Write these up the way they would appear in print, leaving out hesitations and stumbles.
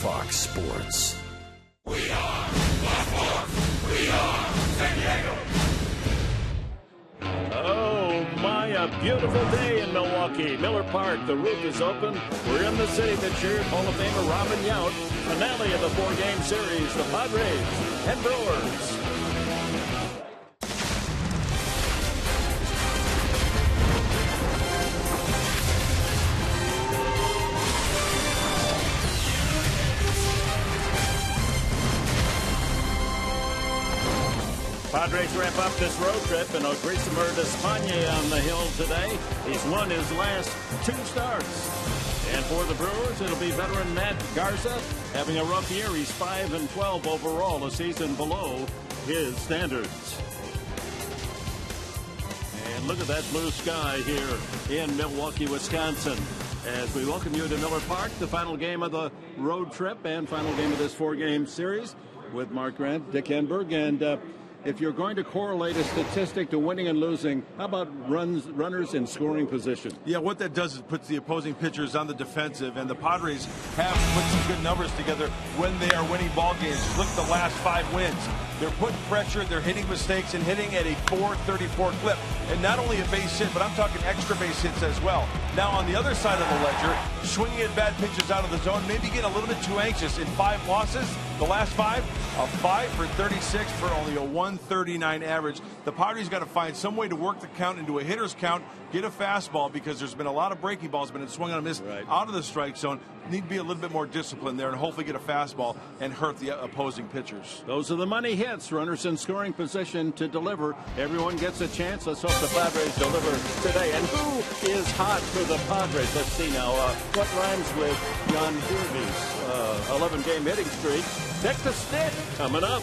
Fox Sports. We are Baltimore. We are San Diego. Oh, my, a beautiful day in Milwaukee. Miller Park, the roof is open. We're in the city that cheered Hall of Famer Robin Yount. Finale of the four-game series, the Padres and Brewers. Padres wrap up this road trip in Agrisamer de España on the hill today. He's won his last two starts. And for the Brewers, it'll be veteran Matt Garza having a rough year. He's 5-12 overall, a season below his standards. And look at that blue sky here in Milwaukee, Wisconsin, as we welcome you to Miller Park, the final game of the road trip and final game of this four-game series with Mark Grant, Dick Enberg, and if you're going to correlate a statistic to winning and losing, how about runners in scoring position? Yeah, what that does is puts the opposing pitchers on the defensive, and the Padres have put some good numbers together when they are winning ball games. Look at the last 5 wins. They're putting pressure, they're hitting mistakes, and hitting at a .434 clip. And not only a base hit, but I'm talking extra base hits as well. Now, on the other side of the ledger, swinging at bad pitches out of the zone, maybe getting a little bit too anxious. In 5 losses, the last 5, a 5 for 36 for only a 139 average. The Padres got to find some way to work the count into a hitter's count, get a fastball, because there's been a lot of breaking balls, but it's swung on a miss out of the strike zone. Need to be a little bit more disciplined there and hopefully get a fastball and hurt the opposing pitchers. Those are the money hits. Runners in scoring position to deliver. Everyone gets a chance. Let's hope the Padres deliver today. And who is hot for the Padres? Let's see now. What rhymes with John Kirby's 11-game hitting streak? Pick the stick coming up.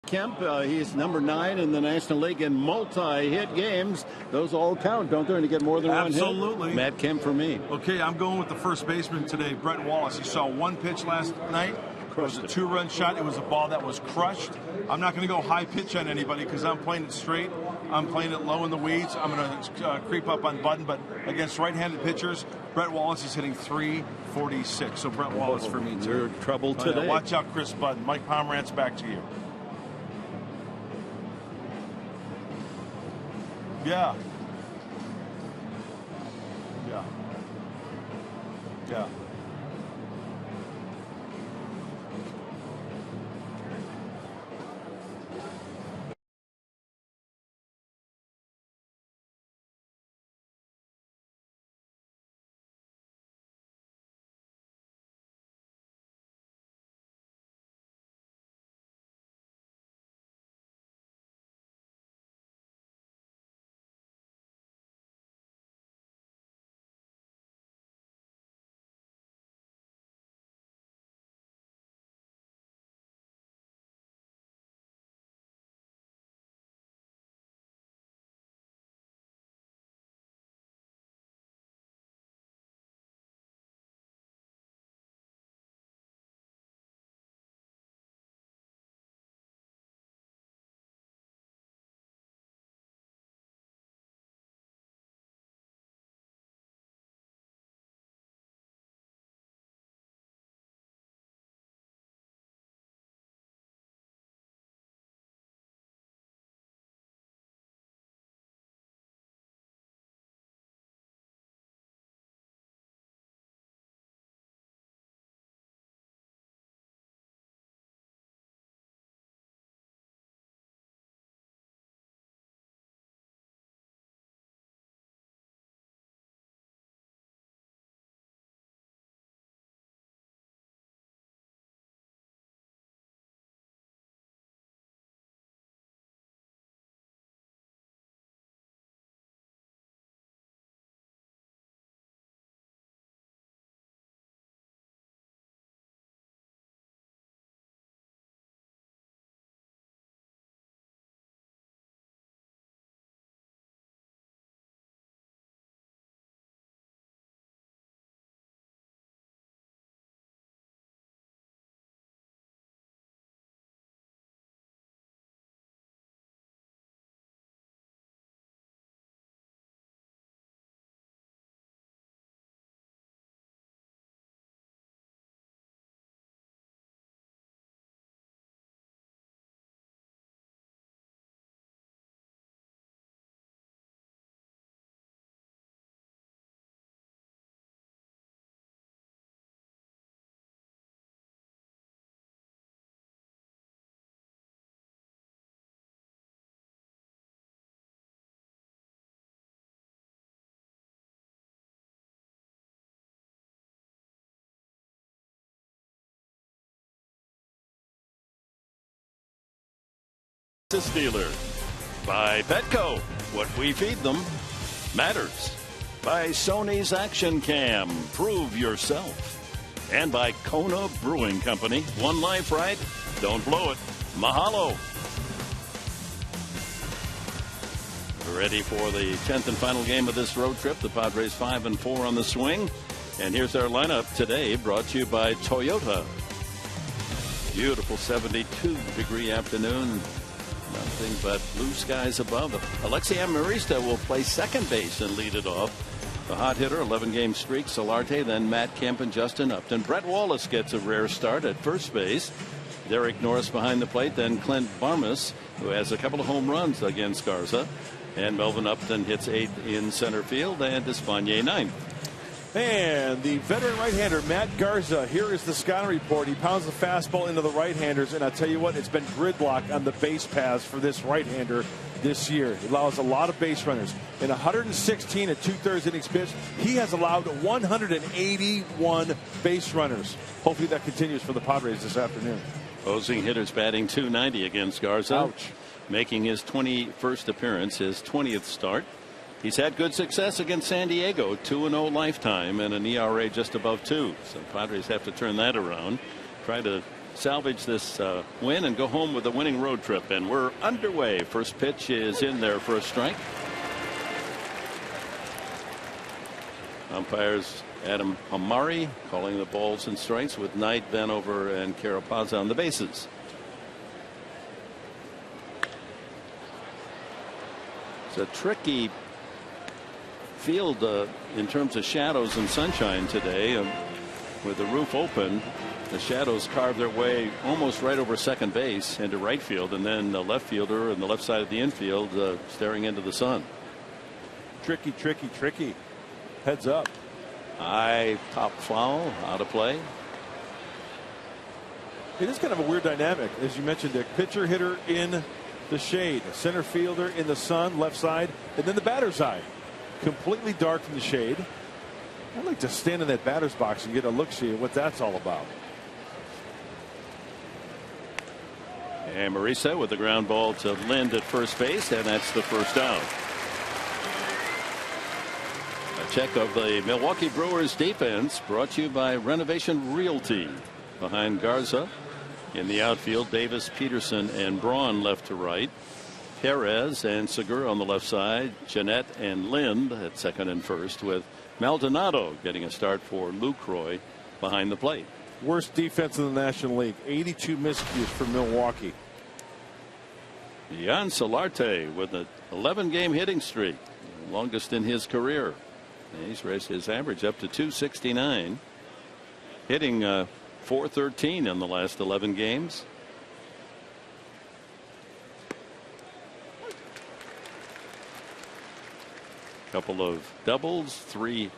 Kemp. He's number 9 in the National League in multi-hit games. Those all count, don't they, to get more than one hit? Absolutely. Matt Kemp for me. Okay, I'm going with the first baseman today, Brett Wallace. He saw one pitch last night. It was a 2-run shot. It was a ball that was crushed. I'm not going to go high pitch on anybody because I'm playing it straight. I'm playing it low in the weeds. I'm going to creep up on Budden, but against right-handed pitchers, Brett Wallace is hitting .346. So Brett Wallace for me too. You're in trouble today. Watch out, Chris Budden. Mike Pomerantz, back to you. Yeah. Yeah. Yeah. Dealer. By Petco, what we feed them matters. By Sony's Action Cam, prove yourself. And by Kona Brewing Company, one life, right? Don't blow it. Mahalo. We're ready for the 10th and final game of this road trip. The Padres 5-4 on the swing. And here's our lineup today, brought to you by Toyota. Beautiful 72-degree afternoon. Nothing but blue skies above. Alexi Amarista will play second base and lead it off. The hot hitter, 11-game streak, Solarte, then Matt Kemp and Justin Upton. Brett Wallace gets a rare start at first base. Derek Norris behind the plate, then Clint Barmas, who has a couple of home runs against Garza. And Melvin Upton hits 8th in center field, and Espana 9th. And the veteran right-hander, Matt Garza, here is the scouting report. He pounds the fastball into the right-handers, and I'll tell you what, it's been gridlock on the base paths for this right-hander this year. He allows a lot of base runners. In 116 and 2/3 innings pitched, he has allowed 181 base runners. Hopefully that continues for the Padres this afternoon. Opposing hitters batting .290 against Garza. Ouch. Making his 21st appearance, his 20th start. He's had good success against San Diego, 2-0 lifetime and an ERA just above 2. So Padres have to turn that around. Try to salvage this win and go home with a winning road trip. And we're underway. First pitch is in there for a strike. Umpires Adam Amari calling the balls and strikes with Knight, Vanover, and Carapazza on the bases. It's a tricky field in terms of shadows and sunshine today. With the roof open, the shadows carve their way almost right over second base into right field, and then the left fielder and the left side of the infield staring into the sun. Tricky, tricky, tricky. Heads up. High top foul, out of play. It is kind of a weird dynamic, as you mentioned, Dick. Pitcher hitter in the shade, center fielder in the sun, left side, and then the batter's eye. Completely dark in the shade. I'd like to stand in that batter's box and get a look-see at what that's all about. And Marisa with the ground ball to Lind at first base, and that's the first out. A check of the Milwaukee Brewers defense brought to you by Renovation Realty. Behind Garza in the outfield, Davis, Peterson, and Braun left to right. Perez and Segura on the left side. Jeanette and Lind at second and first, with Maldonado getting a start for Lucroy behind the plate. Worst defense in the National League. 82 miscues for Milwaukee. Jan Solarte with an 11-game hitting streak, longest in his career. He's raised his average up to 269, hitting .413 in the last 11 games. Couple of doubles, three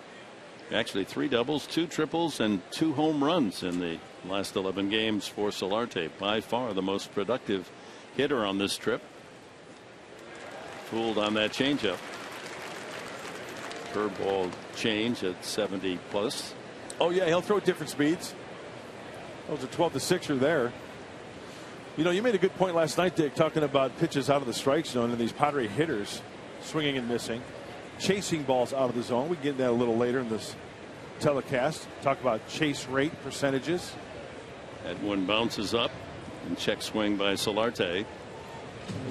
doubles, 2 triples, and 2 home runs in the last 11 games for Solarte. By far the most productive hitter on this trip. Fooled on that changeup. Curveball change at 70 plus. Oh yeah, he'll throw at different speeds. That was a 12-6er there. You know, you made a good point last night, Dick, talking about pitches out of the strike zone and these Padre hitters swinging and missing, chasing balls out of the zone. We get that a little later in this telecast. Talk about chase rate percentages. That one bounces up and check swing by Solarte.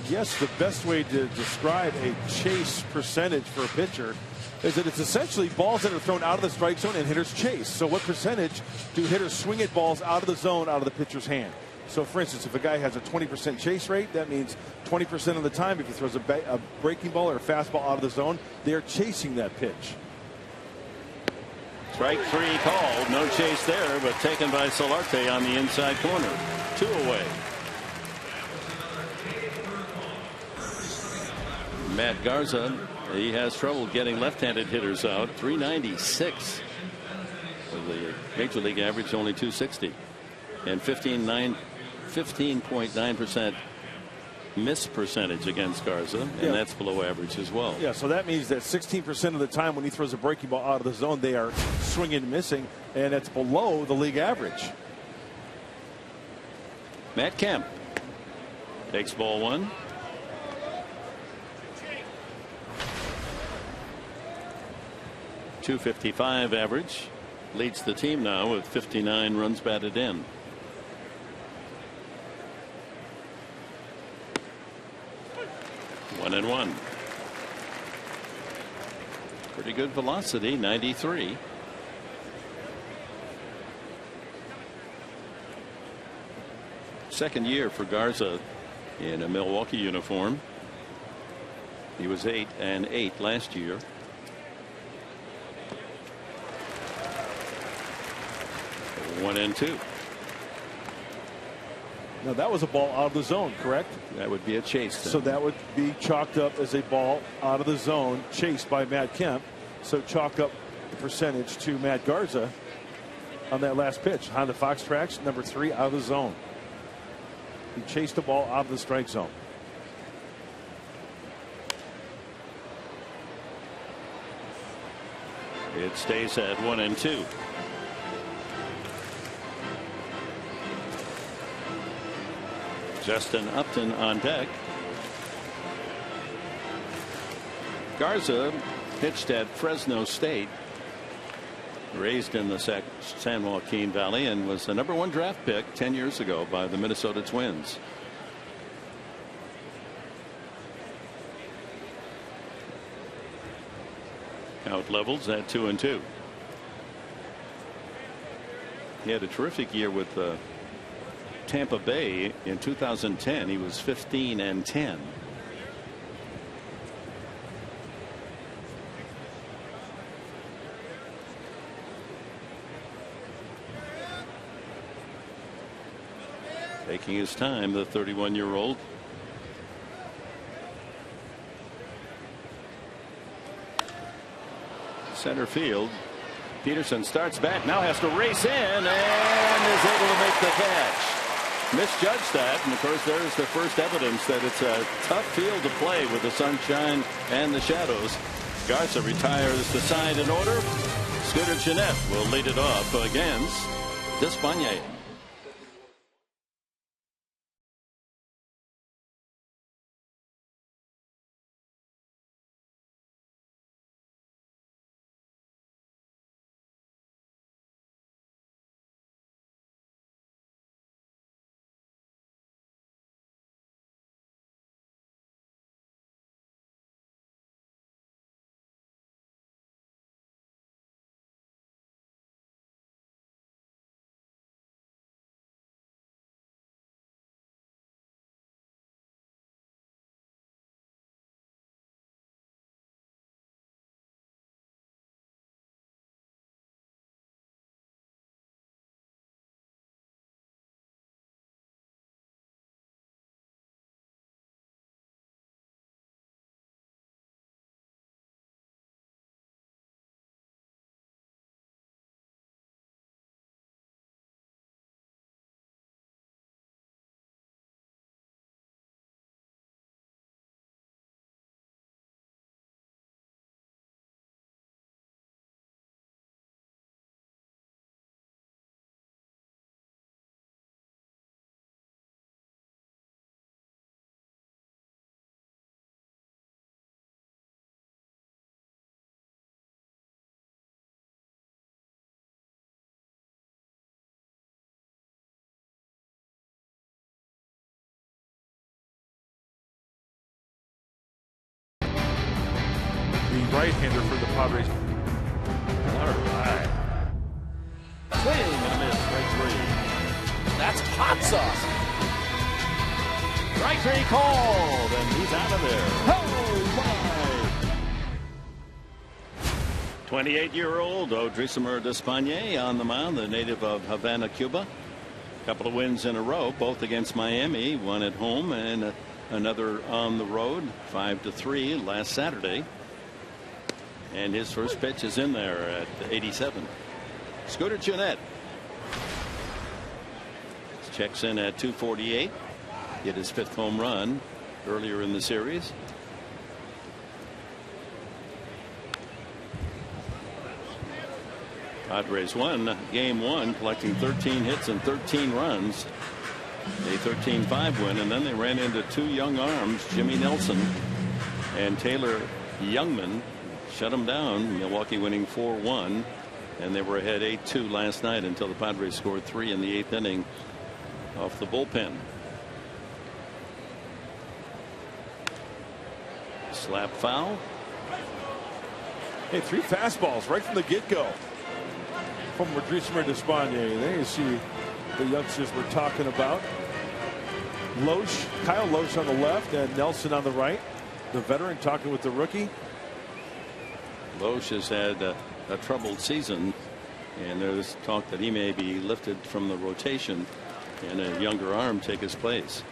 Yes, the best way to describe a chase percentage for a pitcher is that it's essentially balls that are thrown out of the strike zone and hitters chase. So what percentage do hitters swing at balls out of the zone, out of the pitcher's hand? So for instance, if a guy has a 20% chase rate, that means 20% of the time if he throws a breaking ball or a fastball out of the zone, they're chasing that pitch. Strike 3 called. No chase there, but taken by Solarte on the inside corner. 2 away. Matt Garza, he has trouble getting left-handed hitters out. 396. With the major league average only 260. And 15.9% miss percentage against Garza, and that's below average as well. Yeah, so that means that 16% of the time when he throws a breaking ball out of the zone, they are swinging and missing, and that's below the league average. Matt Kemp takes ball 1. .255 average, leads the team now with 59 runs batted in. One and one. Pretty good velocity, 93. Second year for Garza in a Milwaukee uniform. He was 8-8 last year. One and two. Now that was a ball out of the zone, correct? That would be a chase then. So that would be chalked up as a ball out of the zone chased by Matt Kemp. So chalk up the percentage to Matt Garza on that last pitch. Honda Fox Tracks, number 3, out of the zone. He chased the ball out of the strike zone. It stays at 1 and 2. Justin Upton on deck. Garza pitched at Fresno State raised in the San Joaquin Valley and was the #1 draft pick 10 years ago by the Minnesota Twins. Count levels at 2-2. He had a terrific year with Tampa Bay in 2010. He was 15-10. Taking his time, the 31-year-old. Center field. Peterson starts back, now has to race in and is able to make the catch. Misjudged that, and of course there's the first evidence that it's a tough field to play with the sunshine and the shadows. Garza retires the side in order. Scooter Gennett will lead it off against Despaigne. Right-hander for the Padres. All right. Swing and a miss. Strike three. That's hot sauce. Strike three called, and he's out of there. Oh, my. 28-year-old Odrisamer Despaigne on the mound, the native of Havana, Cuba. A couple of wins in a row, both against Miami, one at home and another on the road, 5-3 last Saturday. And his first pitch is in there at 87. Scooter Gennett checks in at 248. Hit his 5th home run earlier in the series. Padres won game 1, collecting 13 hits and 13 runs. A 13-5 win, and then they ran into two young arms, Jimmy Nelson and Taylor Youngman. Shut them down. Milwaukee winning 4-1, and they were ahead 8-2 last night until the Padres scored 3 in the 8th inning off the bullpen. Slap foul. Hey, 3 fastballs right from the get-go from Odrisamer Despaigne. There you see the youngsters we're talking about. Kyle Loesch on the left and Nelson on the right. The veteran talking with the rookie. Loesch has had a troubled season, and there's talk that he may be lifted from the rotation and a younger arm take his place.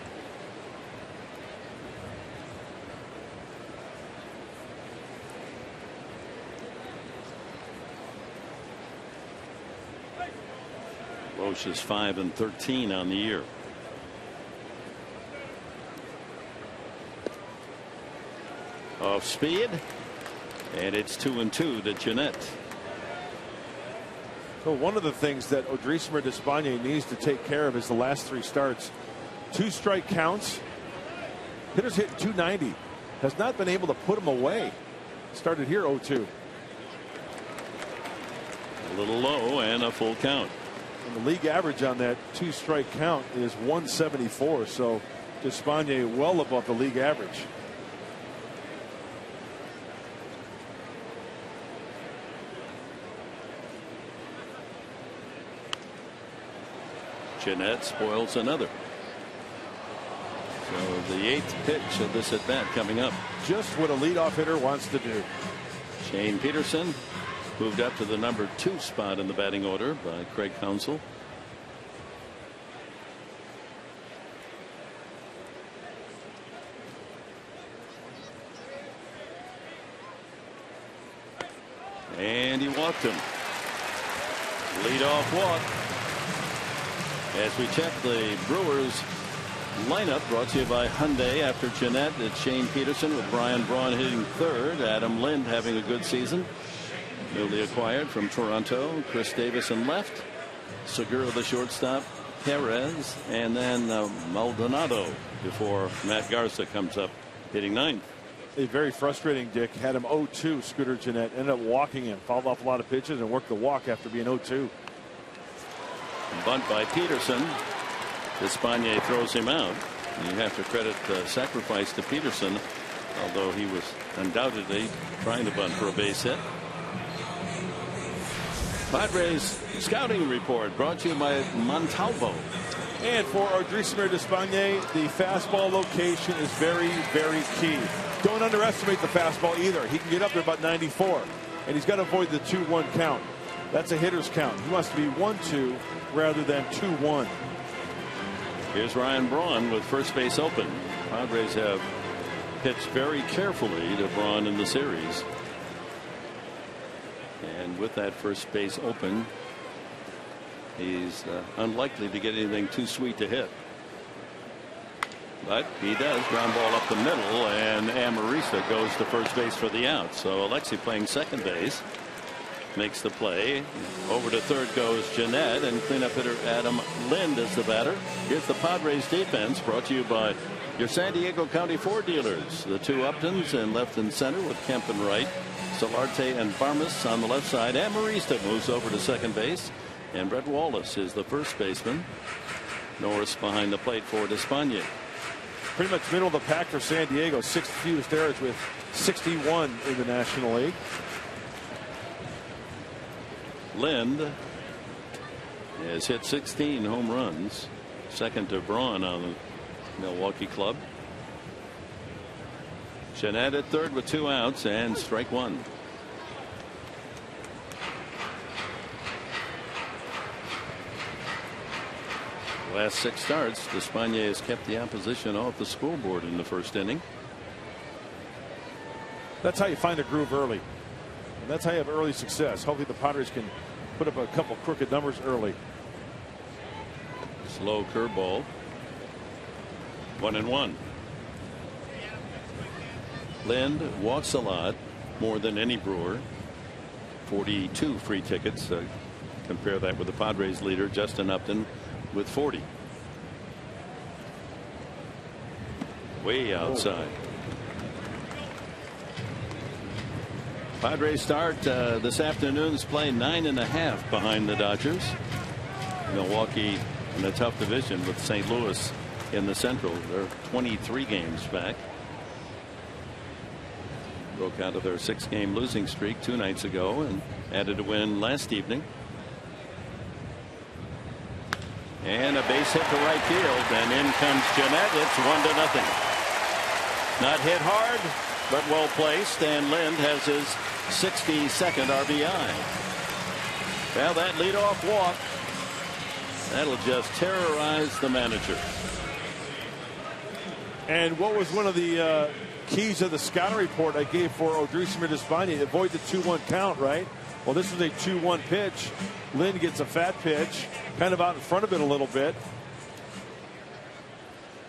Loesch is 5-13 on the year. Off speed. And it's 2-2 to Gennett. So one of the things that Odrisamer Despaigne needs to take care of is the last 3 starts. 2 strike counts. Hitters hit 290. Has not been able to put him away. Started here 0-2. A little low and a full count. And the league average on that 2-strike count is 174. So Despaigne well above the league average. Jeanette spoils another. So the 8th pitch of this at bat coming up. Just what a leadoff hitter wants to do. Shane Peterson moved up to the number 2 spot in the batting order by Craig Counsell. And he walked him. Leadoff walk. As we check the Brewers lineup, brought to you by Hyundai. After Jeanette, it's Shane Peterson with Brian Braun hitting 3rd. Adam Lind having a good season. Newly acquired from Toronto. Chris Davis in left. Segura the shortstop. Perez. And then Maldonado before Matt Garza comes up hitting 9th. A very frustrating, Dick. Had him 0-2. Scooter Jeanette ended up walking him. Fouled off a lot of pitches and worked the walk after being 0-2. Bunt by Peterson. Despaigne throws him out. You have to credit the sacrifice to Peterson, although he was undoubtedly trying to bunt for a base hit. Padres scouting report brought to you by Montalvo. And for Odrisamer Despaigne, the fastball location is very, very key. Don't underestimate the fastball either. He can get up there about 94, and he's got to avoid the 2-1 count. That's a hitter's count. He wants to be 1-2 rather than 2-1. Here's Ryan Braun with first base open. Padres have pitched very carefully to Braun in the series. And with that first base open, he's unlikely to get anything too sweet to hit. But he does. Ground ball up the middle, and Amarista goes to first base for the out. So Alexi playing second base. Makes the play. Over to 3rd goes Jeanette, and cleanup hitter Adam Lind is the batter. Here's the Padres defense, brought to you by your San Diego County Ford dealers. The 2 Uptons in left and center with Kemp and right. Solarte and Barmas on the left side. Amarista moves over to second base, and Brett Wallace is the first baseman. Norris behind the plate for Despaigne. Pretty much middle of the pack for San Diego. 6th fewest errors with 61 in the National League. Lind has hit 16 home runs, second to Braun on the Milwaukee club. Jeanette at 3rd with 2 outs and strike 1. Last 6 starts, Despaigne has kept the opposition off the scoreboard in the first inning. That's how you find a groove early. And that's how you have early success. Hopefully the Padres can put up a couple crooked numbers early. Slow curveball. 1-1. Lind walks a lot, more than any Brewer. 42 free tickets. Compare that with the Padres leader Justin Upton with 40. Way outside. Padres start this afternoon's play 9.5 behind the Dodgers. Milwaukee in a tough division with St. Louis in the Central. They're 23 games back. Broke out of their 6-game losing streak 2 nights ago and added a win last evening. And a base hit to right field, and in comes Jeanette. It's 1-0. Not hit hard, but well placed, and Lind has his 62nd RBI. Well, that leadoff walk, that'll just terrorize the manager. And what was one of the keys of the scouting report I gave for Odrisamer Despaigne? Avoid the 2-1 count, right? Well, this was a 2-1 pitch. Lind gets a fat pitch, kind of out in front of it a little bit.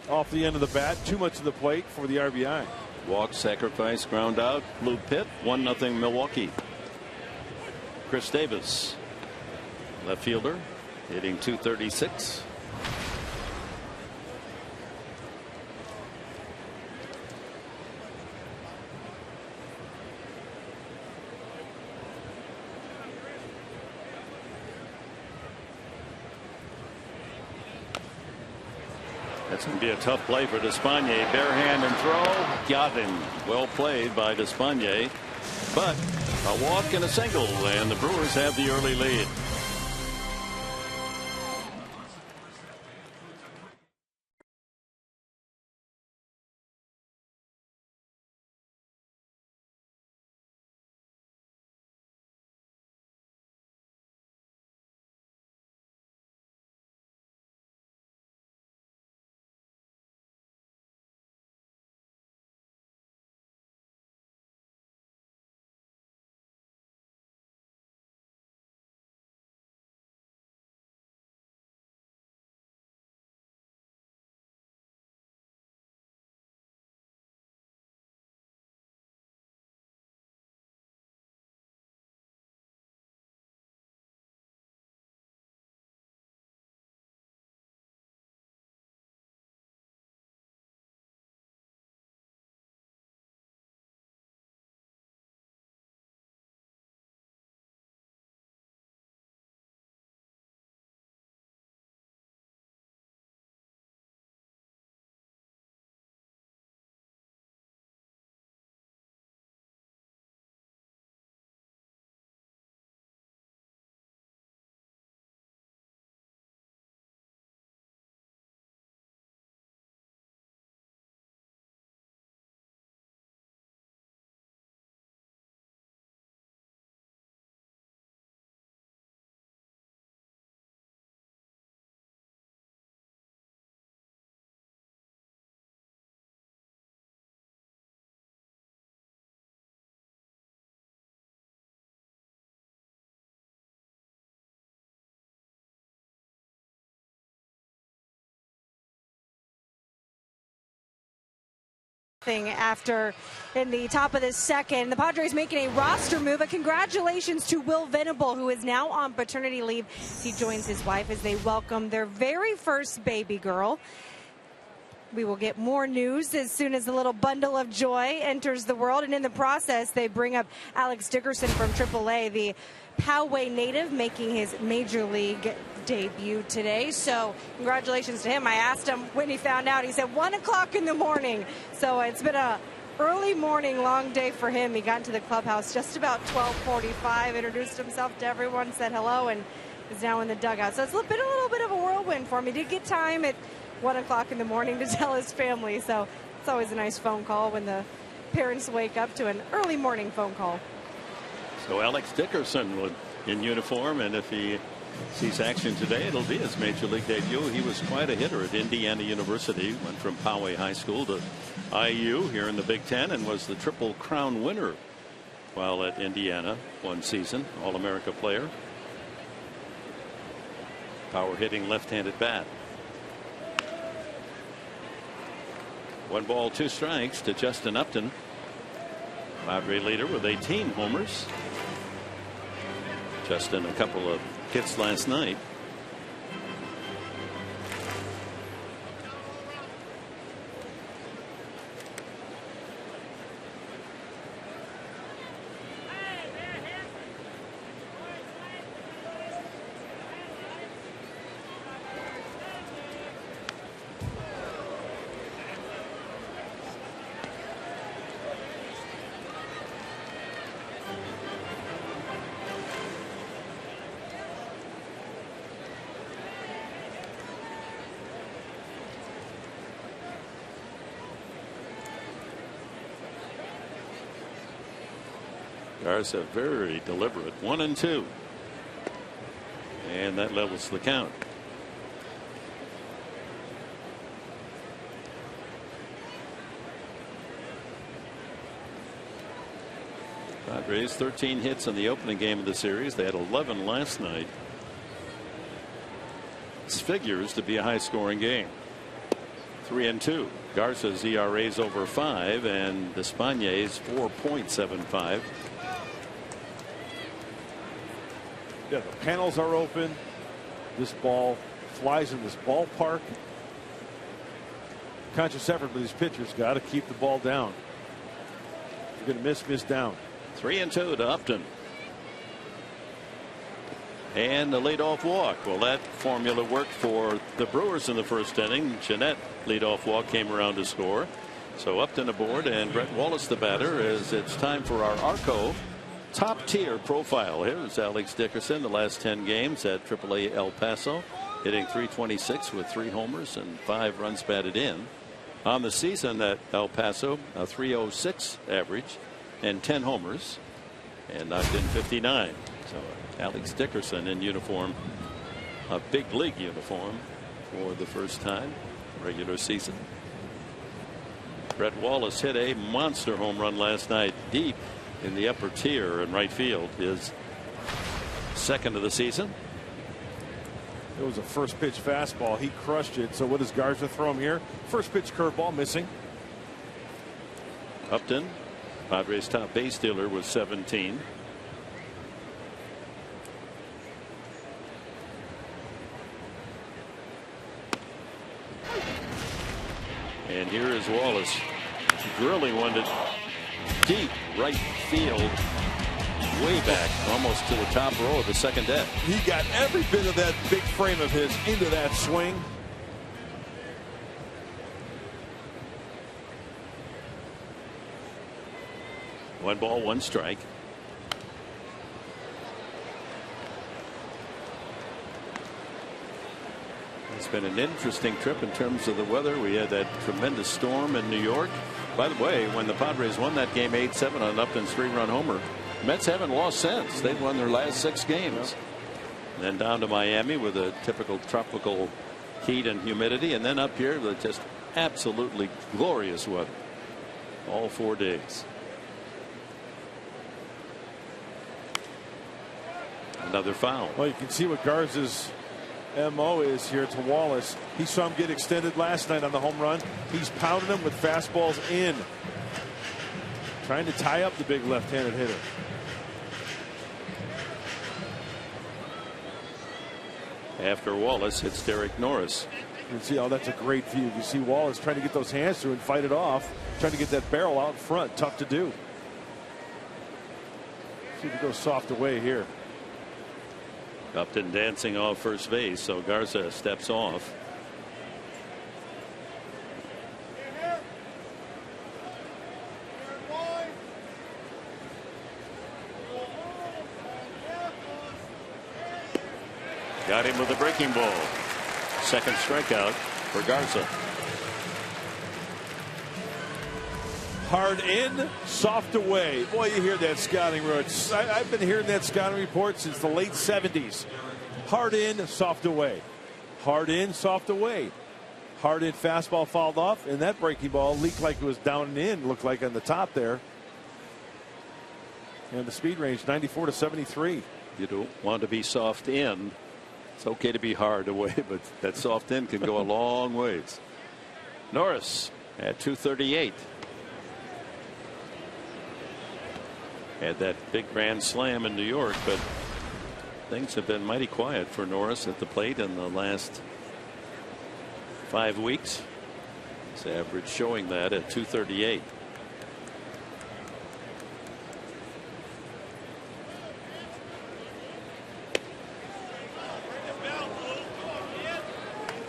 Off the end of the bat, too much of the plate for the RBI. Walk, sacrifice, ground out, blue pit, 1-0 Milwaukee. Chris Davis, left fielder, hitting .236. That's going to be a tough play for Despaigne. Bare hand and throw. Got him. Well played by Despaigne. But a walk and a single, and the Brewers have the early lead. After in the top of the second, the Padres making a roster move. But congratulations to Will Venable, who is now on paternity leave. He joins his wife as they welcome their very first baby girl. We will get more news as soon as the little bundle of joy enters the world. And in the process, they bring up Alex Dickerson from AAA, the Poway native, making his major league debut today. So congratulations to him. I asked him when he found out. He said 1 o'clock in the morning. So it's been a early morning, long day for him. He got into the clubhouse just about 12:45, introduced himself to everyone, said hello, and is now in the dugout. So it's been a little bit of a whirlwind for him. He did get time at 1 o'clock in the morning to tell his family. So it's always a nice phone call when the parents wake up to an early morning phone call. So Alex Dickerson in uniform, and if he sees action today, it'll be his major league debut. He was quite a hitter at Indiana University, went from Poway High School to IU here in the Big Ten, and was the Triple Crown winner while at Indiana one season. All-America player. Power hitting left-handed bat. 1 ball, 2 strikes to Justin Upton. Padre leader with 18 homers. Justin a couple of hits last night. Garza very deliberate. 1-2. And that levels the count. Padres 13 hits in the opening game of the series. They had 11 last night. This figures to be a high scoring game. 3-2. Garza's ERA is over 5 and Despaign's 4.75. Yeah, the panels are open. This ball flies in this ballpark. Conscious effort by these pitchers. Got to keep the ball down. If you're going to miss down. 3-2 to Upton. and a leadoff walk. Well, that formula worked for the Brewers in the first inning. Jeanette leadoff walk came around to score. So Upton aboard and Brett Wallace the batter as it's time for our Arco top tier profile. Here's Alex Dickerson, the last 10 games at AAA El Paso, hitting .326 with 3 homers and 5 runs batted in. On the season at El Paso, a .306 average and 10 homers and knocked in 59. So Alex Dickerson in uniform, a big league uniform for the first time regular season. Brett Wallace hit a monster home run last night deep in the upper tier in right field, his second of the season. It was a first pitch fastball. He crushed it. So what does Garza throw him here? First pitch curveball missing. Upton, Padres top base stealer, was 17. And here is Wallace drilling one to deep right field, way back, almost to the top row of the second deck. He got every bit of that big frame of his into that swing. One ball, one strike. It's been an interesting trip in terms of the weather. We had that tremendous storm in New York. By the way, when the Padres won that game 8-7 on Upton's 3-run homer, Mets haven't lost since. They've won their last 6 games. And then down to Miami with a typical tropical heat and humidity, and then up here with just absolutely glorious weather all 4 days. Another foul. Well, you can see what Garza's MO is here to Wallace. He saw him get extended last night on the home run. He's pounding him with fastballs in, trying to tie up the big left-handed hitter. After Wallace hits Derek Norris. You can see, oh, that's a great view. You see Wallace trying to get those hands through and fight it off, trying to get that barrel out front. Tough to do. See if he goes soft away here. Upton dancing off first base, so Garza steps off. Got him with a breaking ball. Second strikeout for Garza. Hard in, soft away. Boy, you hear that scouting report. I've been hearing that scouting report since the late 70s. Hard in, soft away. Hard in, soft away. Hard in, fastball fouled off, and that breaking ball leaked like it was down and in, looked like on the top there. And the speed range 94 to 73. You don't want to be soft in. It's okay to be hard away, but that soft in can go a long ways. Norris at 238. Had that big grand slam in New York, but things have been mighty quiet for Norris at the plate in the last 5 weeks. His average showing that at 238.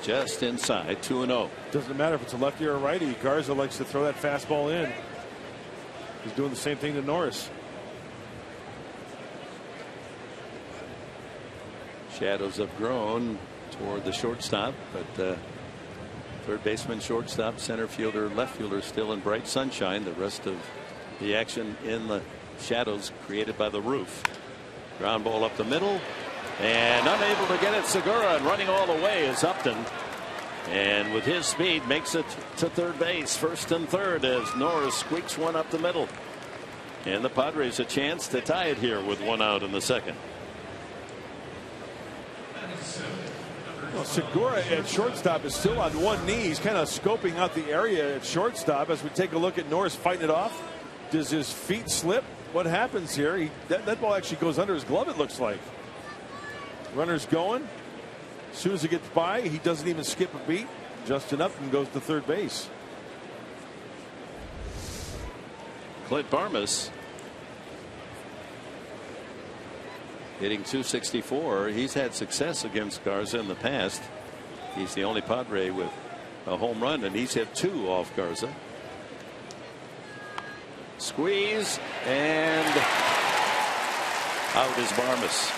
Just inside, 2-0. Doesn't matter if it's a lefty or a righty. Garza likes to throw that fastball in. He's doing the same thing to Norris. Shadows have grown toward the shortstop, but third baseman, shortstop, center fielder, left fielder still in bright sunshine. The rest of the action in the shadows created by the roof. Ground ball up the middle, and unable to get it. Segura, and running all the way is Upton, and with his speed makes it to third base. First and third as Norris squeaks one up the middle, and the Padres a chance to tie it here with 1 out in the second. Well, Segura at shortstop is still on one knee. He's kind of scoping out the area at shortstop as we take a look at Norris fighting it off. Does his feet slip? What happens here? That ball actually goes under his glove, it looks like. Runner's going. As soon as he gets by, he doesn't even skip a beat. Justin Upton goes to third base. Clint Barmas hitting .264. He's had success against Garza in the past. He's the only Padre with a home run, and he's hit 2 off Garza. Squeeze, and out is Barmes.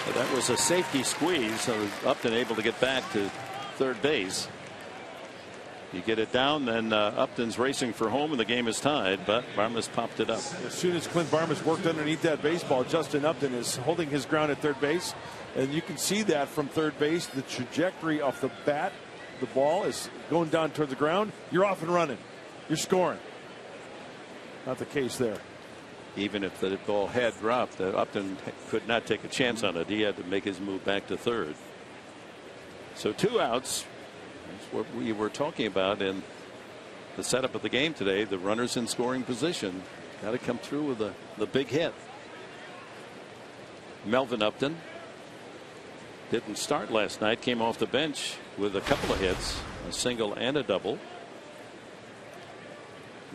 So that was a safety squeeze, so Upton able to get back to third base. You get it down, then Upton's racing for home, and the game is tied, but Barmes popped it up. As soon as Clint Barmes worked underneath that baseball, Justin Upton is holding his ground at third base, and you can see that from third base. The trajectory off the bat, the ball is going down toward the ground. You're off and running. You're scoring. Not the case there. Even if the ball had dropped, Upton could not take a chance on it. He had to make his move back to third. So 2 outs. That's what we were talking about in the setup of the game today. The runners in scoring position got to come through with the big hit. Melvin Upton didn't start last night. Came off the bench with a couple of hits, a single and a double.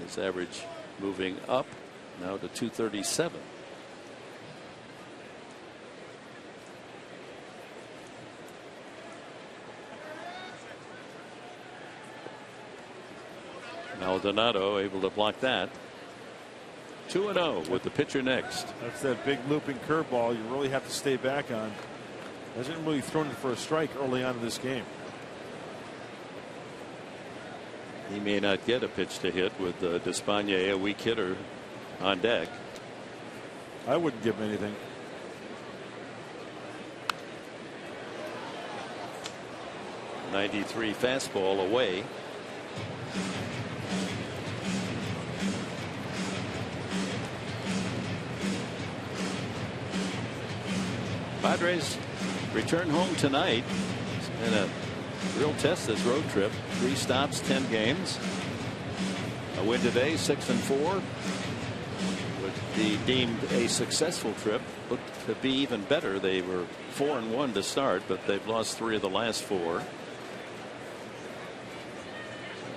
His average moving up now to .237. Maldonado able to block that. 2-0 with the pitcher next. That's that big looping curveball you really have to stay back on. Hasn't really thrown it for a strike early on in this game. He may not get a pitch to hit with Despaigne, a weak hitter, on deck. I wouldn't give him anything. .93 fastball away. Padres return home tonight. It's been a real test this road trip. 3 stops, 10 games. A win today, 6-4. Would be deemed a successful trip. Looked to be even better. They were 4-1 to start, but they've lost 3 of the last 4.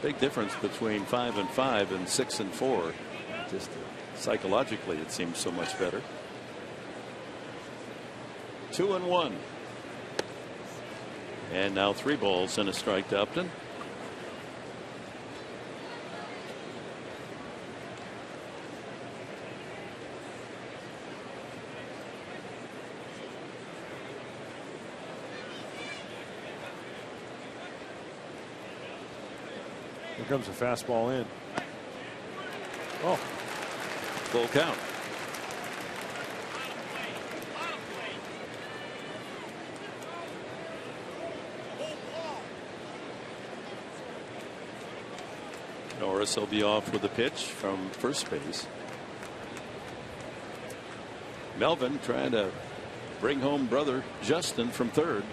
Big difference between 5-5 and 6-4. Just psychologically, it seems so much better. 2-1. And now 3 balls and a strike to Upton. Here comes a fastball in. Oh, full count. Norris will be off with a pitch from first base. Melvin trying to bring home brother Justin from third.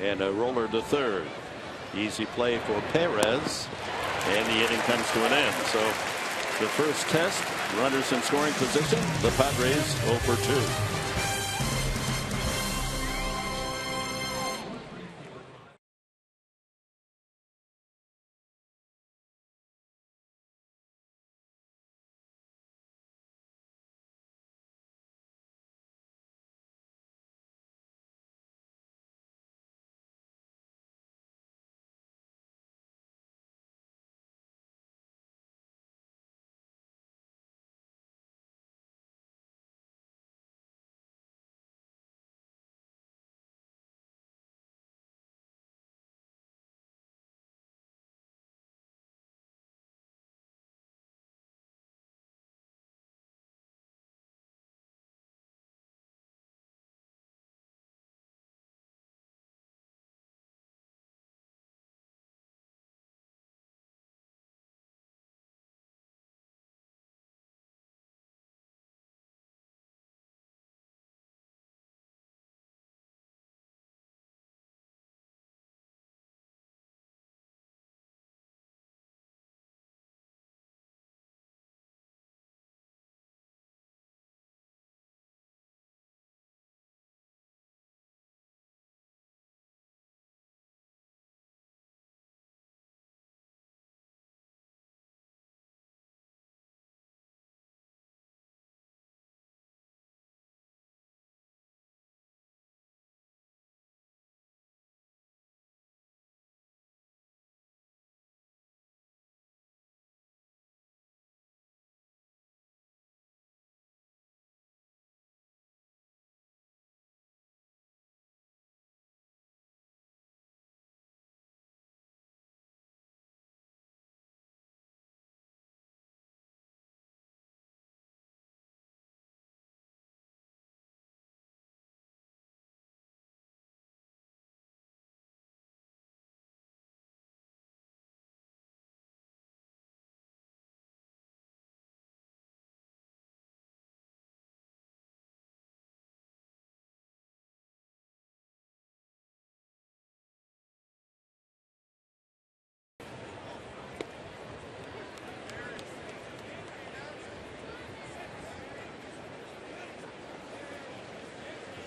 And a roller to third. Easy play for Perez, and the inning comes to an end. So the first test, runners in scoring position, the Padres 0 for 2.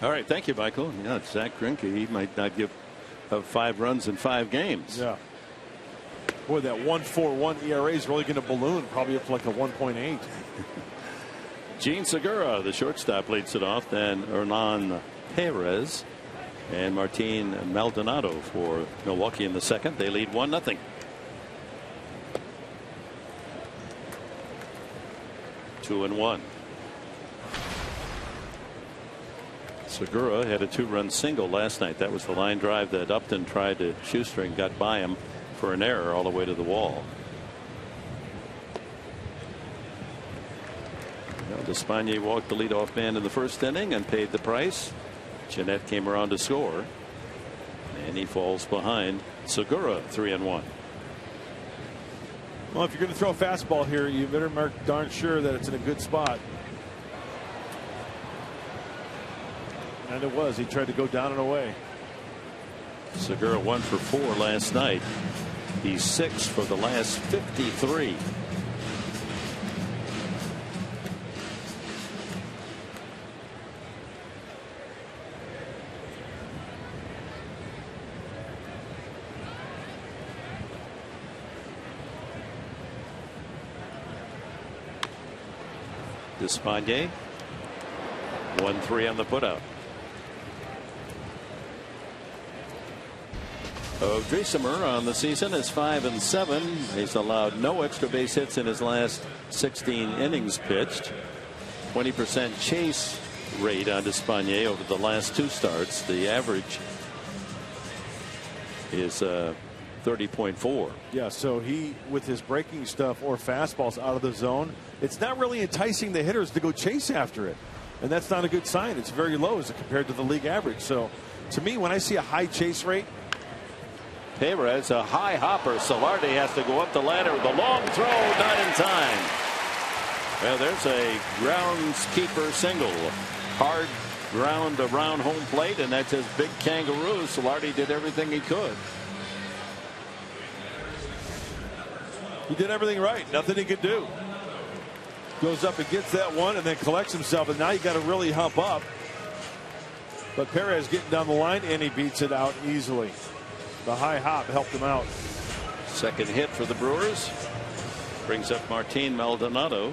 All right, thank you, Michael. Yeah, Zach Greinke, he might not give 5 runs in 5 games. Yeah. Boy, that 1.41 ERA is really going to balloon, probably up to like a 1.8. Gene Segura, the shortstop, leads it off. Then Hernan Perez and Martin Maldonado for Milwaukee in the second. They lead 1-0. Two and one. Segura had a 2-run single last night. That was the line drive that Upton tried to shoestring, got by him for an error all the way to the wall. Well, Despaigne walked the leadoff man in the first inning and paid the price. Jeanette came around to score, and he falls behind Segura. 3-1. Well, if you're going to throw a fastball here, you better mark darn sure that it's in a good spot. And it was. He tried to go down and away. Segura 1 for 4 last night. He's 6 for the last 53. Despaigne 1-3 on the putout. Driesimer on the season is 5-7. He's allowed no extra base hits in his last 16 innings pitched. 20% chase rate on Despaigne over the last 2 starts. The average is 30.4. Yeah, so he, with his breaking stuff or fastballs out of the zone, it's not really enticing the hitters to go chase after it. And that's not a good sign. It's very low as compared to the league average. So to me, when I see a high chase rate, Perez, a high hopper. Solardi has to go up the ladder. The long throw, not in time. Well, there's a groundskeeper single. Hard ground around home plate, and that's his big kangaroo. Solardi did everything he could. He did everything right. Nothing he could do. Goes up and gets that one and then collects himself. And now you got to really hump up. But Perez getting down the line, and he beats it out easily. The high hop helped him out. Second hit for the Brewers. Brings up Martin Maldonado,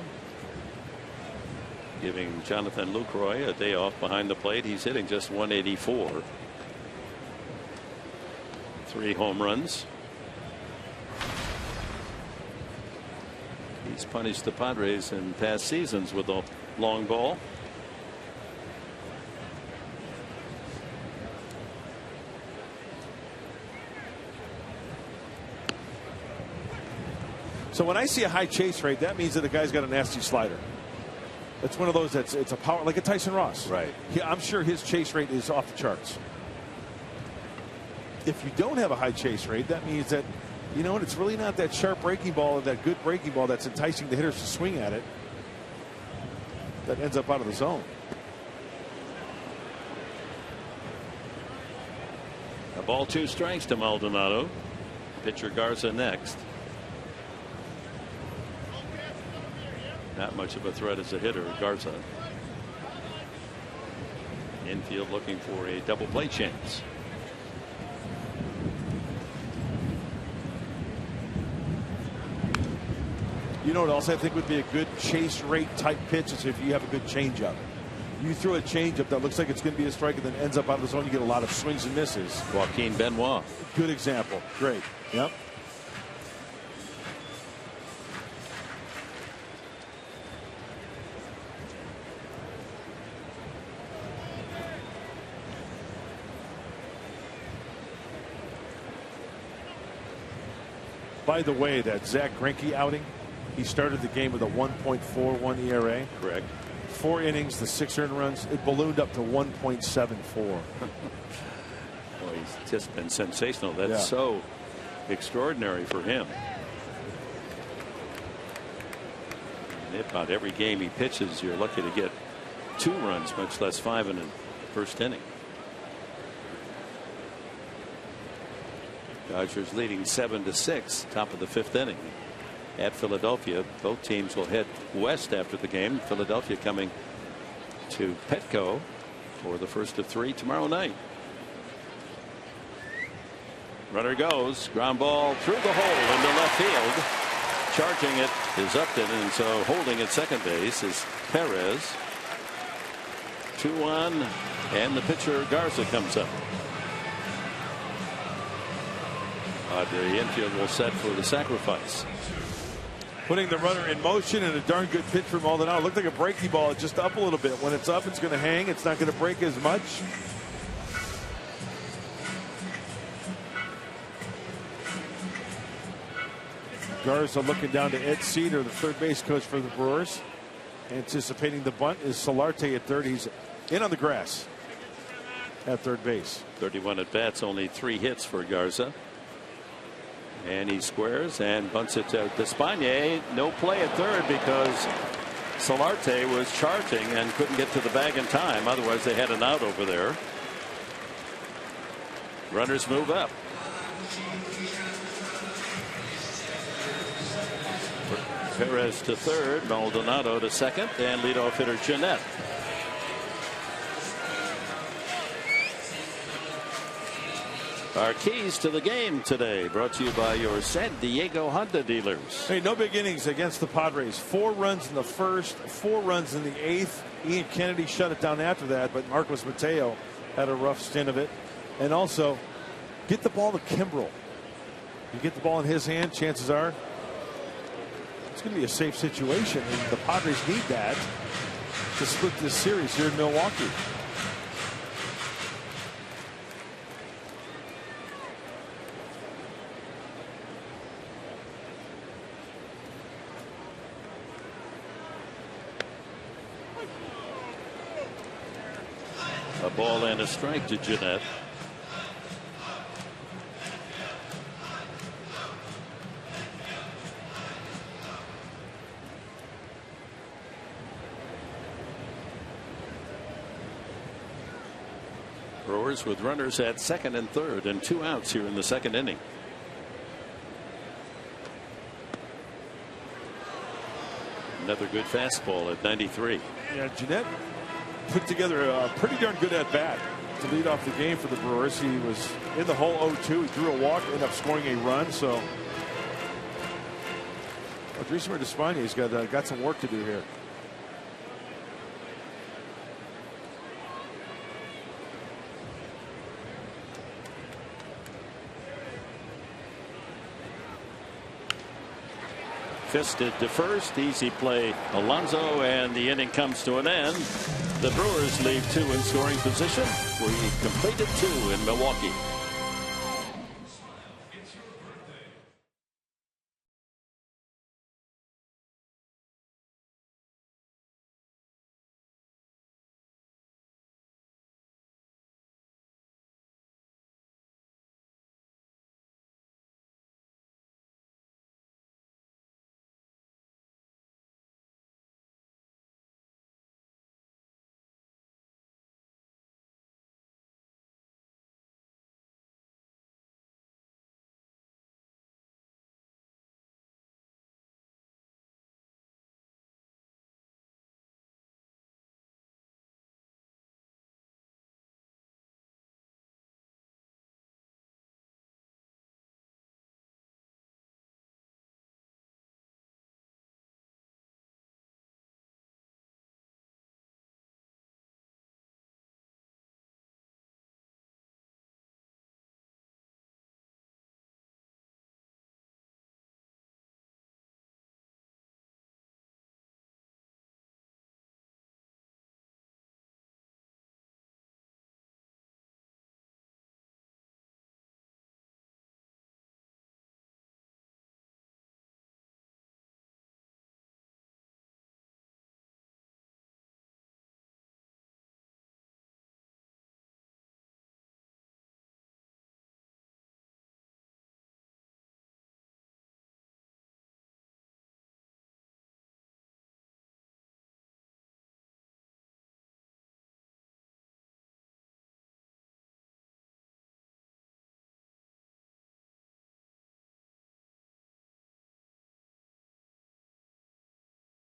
giving Jonathan Lucroy a day off behind the plate. He's hitting just 184. 3 home runs. He's punished the Padres in past seasons with a long ball. So when I see a high chase rate, that means that the guy's got a nasty slider. It's one of those that's it's a power, like a Tyson Ross. Right. I'm sure his chase rate is off the charts. If you don't have a high chase rate, that means that, you know what, it's really not that sharp breaking ball or that good breaking ball that's enticing the hitters to swing at it that ends up out of the zone. A ball, 2 strikes to Maldonado. Pitcher Garza next. Not much of a threat as a hitter, Garza. Infield looking for a double play chance. You know what else I think would be a good chase rate type pitch is if you have a good changeup. You throw a changeup that looks like it's going to be a strike and then ends up out of the zone. You get a lot of swings and misses. Joaquin Benoit. Good example. Great. Yep. By the way, that Zach Greinke outing, he started the game with a 1.41 ERA. Correct. 4 innings, the 6 earned runs. It ballooned up to 1.74. Well, he's just been sensational. That's so extraordinary for him. And about every game he pitches, you're lucky to get 2 runs, much less 5 in the first inning. Dodgers leading 7-6, top of the 5th inning at Philadelphia. Both teams will head west after the game. Philadelphia coming to Petco for the first of 3 tomorrow night. Runner goes, ground ball through the hole into left field. Charging it is Upton, and so holding at second base is Perez. 2-1, and the pitcher Garza comes up. Padre infield will set for the sacrifice. Putting the runner in motion, and a darn good pitch from Maldonado. Looked like a breaky ball, just up a little bit. When it's up, it's going to hang. It's not going to break as much. Garza looking down to Ed Cedar, the third base coach for the Brewers. Anticipating the bunt is Solarte at third. He's in on the grass at third base. 31 at bats, only 3 hits for Garza. And he squares and bunts it to Despaigne. No play at third because Solarte was charging and couldn't get to the bag in time. Otherwise, they had an out over there. Runners move up. Perez to third, Maldonado to second, and leadoff hitter Jeanette. Our keys to the game today brought to you by your San Diego Honda dealers. Hey, no big innings against the Padres. 4 runs in the first, 4 runs in the 8th. Ian Kennedy shut it down after that, but Marcos Mateo had a rough stint of it. And also, get the ball to Kimbrel. You get the ball in his hand, chances are it's going to be a safe situation, and the Padres need that to split this series here in Milwaukee. A ball and a strike to Jeanette. Brewers with runners at second and third and 2 outs here in the second inning. Another good fastball at 93. Yeah, Jeanette put together a pretty darn good at bat to lead off the game for the Brewers. He was in the hole 0-2. He drew a walk, ended up scoring a run. So Drismer Despaigne has got some work to do here. Fisted to first, easy play Alonso, and the inning comes to an end. The Brewers leave 2 in scoring position. We completed 2 in Milwaukee.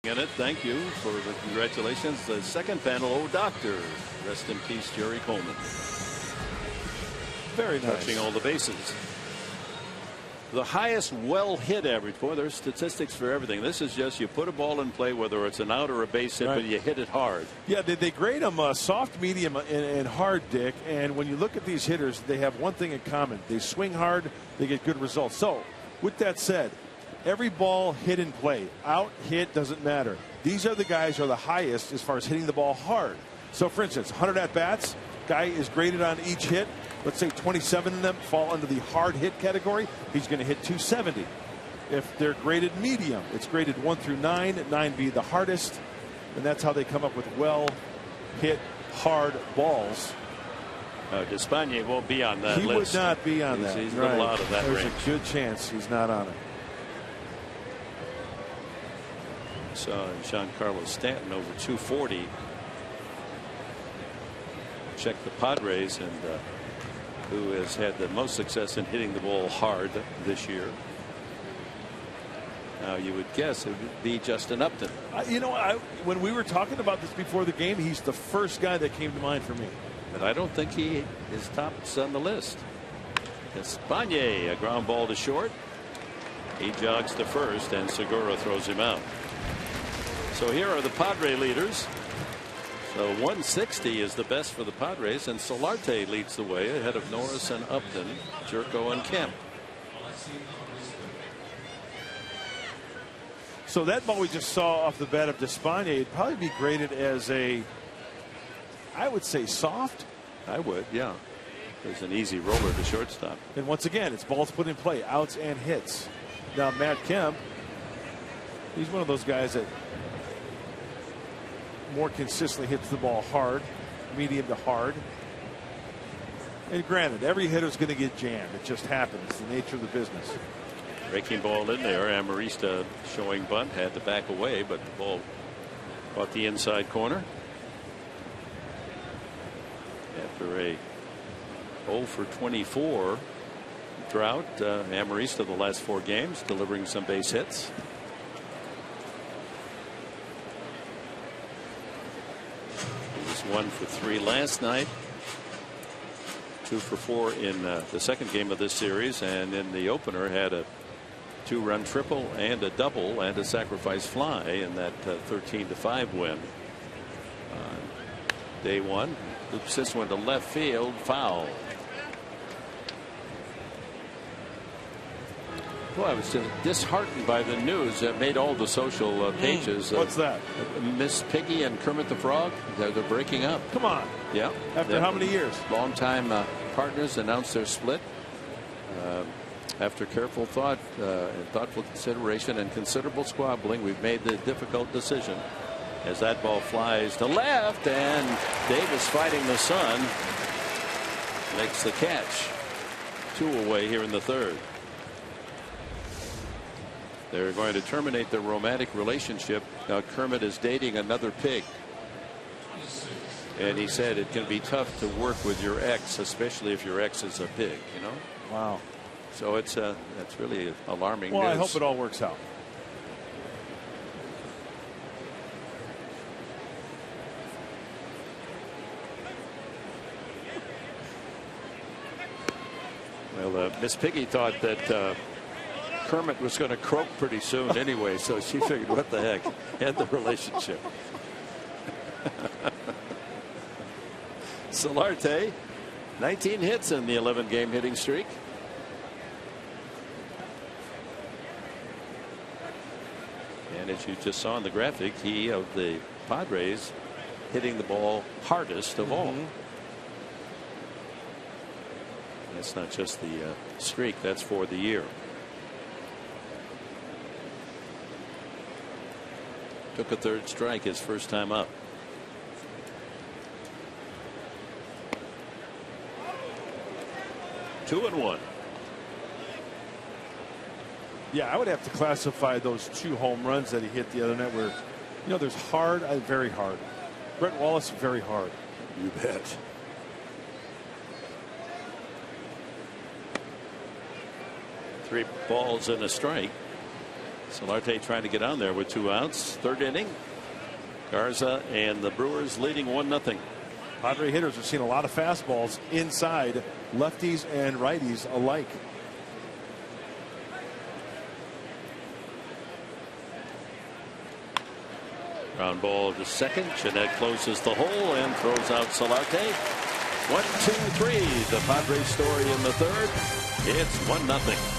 in it. Thank you for the congratulations. The second panel, oh doctor, rest in peace, Jerry Coleman. Very nice. Touching all the bases. The highest well hit average. Boy, there's statistics for everything. This is just you put a ball in play, whether it's an out or a base hit, right, but you hit it hard. Yeah, they grade them soft, medium, and hard, Dick. And when you look at these hitters, they have one thing in common. They swing hard, they get good results. So, with that said, every ball hit in play, out, hit, doesn't matter. These are the guys who are the highest as far as hitting the ball hard. So, for instance, 100 at-bats, guy is graded on each hit. Let's say 27 of them fall under the hard hit category. He's going to hit 270. If they're graded medium, it's graded 1 through 9, 9 being the hardest. And that's how they come up with well hit hard balls. Despaigne won't be on that list. He would not be on that. He's a little out of that There's range. a good chance he's not on it. Saw Giancarlo Stanton over 240. Check the Padres, and who has had the most success in hitting the ball hard this year. Now you would guess it would be Justin Upton. When we were talking about this before the game, he's the first guy that came to mind for me. But I don't think he is tops on the list. Despaigne, a ground ball to short. He jogs to first, and Segura throws him out. So here are the Padre leaders. So 160 is the best for the Padres, and Solarte leads the way ahead of Norris and Upton, Jerko and Kemp. So that ball we just saw off the bat of Despaigne would probably be graded as a, I would say, soft. I would, yeah. There's an easy roller to shortstop. And once again, it's balls put in play, outs and hits. Now Matt Kemp, he's one of those guys that more consistently hits the ball hard, medium to hard. And granted, every hitter's going to get jammed. It just happens. It's the nature of the business. Breaking ball in there. Amarista showing bunt, had to back away, but the ball caught the inside corner. After a 0 for 24 drought, Amarista the last 4 games delivering some base hits. He was 1 for 3 last night. 2 for 4 in the second game of this series, and in the opener had a 2-run triple and a double and a sacrifice fly in that 13-5 win. Day 1, loops this one to left field, foul. Well, I was disheartened by the news that made all the social pages. What's that? Miss Piggy and Kermit the Frog, they're breaking up. Come on. Yeah. After how many years? Longtime partners announced their split. After careful thought and thoughtful consideration and considerable squabbling, we've made the difficult decision. As that ball flies to left, and Davis, fighting the sun, makes the catch. 2 away here in the 3rd. They're going to terminate their romantic relationship. Now Kermit is dating another pig. And he said it can be tough to work with your ex, especially if your ex is a pig, you know? Wow. So it's really alarming news. I hope it all works out. Well, Miss Piggy thought that Kermit was going to croak pretty soon anyway, so she figured, what the heck, end the relationship. Solarte, 19 hits in the 11-game hitting streak. And as you just saw in the graphic, he of the Padres hitting the ball hardest of all. That's not just the streak, that's for the year. Took a 3rd strike his first time up. Two and 1. Yeah, I would have to classify those 2 home runs that he hit the other night where, there's hard, very hard. Brett Wallace, very hard. You bet. Three balls and a strike. Solarte trying to get on there with 2 outs. 3rd inning. Garza and the Brewers leading 1-0. Padre hitters have seen a lot of fastballs inside, lefties and righties alike. Ground ball to second. Jeanette closes the hole and throws out Solarte. 1-2-3. The Padres story in the 3rd. It's 1-0.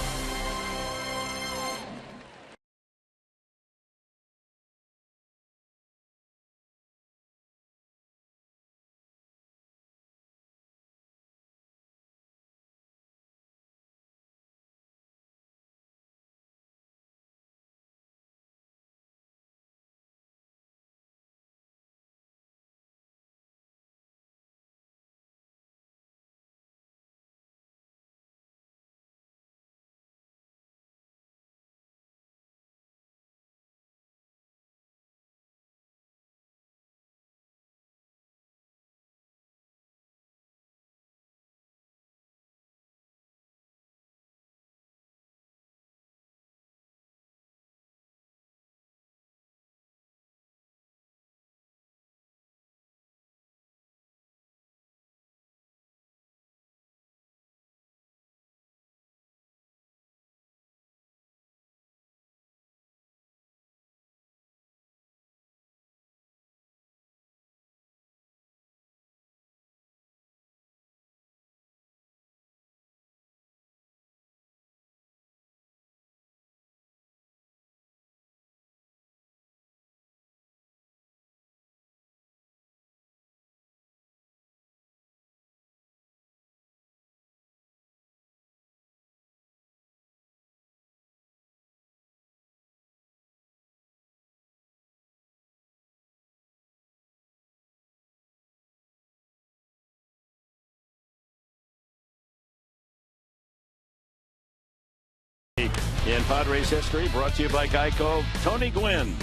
In Padres history, brought to you by Geico. Tony Gwynn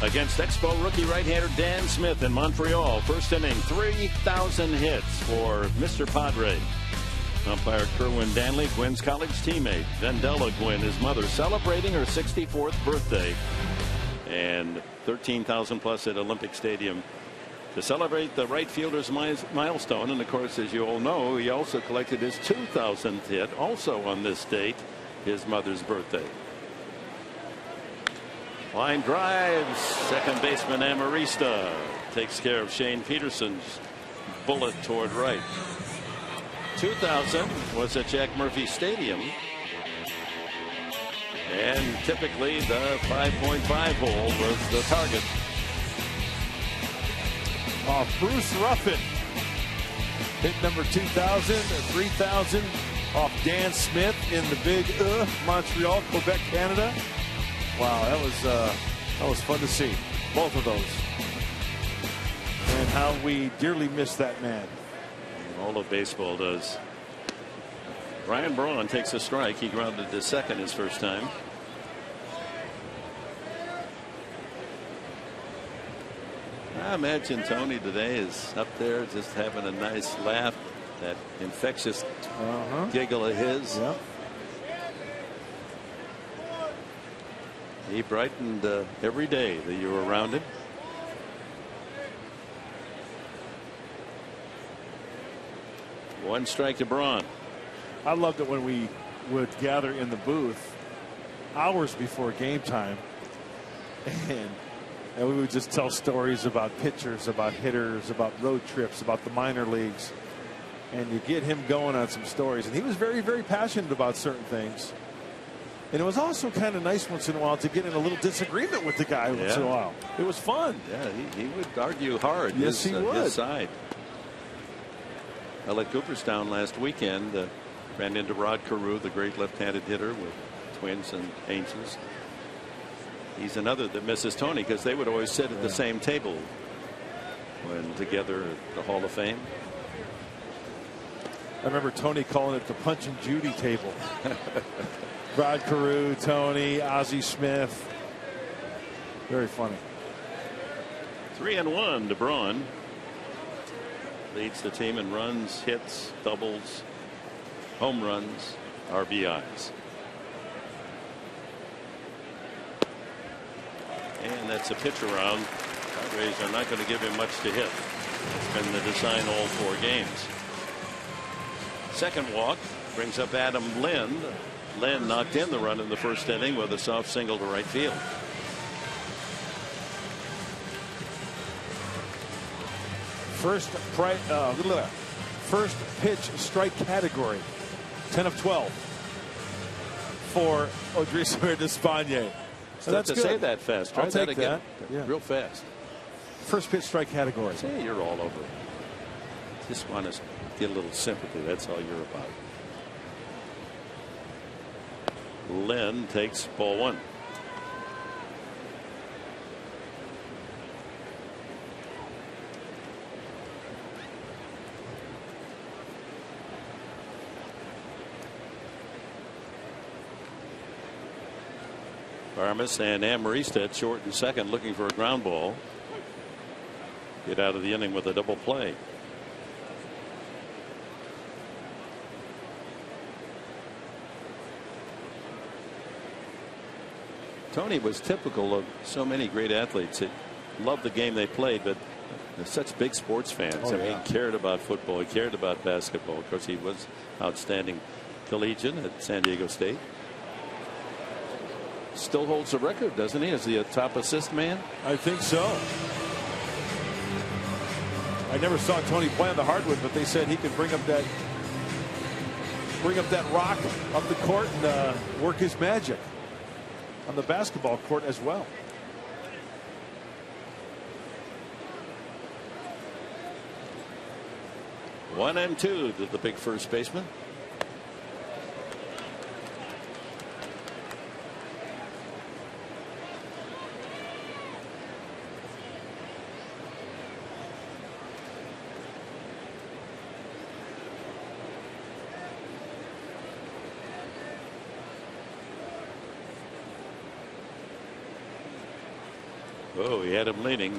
against Expo rookie right-hander Dan Smith in Montreal. 1st inning, 3,000 hits for Mr. Padre. Umpire Kerwin Danley, Gwynn's college teammate. Vendella Gwynn, his mother, celebrating her 64th birthday. And 13,000 plus at Olympic Stadium to celebrate the right fielder's milestone. And of course, as you all know, he also collected his 2,000th hit also on this date, his mother's birthday. Line drives. Second baseman Amarista takes care of Shane Peterson's bullet toward right. 2000 was at Jack Murphy Stadium. And typically the 5.5 hole was the target. Bruce Ruffin hit number 2,000, 3,000 off Dan Smith in the big Montreal, Quebec, Canada. Wow, that was fun to see, both of those, and how we dearly miss that man. All of baseball does. Brian Braun takes a strike. He grounded to second his first time. I imagine Tony today is up there just having a nice laugh, that infectious giggle of his. Yep. He brightened every day that you were around him. One strike to Braun. I loved it when we would gather in the booth hours before game time, and we would just tell stories about pitchers, about hitters, about road trips, about the minor leagues. And you get him going on some stories. And he was very, very passionate about certain things. And it was also kind of nice once in a while to get in a little disagreement with the guy once in a while. It was fun. Yeah, he would argue hard. Yes, he would. His side. Well, at Cooperstown last weekend, ran into Rod Carew, the great left-handed hitter with Twins and Angels. He's another that misses Tony because they would always sit at the same table when together at the Hall of Fame. I remember Tony calling it the Punch and Judy table. Rod Carew, Tony, Ozzie Smith. Very funny. 3-1 to Braun. Leads the team in runs, hits, doubles, home runs, RBIs. And that's a pitch around. Padres are not going to give him much to hit. It's been the design all 4 games. Second walk brings up Adam Lind. Lind knocked in the run in the first inning with a soft single to right field. First pitch strike category. 10 of 12 for Odrisamer Despaigne. So that's to say that fast. Try that again. Yeah. Real fast. First pitch strike category. Say you're all over it. Just want to get a little sympathy. That's all you're about. Lynn takes ball 1. Armas and Amarista at short and second, looking for a ground ball. Get out of the inning with a double play. Tony was typical of so many great athletes that loved the game they played, but they're such big sports fans. I mean, he cared about football, he cared about basketball. Of course, he was outstanding collegiate at San Diego State. Still holds the record, doesn't he, as the top assist man? I think so. I never saw Tony play on the hardwood, but they said he could bring up that rock up the court and work his magic on the basketball court as well. One and two to the big first baseman. Oh, he had him leaning.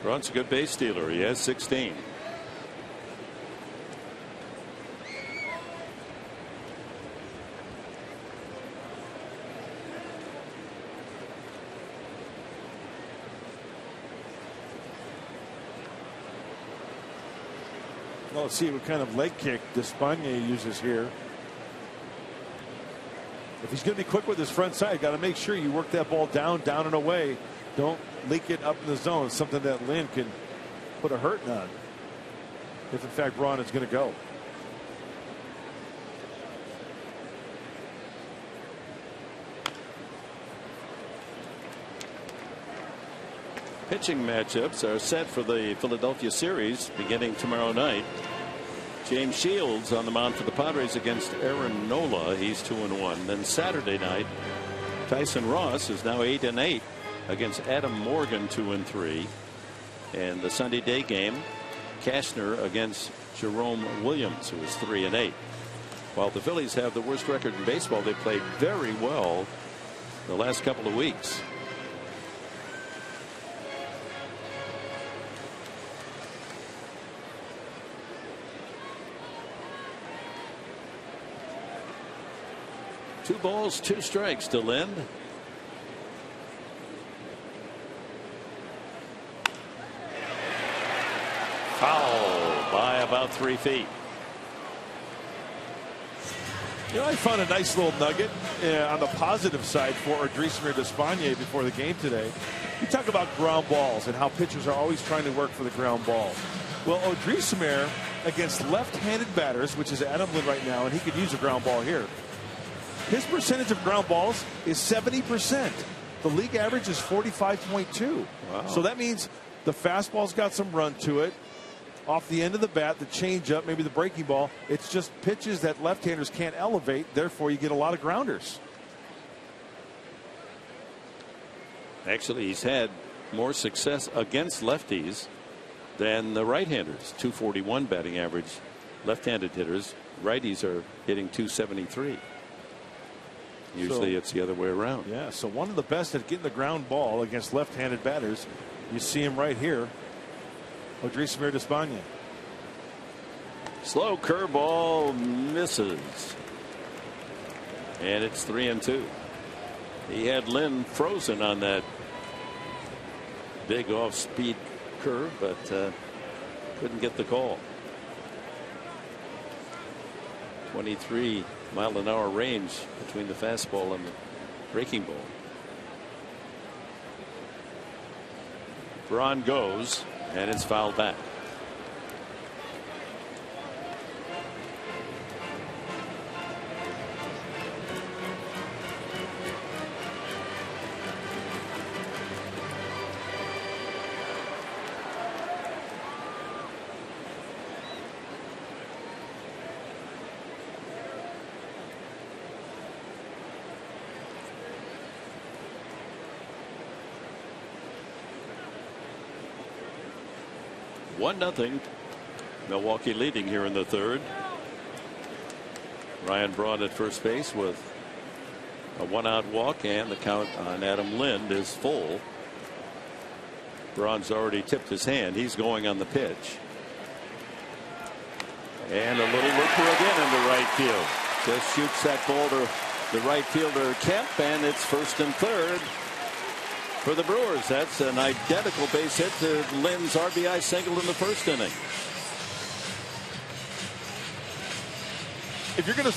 Braun's a good base stealer. He has 16. Well, let's see what kind of leg kick Despaigne uses here. If he's going to be quick with his front side, got to make sure you work that ball down and away. Don't leak it up in the zone. Something that Lynn can put a hurting on if in fact Braun is going to go. Pitching matchups are set for the Philadelphia series beginning tomorrow night. James Shields on the mound for the Padres against Aaron Nola. He's 2-1. Then Saturday night, Tyson Ross is now 8-8 against Adam Morgan, 2-3. And the Sunday day game, Cashner against Jerome Williams, who is 3-8. While the Phillies have the worst record in baseball, they played very well the last couple of weeks. Two balls, two strikes to Lind. Foul by about 3 feet. You know, I found a nice little nugget on the positive side for Odrisamer Despaigne before the game today. You talk about ground balls and how pitchers are always trying to work for the ground ball. Well, Odrisamer against left-handed batters, which is Adam Lind right now, and he could use a ground ball here. His percentage of ground balls is 70%. The league average is 45.2. Wow. So that means the fastball's got some run to it. Off the end of the bat, the changeup, maybe the breaking ball. It's just pitches that left-handers can't elevate. Therefore, you get a lot of grounders. Actually, he's had more success against lefties than the right-handers. 241 batting average. Left-handed hitters. Righties are hitting 273. Usually it's the other way around. Yeah, so one of the best at getting the ground ball against left-handed batters. You see him right here. Odrisamer Despaigne. Slow curveball misses. And it's 3-2. He had Lynn frozen on that big off-speed curve, but couldn't get the call. 23-mile-an-hour range between the fastball and the breaking ball. Braun goes, and it's fouled back. Nothing. Milwaukee leading here in the third. Ryan Braun at first base with a 1-out walk, and the count on Adam Lind is full. Braun's already tipped his hand. He's going on the pitch. And a little looper again into right field. Just shoots that ball to the right fielder Kemp, and it's first and third for the Brewers. That's an identical base hit to Lind's RBI single in the first inning. If you're going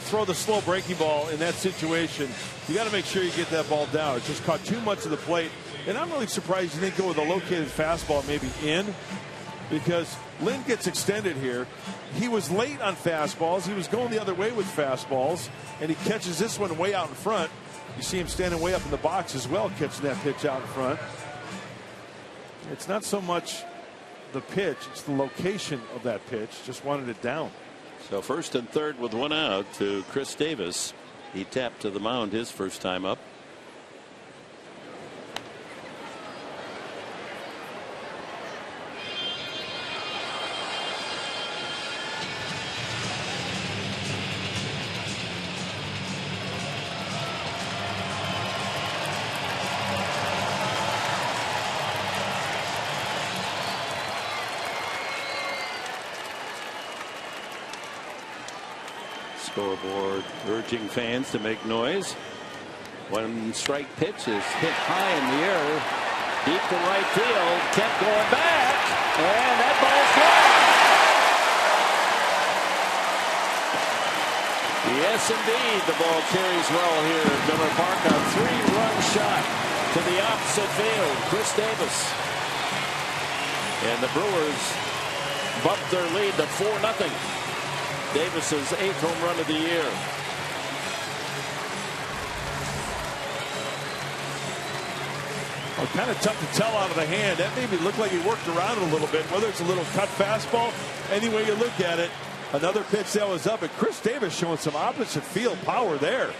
to throw the slow breaking ball in that situation, you got to make sure you get that ball down. It just caught too much of the plate, and I'm really surprised you didn't go with a located fastball maybe in, because Lind gets extended here. He was late on fastballs. He was going the other way with fastballs, and he catches this one way out in front. You see him standing way up in the box as well, catching that pitch out in front. It's not so much the pitch, it's the location of that pitch. Just wanted it down. So first and third with 1 out to Chris Davis. He tapped to the mound his first time up. Scoreboard urging fans to make noise. 1 strike pitch is hit high in the air, deep to right field. Kept going back, and that ball's gone. Yes, indeed, the ball carries well here at Miller Park. A 3-run shot to the opposite field. Chris Davis, and the Brewers bumped their lead to 4-0. Davis's 8th home run of the year. Well, kind of tough to tell out of the hand. That maybe looked like he worked around it a little bit, whether it's a little cut fastball. Any way you look at it, another pitch that was up, and Chris Davis showing some opposite field power there.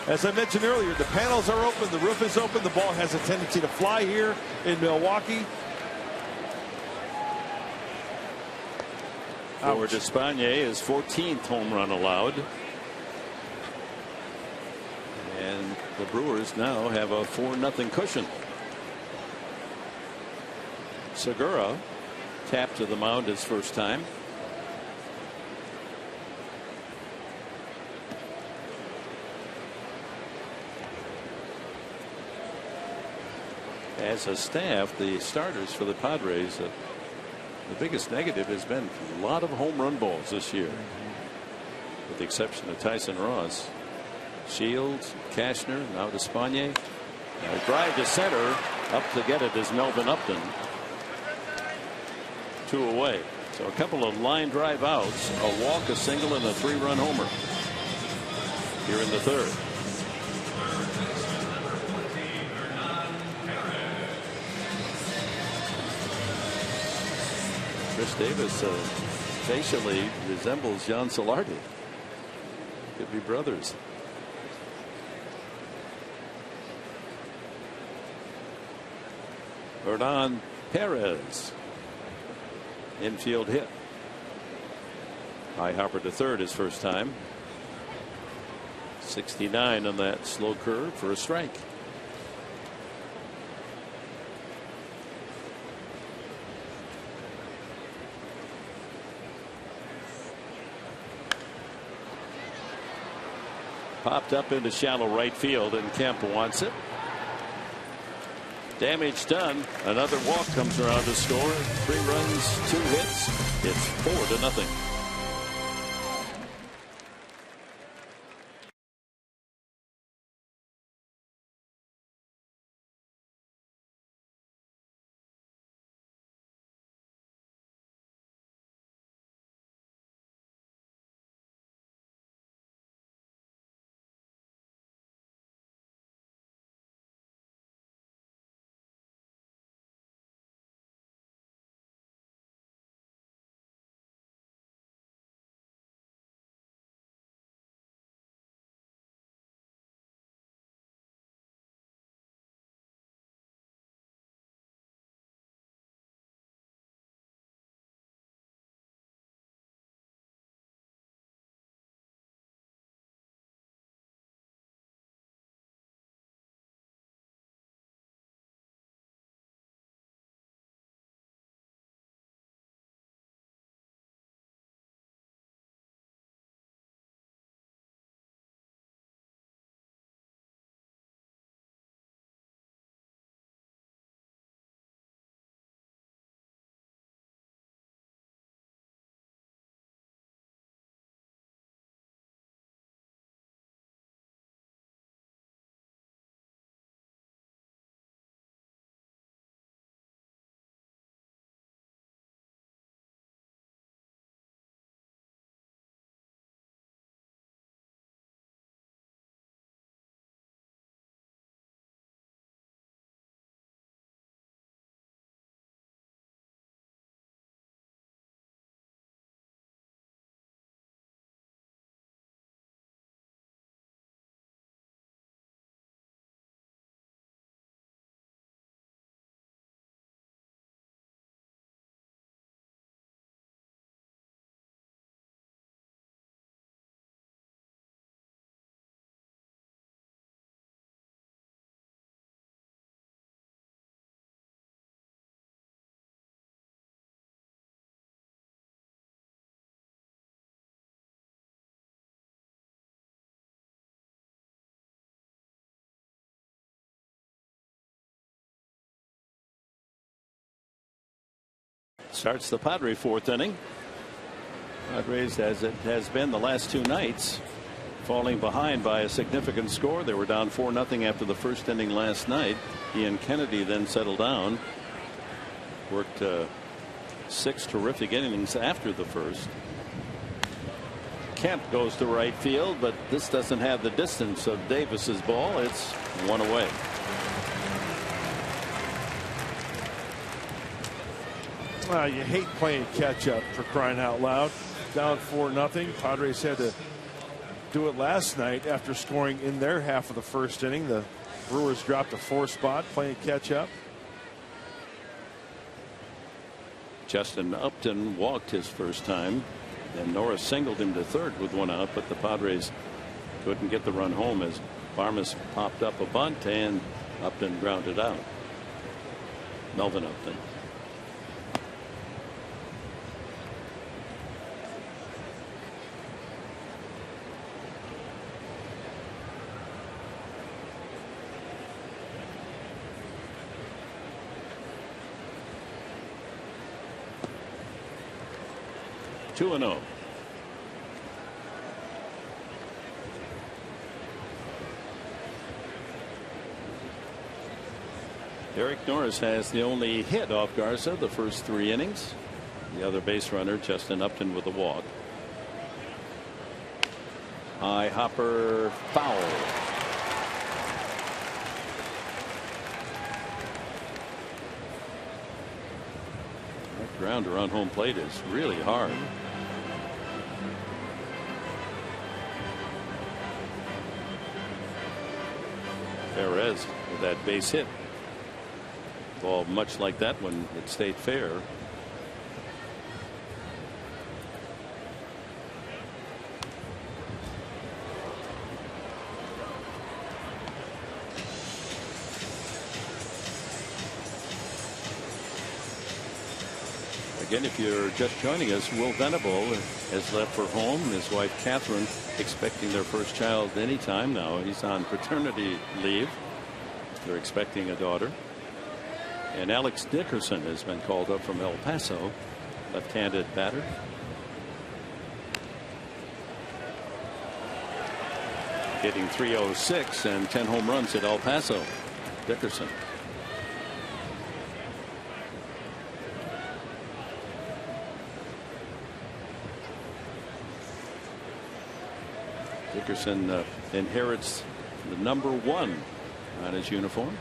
As I mentioned earlier, the panels are open, the roof is open, the ball has a tendency to fly here in Milwaukee. For Despaigne, his 14th home run allowed. And the Brewers now have a 4-0 cushion. Segura tapped to the mound his first time. As a staff, the starters for the Padres, the biggest negative has been a lot of home run balls this year, with the exception of Tyson Ross. Shields, Cashner, now Despaigne. Drive to center, up to get it is Melvin Upton. 2 away. So a couple of line drive outs, a walk, a single, and a 3-run homer here in the third. Chris Davis facially resembles Jan Solardi. Could be brothers. Hernan Perez. Infield hit. High hopper to third his first time. 69 on that slow curve for a strike. Popped up into shallow right field, and Kemp wants it. Damage done. Another walk comes around to score. 3 runs, 2 hits. It's 4-0. Starts the Padre 4th inning. Padres, as it has been the last 2 nights, falling behind by a significant score. They were down 4-0 after the first inning last night. Ian Kennedy then settled down. Worked 6 terrific innings after the first. Kemp goes to right field, but this doesn't have the distance of Davis's ball. It's 1 away. You hate playing catch up, for crying out loud. Down 4-0. Padres had to do it last night after scoring in their half of the first inning. The Brewers dropped a 4 spot playing catch up. Justin Upton walked his first time, and Norris singled him to third with 1 out, but the Padres couldn't get the run home as Barmes popped up a bunt and Upton grounded out. Melvin Upton. Two and 0. Eric Norris has the only hit off Garza the first 3 innings. The other base runner, Justin Upton, with a walk. High hopper, foul. That grounder on home plate is really hard. Perez with that base hit. Ball much like that one, it stayed fair. Again, if you're just joining us, Will Venable has left for home. His wife Catherine expecting their first child any time now. He's on paternity leave. They're expecting a daughter. And Alex Dickerson has been called up from El Paso, left-handed batter. Hitting .306 and 10 home runs at El Paso. Dickerson. Dickerson inherits the number 1 on his uniform.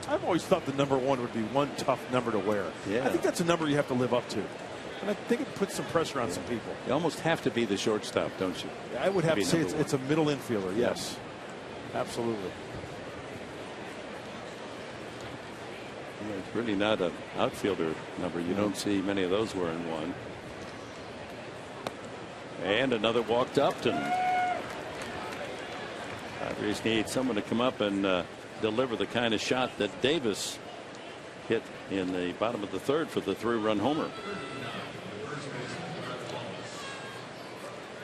I've always thought the number 1 would be one tough number to wear. Yeah. I think that's a number you have to live up to. And I think it puts some pressure on some people. You almost have to be the shortstop, don't you? I would have to say it's a a middle infielder. Yes. Absolutely. Yeah, it's really not an outfielder number. You don't see many of those wearing 1. And another walk to Upton. Padres need someone to come up and deliver the kind of shot that Davis hit in the bottom of the 3rd for the 3-run homer.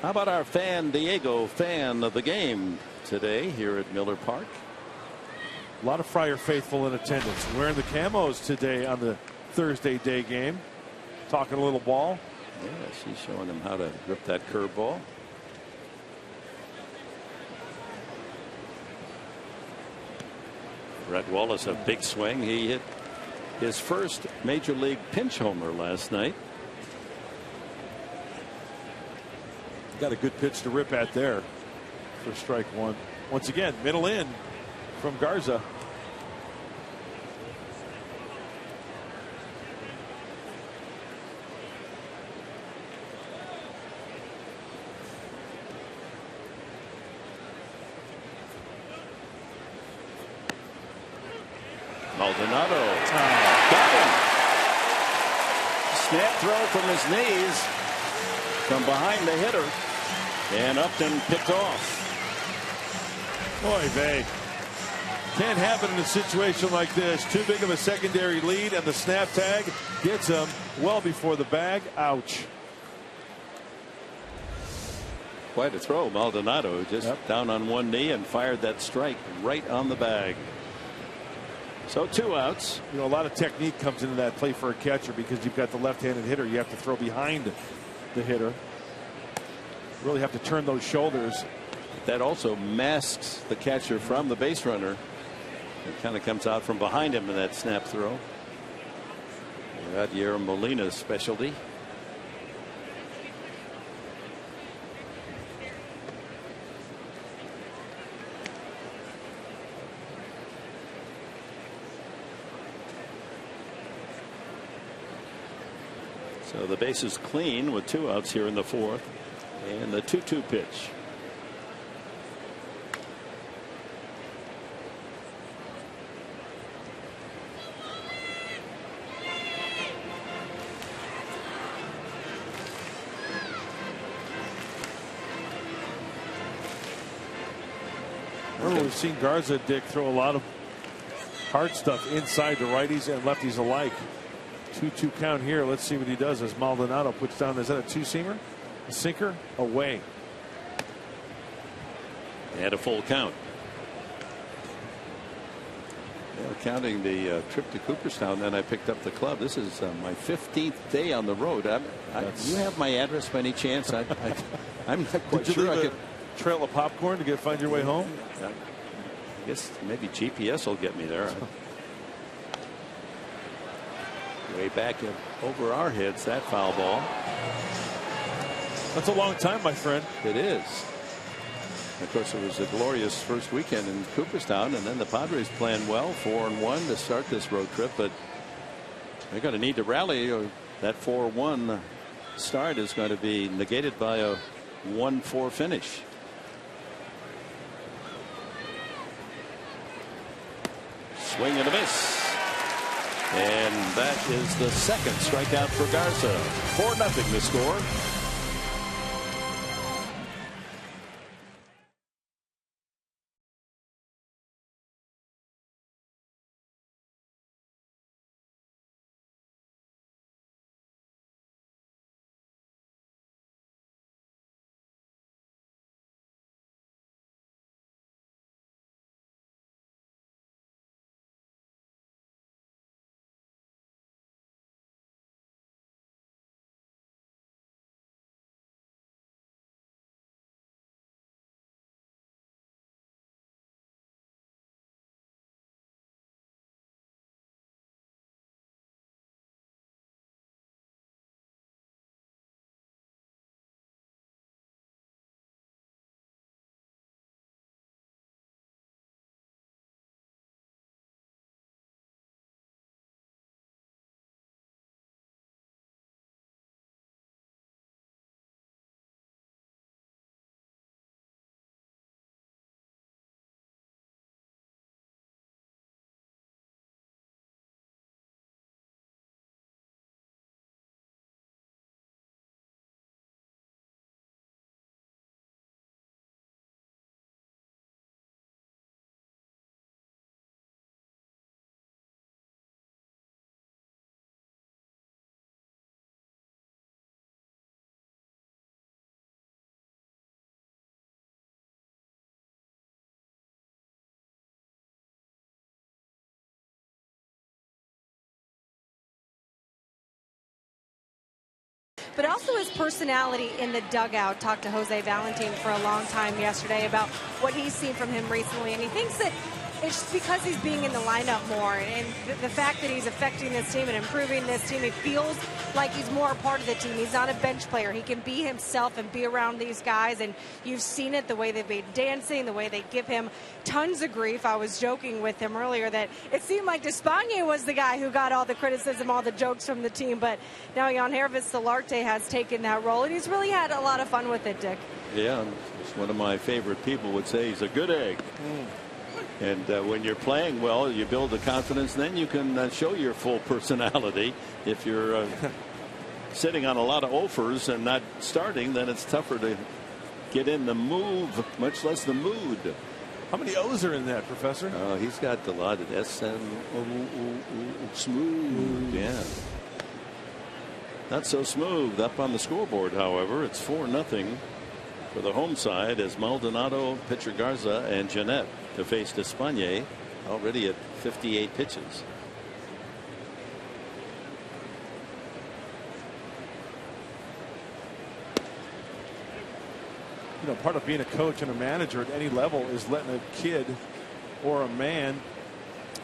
How about our fan Diego fan of the game today here at Miller Park? A lot of Friar faithful in attendance, wearing the camos today on the Thursday day game. Talking a little ball. Yes, he's showing him how to rip that curveball. Brett Wallace, a big swing. He hit his first major league pinch homer last night. Got a good pitch to rip at there for strike 1. Once again, middle in from Garza. Maldonado. Got him. Snap throw from his knees from behind the hitter. And Upton picked off. Boy, vey. Can't happen in a situation like this. Too big of a secondary lead, and the snap tag gets him well before the bag. Ouch. Quite a throw. Maldonado just down on one knee and fired that strike right on the bag. So 2 outs. You know, a lot of technique comes into that play for a catcher because you've got the left-handed hitter. You have to throw behind the hitter. Really have to turn those shoulders. That also masks the catcher from the base runner. It kind of comes out from behind him in that snap throw. Yadier Molina's specialty. So the base is clean with 2 outs here in the 4th. And the 2-2 pitch. Well, we've seen Garza, Dick, throw a lot of hard stuff inside to righties and lefties alike. 2-2 count here. Let's see what he does as Maldonado puts down. Is that a 2-seamer? A sinker away. And a full count. Yeah, counting the trip to Cooperstown, then I picked up the club. This is my 15th day on the road. You have my address by any chance? I'm not quite Did you sure. leave a trail of popcorn to find your way home? I guess maybe GPS will get me there. Way back over our heads, that foul ball. That's a long time, my friend. It is. Of course, it was a glorious first weekend in Cooperstown, and then the Padres playing well, 4-1 to start this road trip, but they're going to need to rally. Or that 4-1 start is going to be negated by a 1-4 finish. Swing and a miss. And that is the second strikeout for Garza. 4-0 the score. but also his personality in the dugout. Talked to Jose Valentin for a long time yesterday about what he's seen from him recently, and he thinks that it's because he's being in the lineup more, and the fact that he's affecting this team and improving this team, he feels like he's more a part of the team. He's not a bench player. He can be himself and be around these guys, and you've seen it, the way they've been dancing, the way they give him tons of grief. I was joking with him earlier that it seemed like Despagne was the guy who got all the criticism, all the jokes from the team, but now Yangervis Solarte has taken that role, and he's really had a lot of fun with it, Dick. Yeah, one of my favorite people would say he's a good egg. And when you're playing well, you build the confidence, then you can show your full personality. If you're sitting on a lot of offers and not starting, then it's tougher to get in the move, much less the mood. How many O's are in that, Professor? He's got a lot of S-M-O, smooth. Yeah. Not so smooth up on the scoreboard, however. It's 4-0 for the home side as Maldonado, pitcher Garza, and Jeanette to face Despagne, already at 58 pitches. You know, part of being a coach and a manager at any level is letting a kid or a man,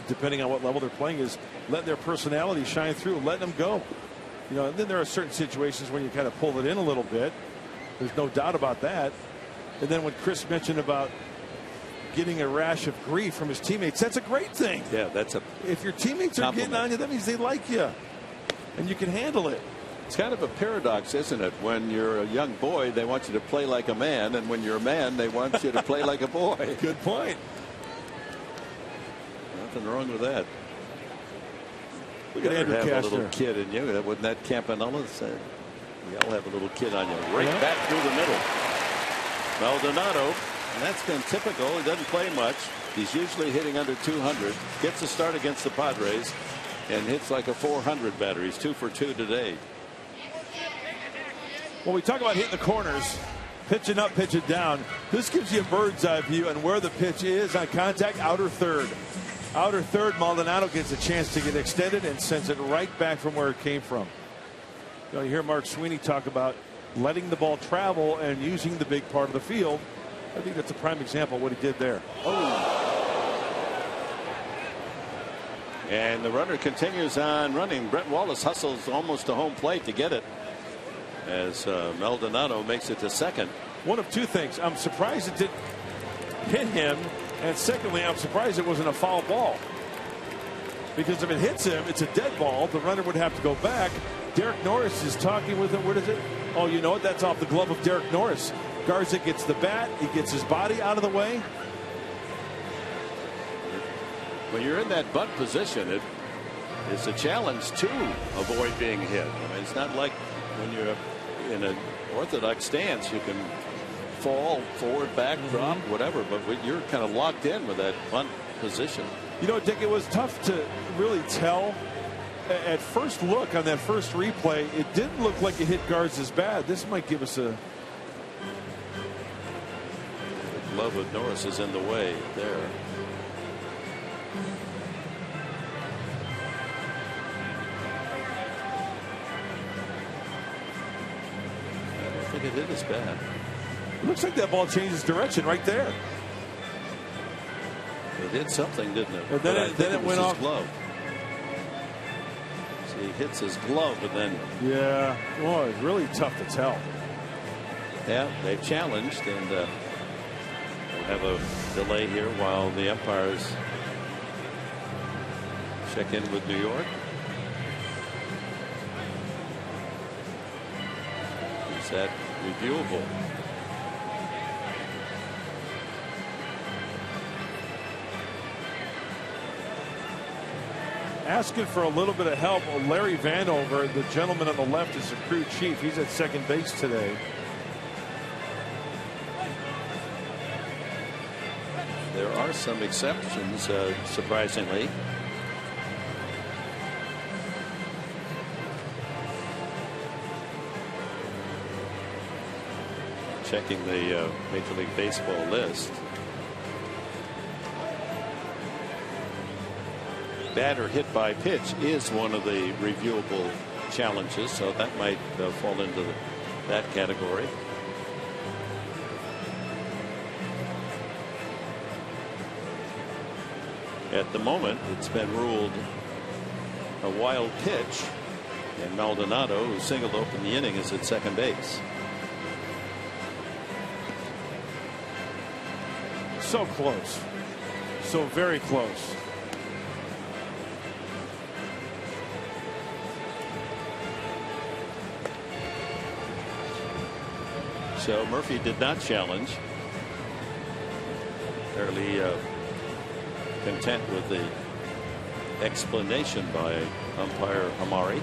depending on what level they're playing, is letting their personality shine through, letting them go. You know, and then there are certain situations when you kind of pull it in a little bit. There's no doubt about that. And then when Chris mentioned about getting a rash of grief from his teammates, that's a great thing. Yeah, that's a if your teammates are getting on you, that means they like you and you can handle it. It's kind of a paradox, isn't it? When you're a young boy, they want you to play like a man, and when you're a man, they want you to play like a boy. Good point. Nothing wrong with that. Look at Andrew have Cashner. A little kid in you. Wouldn't that Campanella say? You all have a little kid on you. Right back through the middle. Maldonado, and that's been typical. He doesn't play much. He's usually hitting under 200. Gets a start against the Padres and hits like a 400 batter. He's 2 for 2 today. When we talk about hitting the corners, pitching up, pitching down, this gives you a bird's eye view on where the pitch is on contact. Outer third. Outer third, Maldonado gets a chance to get extended and sends it right back from where it came from. You know, you hear Mark Sweeney talk about letting the ball travel and using the big part of the field. I think that's a prime example of what he did there. And the runner continues on running. Brett Wallace hustles almost to home plate to get it as Maldonado makes it to second. One of two things. I'm surprised it didn't hit him, and secondly, I'm surprised it wasn't a foul ball, because if it hits him, it's a dead ball. The runner would have to go back. Derek Norris is talking with him. What is it? Oh, you know what? That's off the glove of Derek Norris. Garza gets the bat. He gets his body out of the way. When you're in that bunt position, it's a challenge to avoid being hit. I mean, it's not like when you're in an orthodox stance, you can fall forward, back, drop, whatever. But you're kind of locked in with that bunt position. You know, Dick, it was tough to really tell. At first look on that first replay, it didn't look like it hit Garza's bat. This might give us a. The glove of Norris is in the way there. I don't think it hit his bat. It looks like that ball changes direction right there. It did something, didn't it? And then it went off. Glove. So he hits his glove, and then. Yeah. Well, it's really tough to tell. Yeah, they've challenged, and we'll have a delay here while the umpires check in with New York. Is that reviewable? Asking for a little bit of help. Larry Vanover, the gentleman on the left, is the crew chief. He's at second base today. There are some exceptions, surprisingly. Checking the Major League Baseball list. Batter hit by pitch is one of the reviewable challenges, so that might fall into that category. At the moment, it's been ruled a wild pitch, and Maldonado, who singled open the inning, is at second base. So close. So very close. So Murphy did not challenge. Fairly content with the explanation by umpire Amari.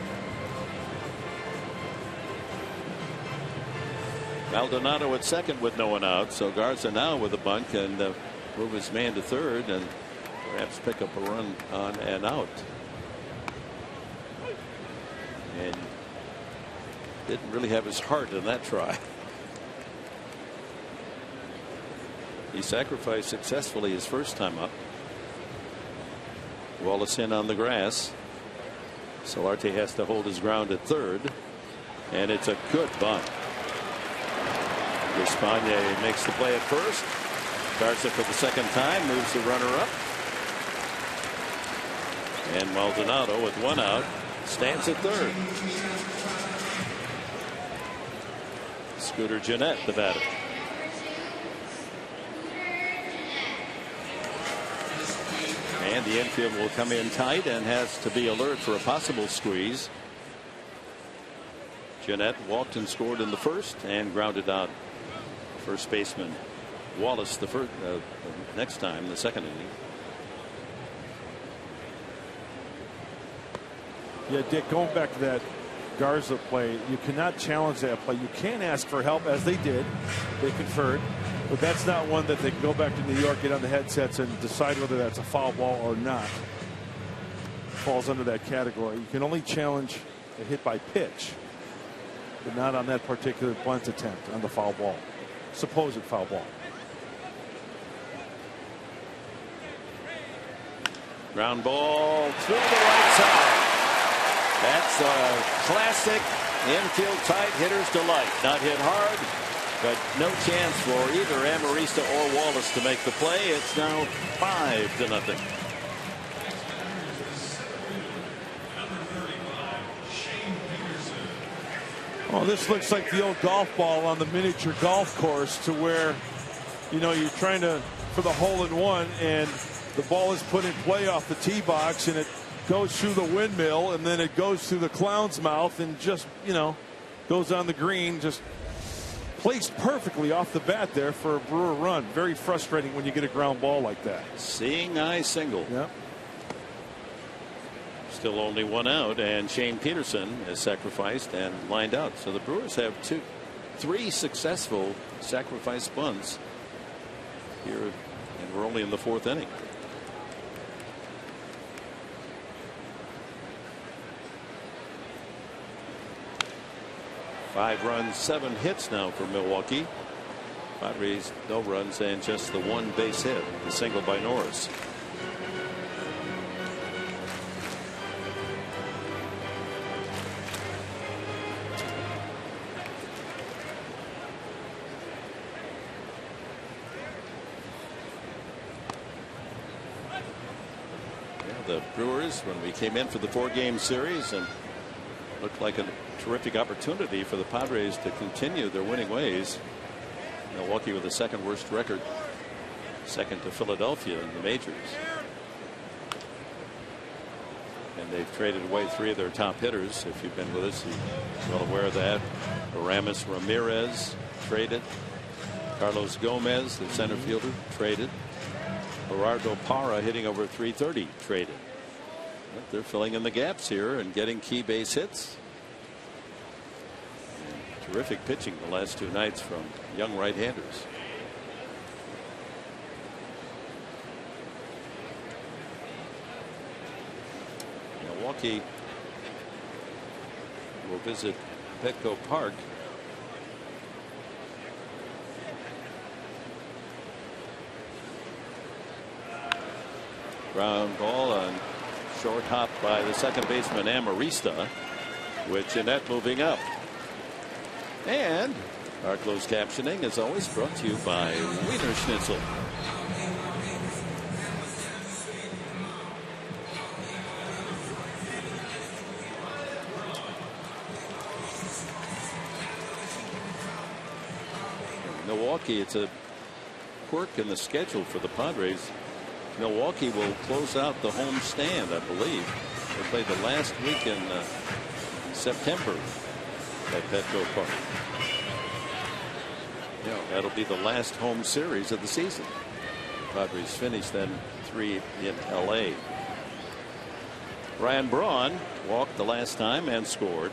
Maldonado at second with no one out, so Garza now with a bunt and move his man to third and perhaps pick up a run on and out. And didn't really have his heart in that try. He sacrificed successfully his first time up. Wallace in on the grass. Solarte has to hold his ground at third, and it's a good bunt. Espagne makes the play at first. Garza for the second time moves the runner up. And Maldonado with one out stands at third. Scooter Gennett, the batter. And the infield will come in tight and has to be alert for a possible squeeze. Gennett walked and scored in the first and grounded out first baseman Wallace the first next time, the second inning. Yeah, Dick, going back to that Garza play, you cannot challenge that play. You can ask for help, as they did. They conferred. But that's not one that they can go back to New York, get on the headsets, and decide whether that's a foul ball or not. Falls under that category. You can only challenge a hit by pitch, but not on that particular bunt attempt on the foul ball. Supposed foul ball. Ground ball through the right side. That's a classic infield tight hitter's delight. Not hit hard, but no chance for either Amarista or Wallace to make the play. It's now 5-0. Oh, this looks like the old golf ball on the miniature golf course, to where, you know, you're trying to for the hole-in-one, and the ball is put in play off the tee box, and it goes through the windmill, and then it goes through the clown's mouth, and just, you know, goes on the green, just placed perfectly off the bat there for a Brewer run. Very frustrating when you get a ground ball like that. Seeing eye single. Yep. Still only one out, and Shane Peterson is sacrificed and lined out. So the Brewers have three successful sacrifice bunts here, and we're only in the fourth inning. Five runs, 7 hits now for Milwaukee. Padres no runs and just the one base hit, the single by Norris. The Brewers, when we came in for the 4-game series, and looked like a terrific opportunity for the Padres to continue their winning ways. Milwaukee with the second worst record, second to Philadelphia in the majors. And they've traded away 3 of their top hitters. If you've been with us, you're well aware of that. Aramis Ramirez traded. Carlos Gomez, the center fielder, traded. Gerardo Parra hitting over 330, traded. But they're filling in the gaps here and getting key base hits. And terrific pitching the last 2 nights from young right-handers. Milwaukee will visit Petco Park ground ball on short hop by the second baseman Amarista. with Jeanette moving up. And our closed captioning is always brought to you by Wiener Schnitzel. Milwaukee, it's a quirk in the schedule for the Padres. Milwaukee will close out the home stand, I believe. They play the last week in September at Petco Park. Yeah, that'll be the last home series of the season. Padres finish then 3 in LA. Ryan Braun walked the last time and scored.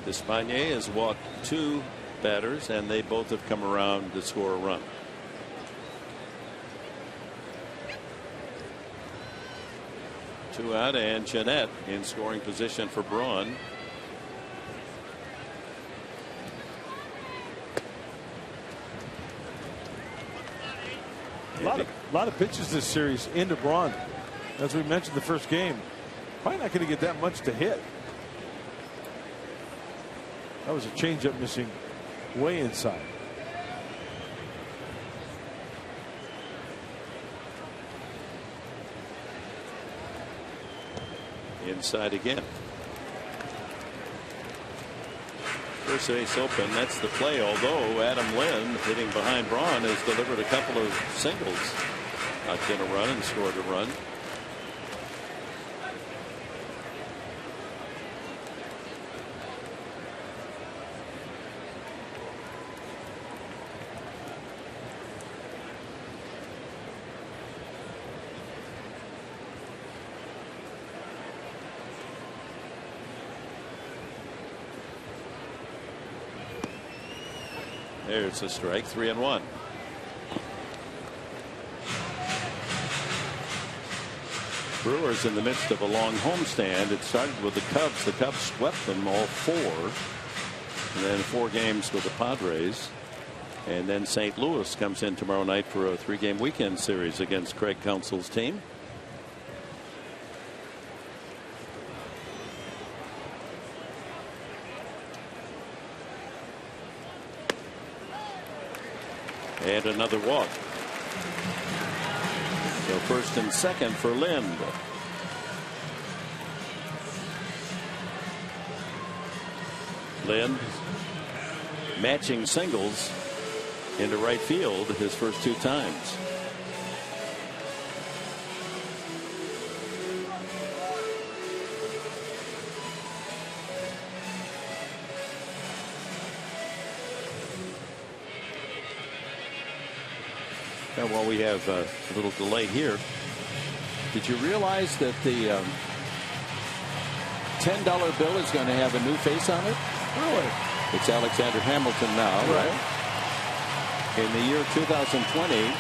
Despagne has walked 2 batters, and they both have come around to score a run. Two out, and Jeanette in scoring position for Braun. A lot of pitches this series into Braun. As we mentioned the first game, probably not going to get that much to hit. That was a changeup missing way inside. Inside again. First base open. That's the play. Although Adam Lynn, hitting behind Braun, has delivered a couple of singles. Knocked in a run and scored a run. There's a strike. 3-1. Brewers in the midst of a long homestand. It started with the Cubs. The Cubs swept them all 4. And then 4 games with the Padres. And then St. Louis comes in tomorrow night for a 3-game weekend series against Craig Counsell's team. And another walk. So first and second for Lind. Lind matching singles into right field his first 2 times. While we have a little delay here, did you realize that the $10 bill is going to have a new face on it? Really? It's Alexander Hamilton now, right? In the year 2020,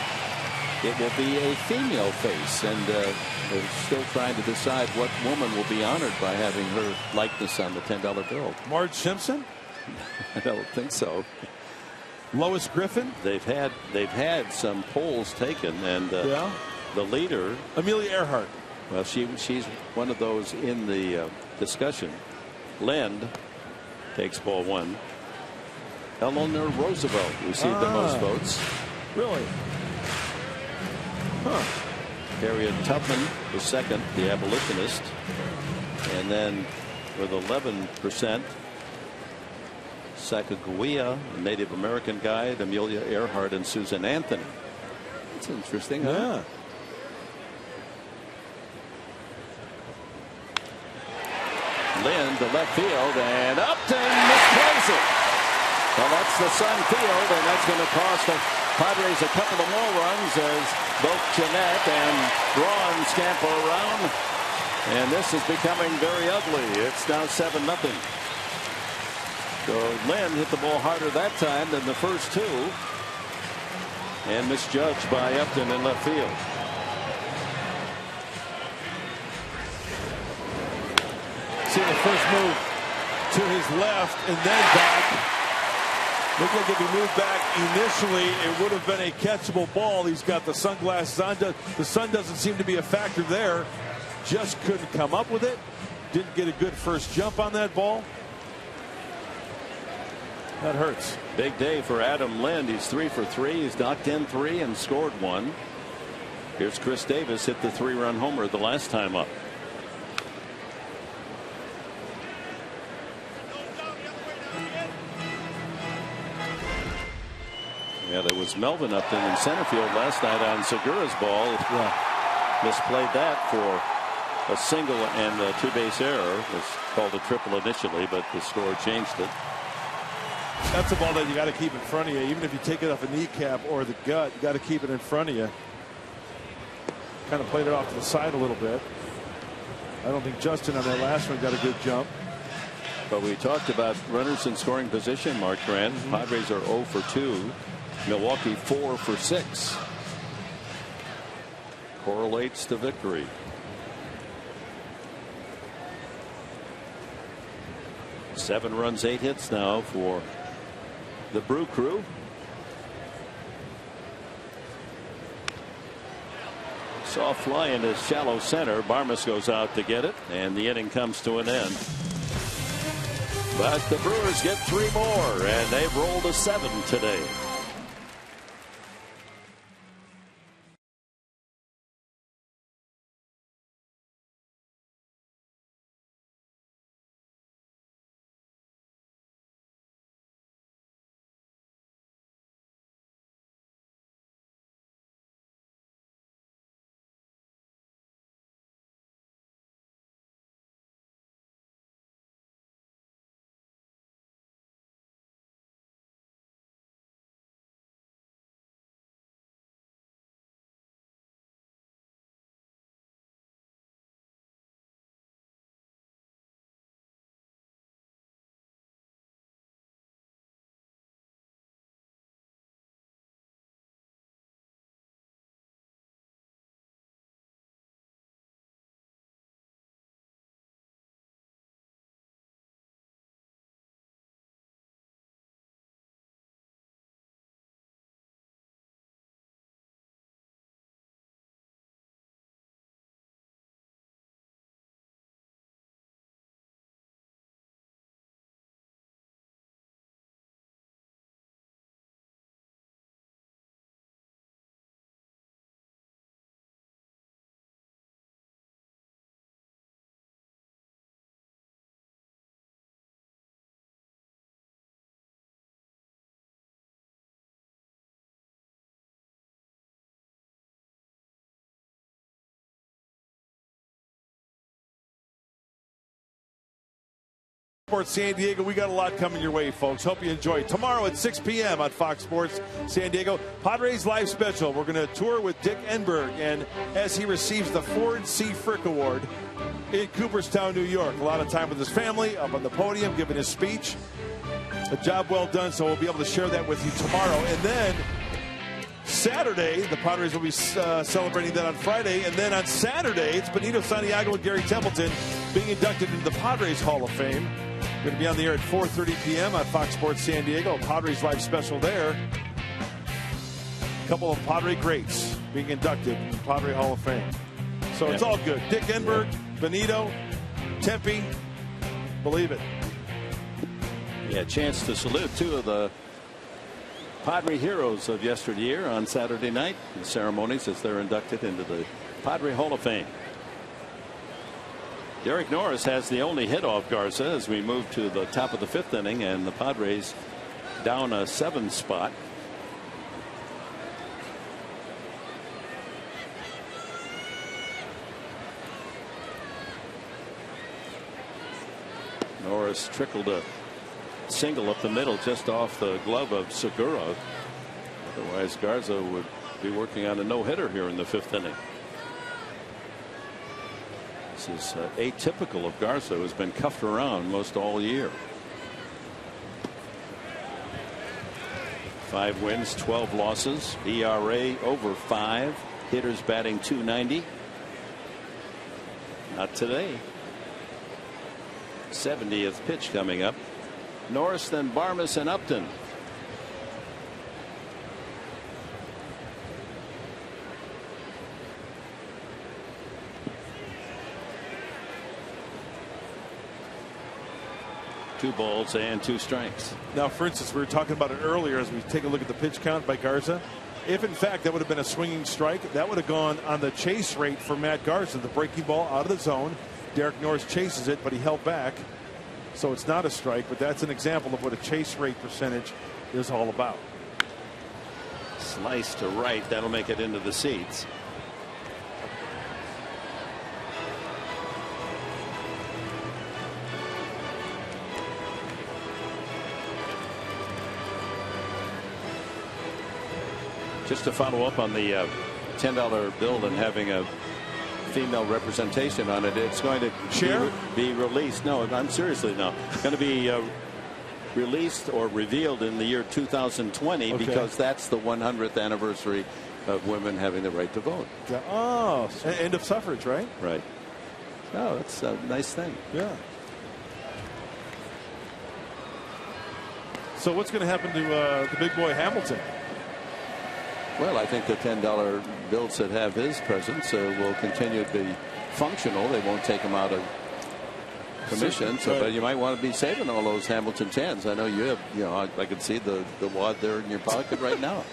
it will be a female face, and they're still trying to decide what woman will be honored by having her likeness on the $10 bill. Marge Simpson? I don't think so. Lois Griffin? They've had some polls taken, and the leader, Amelia Earhart. Well, she's one of those in the discussion. Lind takes ball 1. Eleanor Roosevelt received the most votes. Really? Huh. Harriet Tubman was second, the abolitionist, and then with 11%. Sacagawea, a Native American guide, Amelia Earhart, and Susan Anthony. That's interesting, huh? Yeah. Lind to left field, and Upton misplays it. Well, that's the Sun Field, and that's going to cost the Padres a couple of more runs as both Jeanette and Braun scamper around. And this is becoming very ugly. It's now 7-0. So Lind hit the ball harder that time than the first 2, and misjudged by Upton in left field. See the first move to his left and then back. Looked like if he moved back initially, it would have been a catchable ball. He's got the sunglasses on. The sun doesn't seem to be a factor there. Just couldn't come up with it. Didn't get a good first jump on that ball. That hurts. Big day for Adam Lind. He's 3 for 3. He's knocked in 3 and scored 1. Here's Chris Davis, hit the 3-run homer the last time up. Yeah, there was Melvin Upton in center field last night on Segura's ball. Misplayed that for a single and a 2-base error. It was called a triple initially, but the score changed it. That's a ball that you got to keep in front of you. Even if you take it off a kneecap or the gut, you got to keep it in front of you. Kind of played it off to the side a little bit. I don't think Justin on that last one got a good jump. But we talked about runners in scoring position, Mark Grant. Padres are 0 for 2. Milwaukee 4 for 6. Correlates to victory. Seven runs, 8 hits now for the Brew Crew. Soft fly into shallow center. Barmes goes out to get it, and the inning comes to an end. But the Brewers get 3 more, and they've rolled a 7 today. Sports San Diego, we got a lot coming your way, folks. Hope you enjoy. Tomorrow at 6 p.m. on Fox Sports San Diego, Padres Live Special. We're going to tour with Dick Enberg, and as he receives the Ford C. Frick Award in Cooperstown, New York. A lot of time with his family, up on the podium, giving his speech. A job well done, so we'll be able to share that with you tomorrow. And then Saturday, the Padres will be celebrating that on Friday. And then on Saturday, it's Benito Santiago and Gary Templeton being inducted into the Padres Hall of Fame. Going to be on the air at 4:30 p.m. on Fox Sports San Diego. Padres Live Special there. A couple of Padre greats being inducted in the Padre Hall of Fame. So it's all good. Dick Enberg, Benito, Tempe, believe it. Yeah, chance to salute 2 of the Padre heroes of yesteryear on Saturday night in ceremonies as they're inducted into the Padre Hall of Fame. Derek Norris has the only hit off Garza as we move to the top of the 5th inning, and the Padres down a 7 spot. Norris trickled a single up the middle just off the glove of Segura. Otherwise Garza would be working on a no-hitter here in the 5th inning. This is atypical of Garza, who's been cuffed around most all year. 5 wins, 12 losses, ERA over 5, hitters batting .290. Not today. 70th pitch coming up. Norris, then Barmes and Upton. 2 balls and 2 strikes. Now, for instance, we were talking about it earlier as we take a look at the pitch count by Garza. If in fact that would have been a swinging strike, that would have gone on the chase rate for Matt Garza. The breaking ball out of the zone. Derek Norris chases it, but he held back. So it's not a strike, but that's an example of what a chase rate percentage is all about. Slice to right. That'll make it into the seats. Just to follow up on the $10 bill and having a female representation on it, it's going to be released. No, I'm seriously no. It's going to be released or revealed in the year 2020 because that's the 100th anniversary of women having the right to vote. Yeah. Oh, end of suffrage, right? Right. Oh, that's a nice thing. Yeah. So what's going to happen to the big boy Hamilton? Well, I think the $10 bills that have his presence will continue to be functional. They won't take them out of commission. So, but you might want to be saving all those Hamilton 10s. I know you have. You know, I can see the wad there in your pocket right now.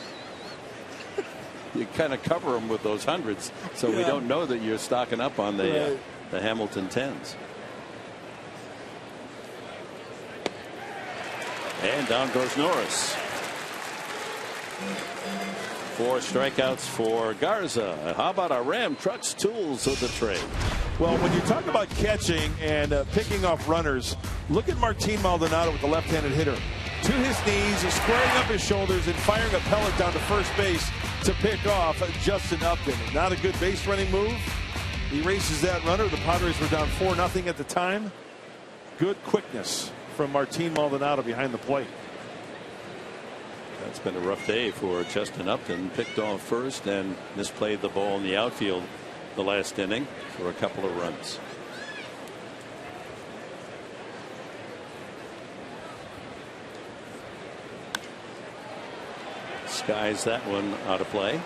You kind of cover them with those hundreds, so we don't know that you're stocking up on the Hamilton 10s. And down goes Norris. 4 strikeouts for Garza. How about a Ram Trucks Tools of the trade? Well, when you talk about catching and picking off runners, look at Martin Maldonado with the left-handed hitter. To his knees, squaring up his shoulders and firing a pellet down to first base to pick off Justin Upton. Not a good base running move. He races that runner. The Padres were down 4-0 at the time. Good quickness from Martin Maldonado behind the plate. That's been a rough day for Justin Upton. Picked off first and misplayed the ball in the outfield the last inning for a couple of runs. Skies that one out of play.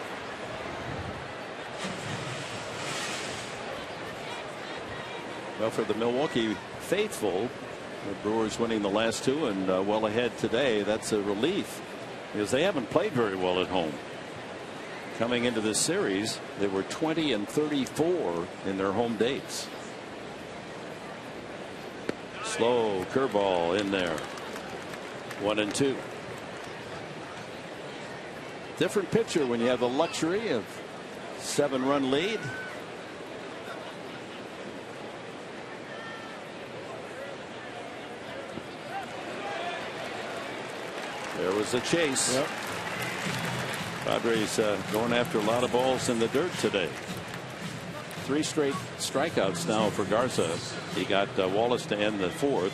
Well, for the Milwaukee faithful, the Brewers winning the last 2 and well ahead today, that's a relief because they haven't played very well at home. Coming into this series, they were 20-34 in their home dates. Slow curveball in there. 1-2. Different pitcher when you have the luxury of 7-run lead. There was a chase. Yep. Padres going after a lot of balls in the dirt today. 3 straight strikeouts now for Garza. He got Wallace to end the 4th.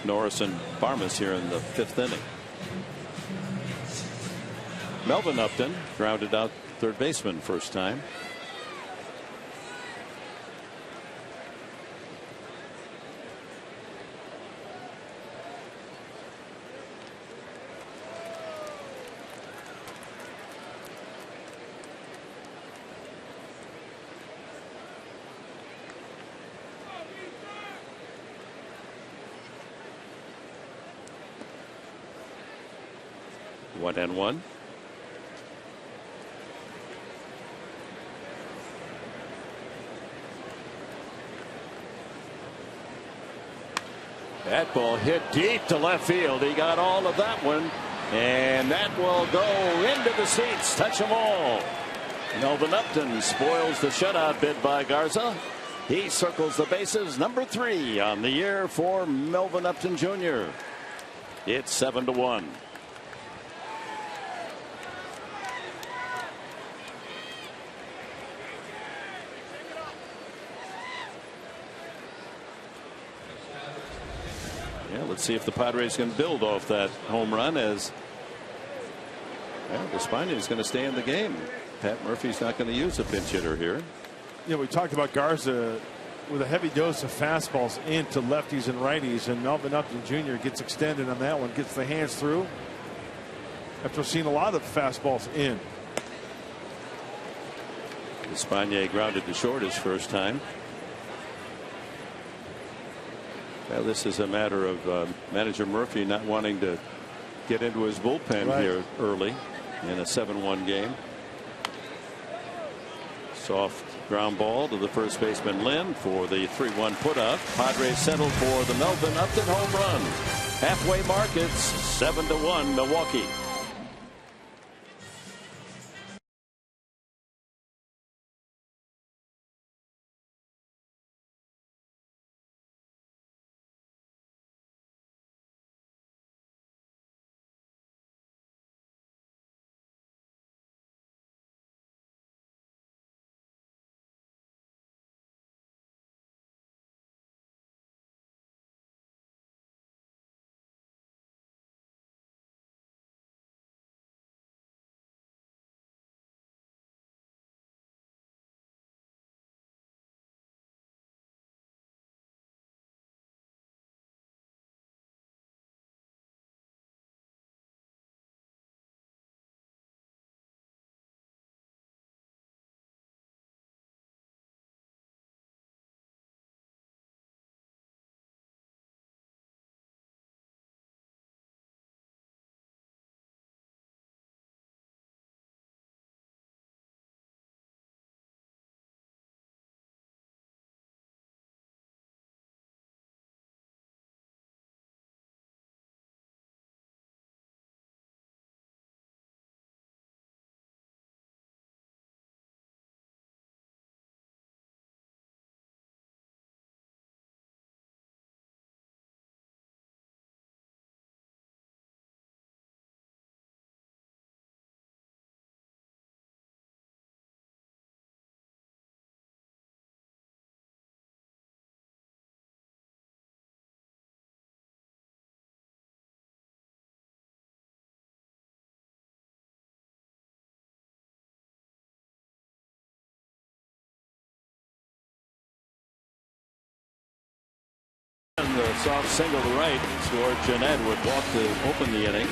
Norris and Barmas here in the 5th inning. Melvin Upton grounded out third baseman first time. One and one. That ball hit deep to left field. He got all of that one, and that will go into the seats. Touch them all. Melvin Upton spoils the shutout bid by Garza. He circles the bases. Number 3 on the year for Melvin Upton Jr. It's 7-1. Let's see if the Padres can build off that home run as Despaigne is going to stay in the game. Pat Murphy's not going to use a pinch hitter here. Yeah, we talked about Garza with a heavy dose of fastballs into lefties and righties, and Melvin Upton Jr. gets extended on that one, gets the hands through after seeing a lot of fastballs in. Despaigne grounded to short his first time. Well, this is a matter of manager Murphy not wanting to get into his bullpen here early in a 7-1 game. Soft ground ball to the first baseman Lynn for the 3-1 put up. Padres settled for the Melvin Upton home run. Halfway mark, it's 7-1 Milwaukee. The soft single to right scored. Jeanette would walk to open the inning.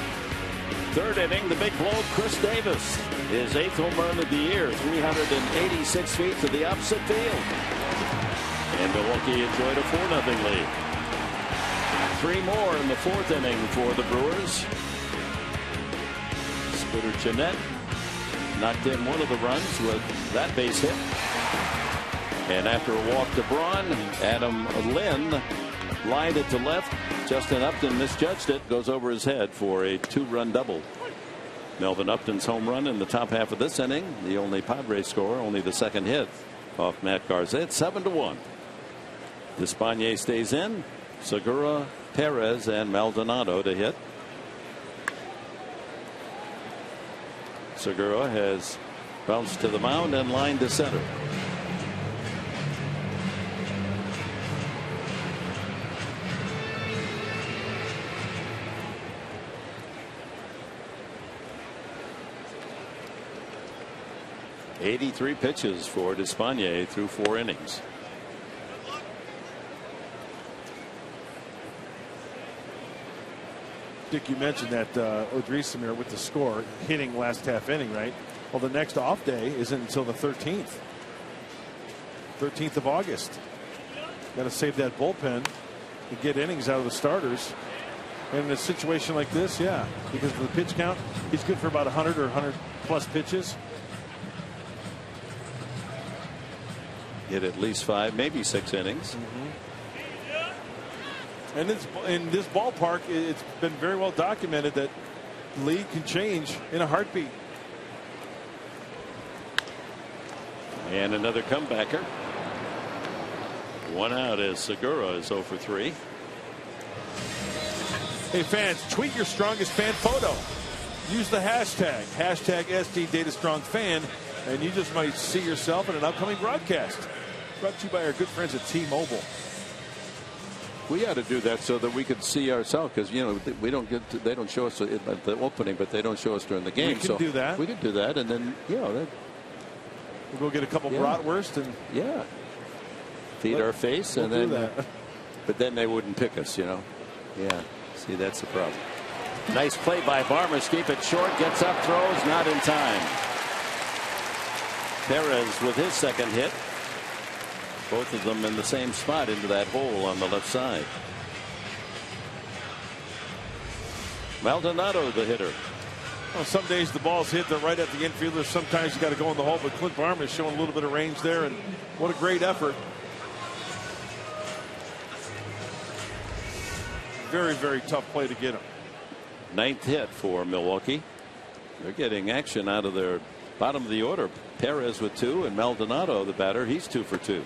Third inning, the big blow. Chris Davis, his 8th home run of the year, 386 feet to the opposite field. And Milwaukee enjoyed a 4-0 lead. 3 more in the 4th inning for the Brewers. Scooter Jeanette knocked in one of the runs with that base hit. And after a walk to Braun, Adam Lynn lined it to left. Justin Upton misjudged it, goes over his head for a 2-run double. Melvin Upton's home run in the top half of this inning, the only Padres score, only the second hit off Matt Garza. It's 7-1. Despaigne stays in. Segura, Perez, and Maldonado to hit. Segura has bounced to the mound and lined to center. .83 pitches for Despaigne through 4 innings. Dick, you mentioned that Odrisamer with the score hitting last half inning, right? Well, the next off day isn't until the 13th of August. Got to save that bullpen to get innings out of the starters. And in a situation like this, yeah, because of the pitch count, he's good for about 100 or 100 plus pitches. Hit at least 5, maybe 6 innings. And in this ballpark, it's been very well documented that the league can change in a heartbeat. And another comebacker. 1 out as Segura is 0 for 3. Hey fans, tweet your strongest fan photo. Use the hashtag #SDDataStrongFan, and you just might see yourself in an upcoming broadcast. Brought to you by our good friends at T-Mobile. We ought to do that so that we could see ourselves, because we don't get to, they don't show us at the opening, but they don't show us during the game. We can do that. We could do that, and then we'll go get a couple bratwurst and feed our face, we'll and then do that. But then they wouldn't pick us, Yeah. See, that's the problem. Nice play by Barmes. Keep it short. Gets up, throws, not in time. Perez with his second hit. Both of them in the same spot into that hole on the left side. Maldonado, the hitter. Well, some days the ball's hit right at the infielder. Sometimes you got to go in the hole, but Clint Barham is showing a little bit of range there, and what a great effort. Very, very tough play to get him. 9th hit for Milwaukee. They're getting action out of their bottom of the order. Perez with 2, and Maldonado, the batter, he's 2 for 2.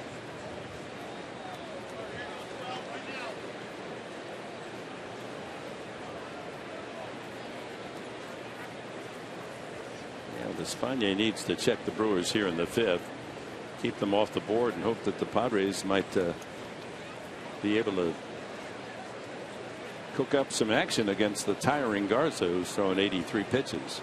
Espana needs to check the Brewers here in the 5th, keep them off the board, and hope that the Padres might be able to cook up some action against the tiring Garza, who's throwing 83 pitches.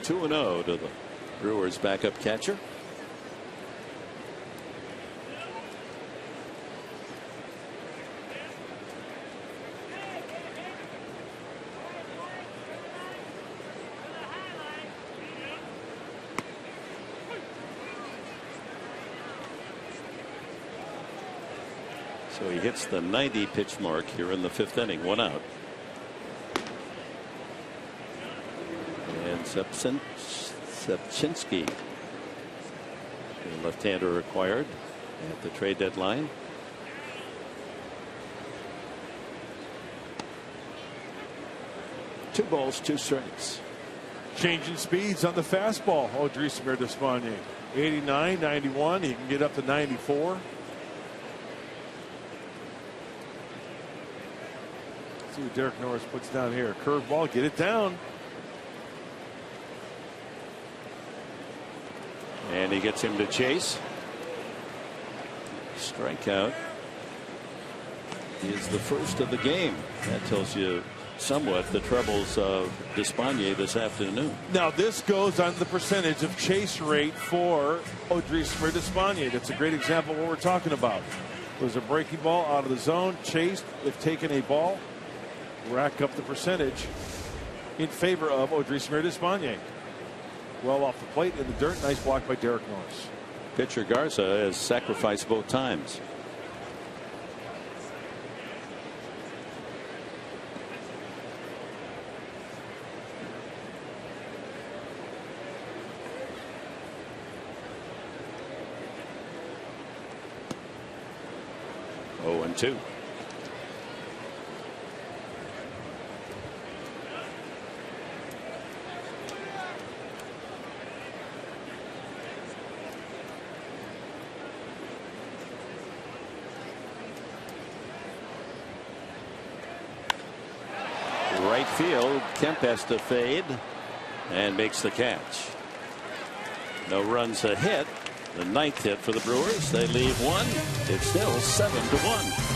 Two and 0 to the Brewers backup catcher. So he hits the 90 pitch mark here in the 5th inning. 1 out. And Sepchinski, the left-hander, acquired at the trade deadline. Two balls, 2 strikes. Changing speeds on the fastball. Odrisamer Despaigne. 89, 91. He can get up to 94. See what Derek Norris puts down here. Curveball, get it down. And he gets him to chase. Strikeout is the first of the game. That tells you somewhat the troubles of Despaigne this afternoon. Now this goes on the percentage of chase rate for Odrisamer Despaigne. That's a great example of what we're talking about. It was a breaking ball out of the zone, chased. If taken a ball, rack up the percentage in favor of Odrisamer Despaigne. Well off the plate in the dirt. Nice block by Derek Norris. Pitcher Garza has sacrificed both times. Oh, and 2. Right field, Kemp has to fade and makes the catch. No runs, a hit. The 9th hit for the Brewers. They leave 1. It's still 7-1.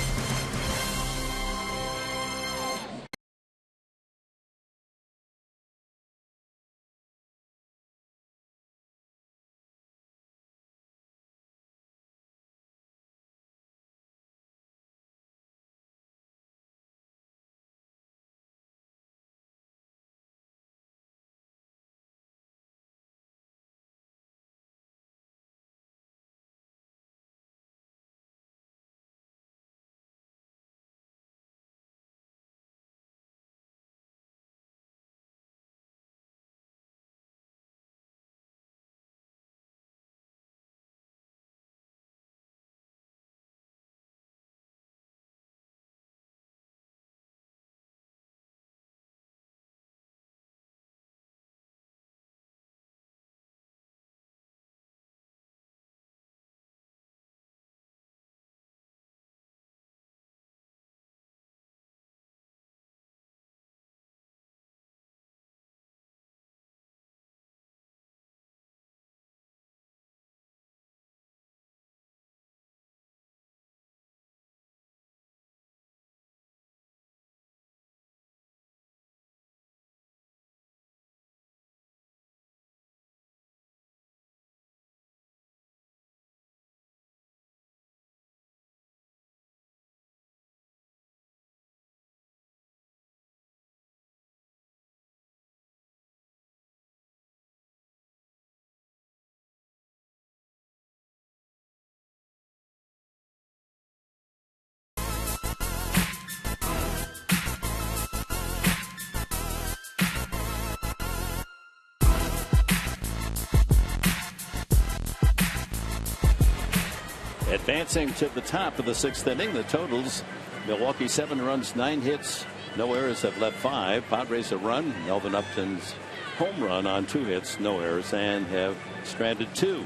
Advancing to the top of the 6th inning, the totals: Milwaukee 7 runs, 9 hits, no errors, have led 5. Padres a run. Melvin Upton's home run on 2 hits, no errors, and have stranded 2.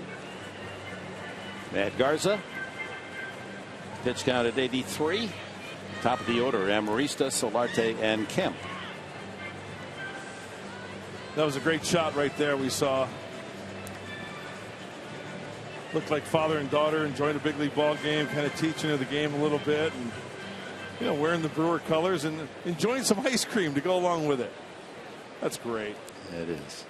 Matt Garza, pitch count at 83. Top of the order: Amarista, Solarte, and Kemp. That was a great shot right there. We saw. Looked like father and daughter enjoying a big league ball game, kind of teaching her the game a little bit, and wearing the Brewer colors and enjoying some ice cream to go along with it. That's great. It is.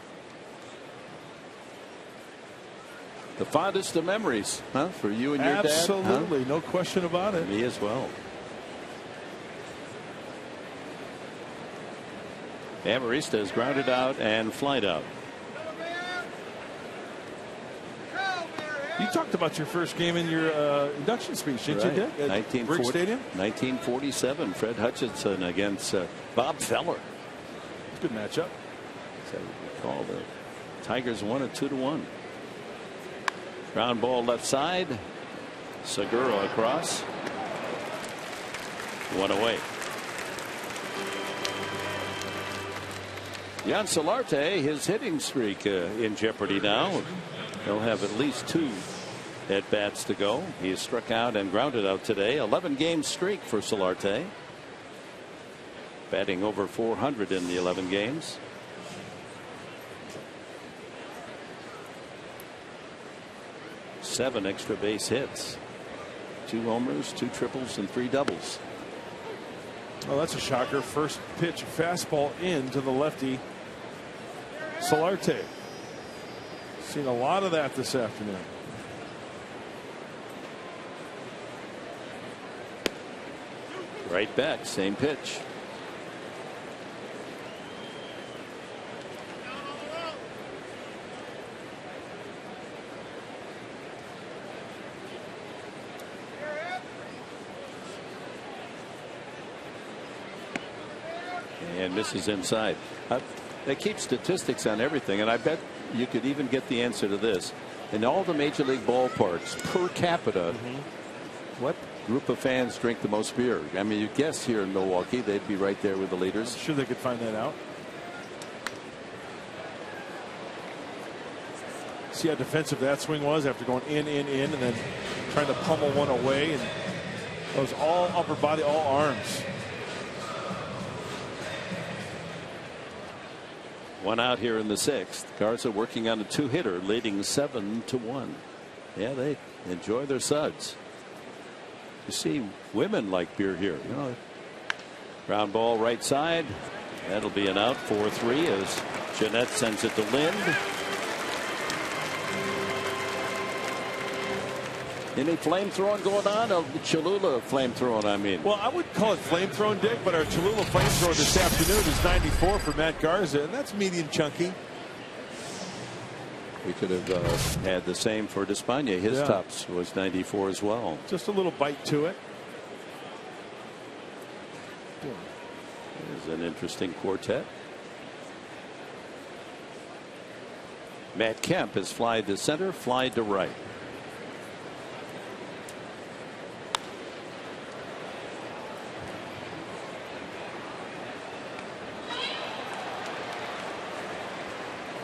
The fondest of memories, huh, for you and your dad? Absolutely, no question about it. Me as well. Amarista is grounded out and flied out. You talked about your first game in your induction speech, didn't you, Dick? At 1940, Stadium? 1947, Fred Hutchinson against Bob Feller. Good matchup. So we call the Tigers won it 2-1. Ground ball left side. Segura across. 1 away. Jan Solarte, his hitting streak in jeopardy now. He'll have at least 2 at bats to go. He is struck out and grounded out today. 11-game streak for Solarte. Batting over 400 in the 11 games. Seven extra base hits, 2 homers, 2 triples, and 3 doubles. Oh, that's a shocker. First pitch fastball into the lefty Solarte. Seen a lot of that this afternoon. Right back, same pitch. And misses inside. They keep statistics on everything, and I bet you could even get the answer to this. In all the major league ballparks per capita, what group of fans drink the most beer? I mean, you guess here in Milwaukee they'd be right there with the leaders. I'm sure they could find that out. See how defensive that swing was after going in, and then trying to pummel one away, and it was all upper body, all arms. 1 out here in the 6th. Garza working on a 2-hitter, leading 7-1. Yeah, they enjoy their suds. You see women like beer here. Ground ball right side. That'll be an out. 4-3 as Jeanette sends it to Lind. Any flamethrowing going on? Cholula flamethrowing, I mean. Well, I would call it flamethrowing, Dick, but our Cholula flamethrower this afternoon is 94 for Matt Garza, and that's medium chunky. We could have had the same for Despaigne. His tops was 94 as well. Just a little bite to it. There's an interesting quartet. Matt Kemp has flied to center, flied to right.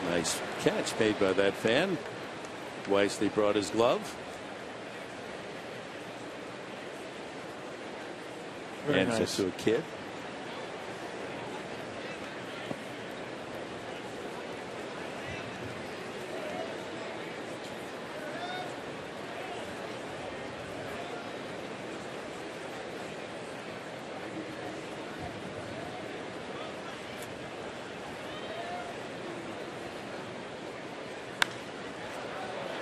Nice catch made by that fan. Wisely brought his glove. Very Hands nice. it to a kid.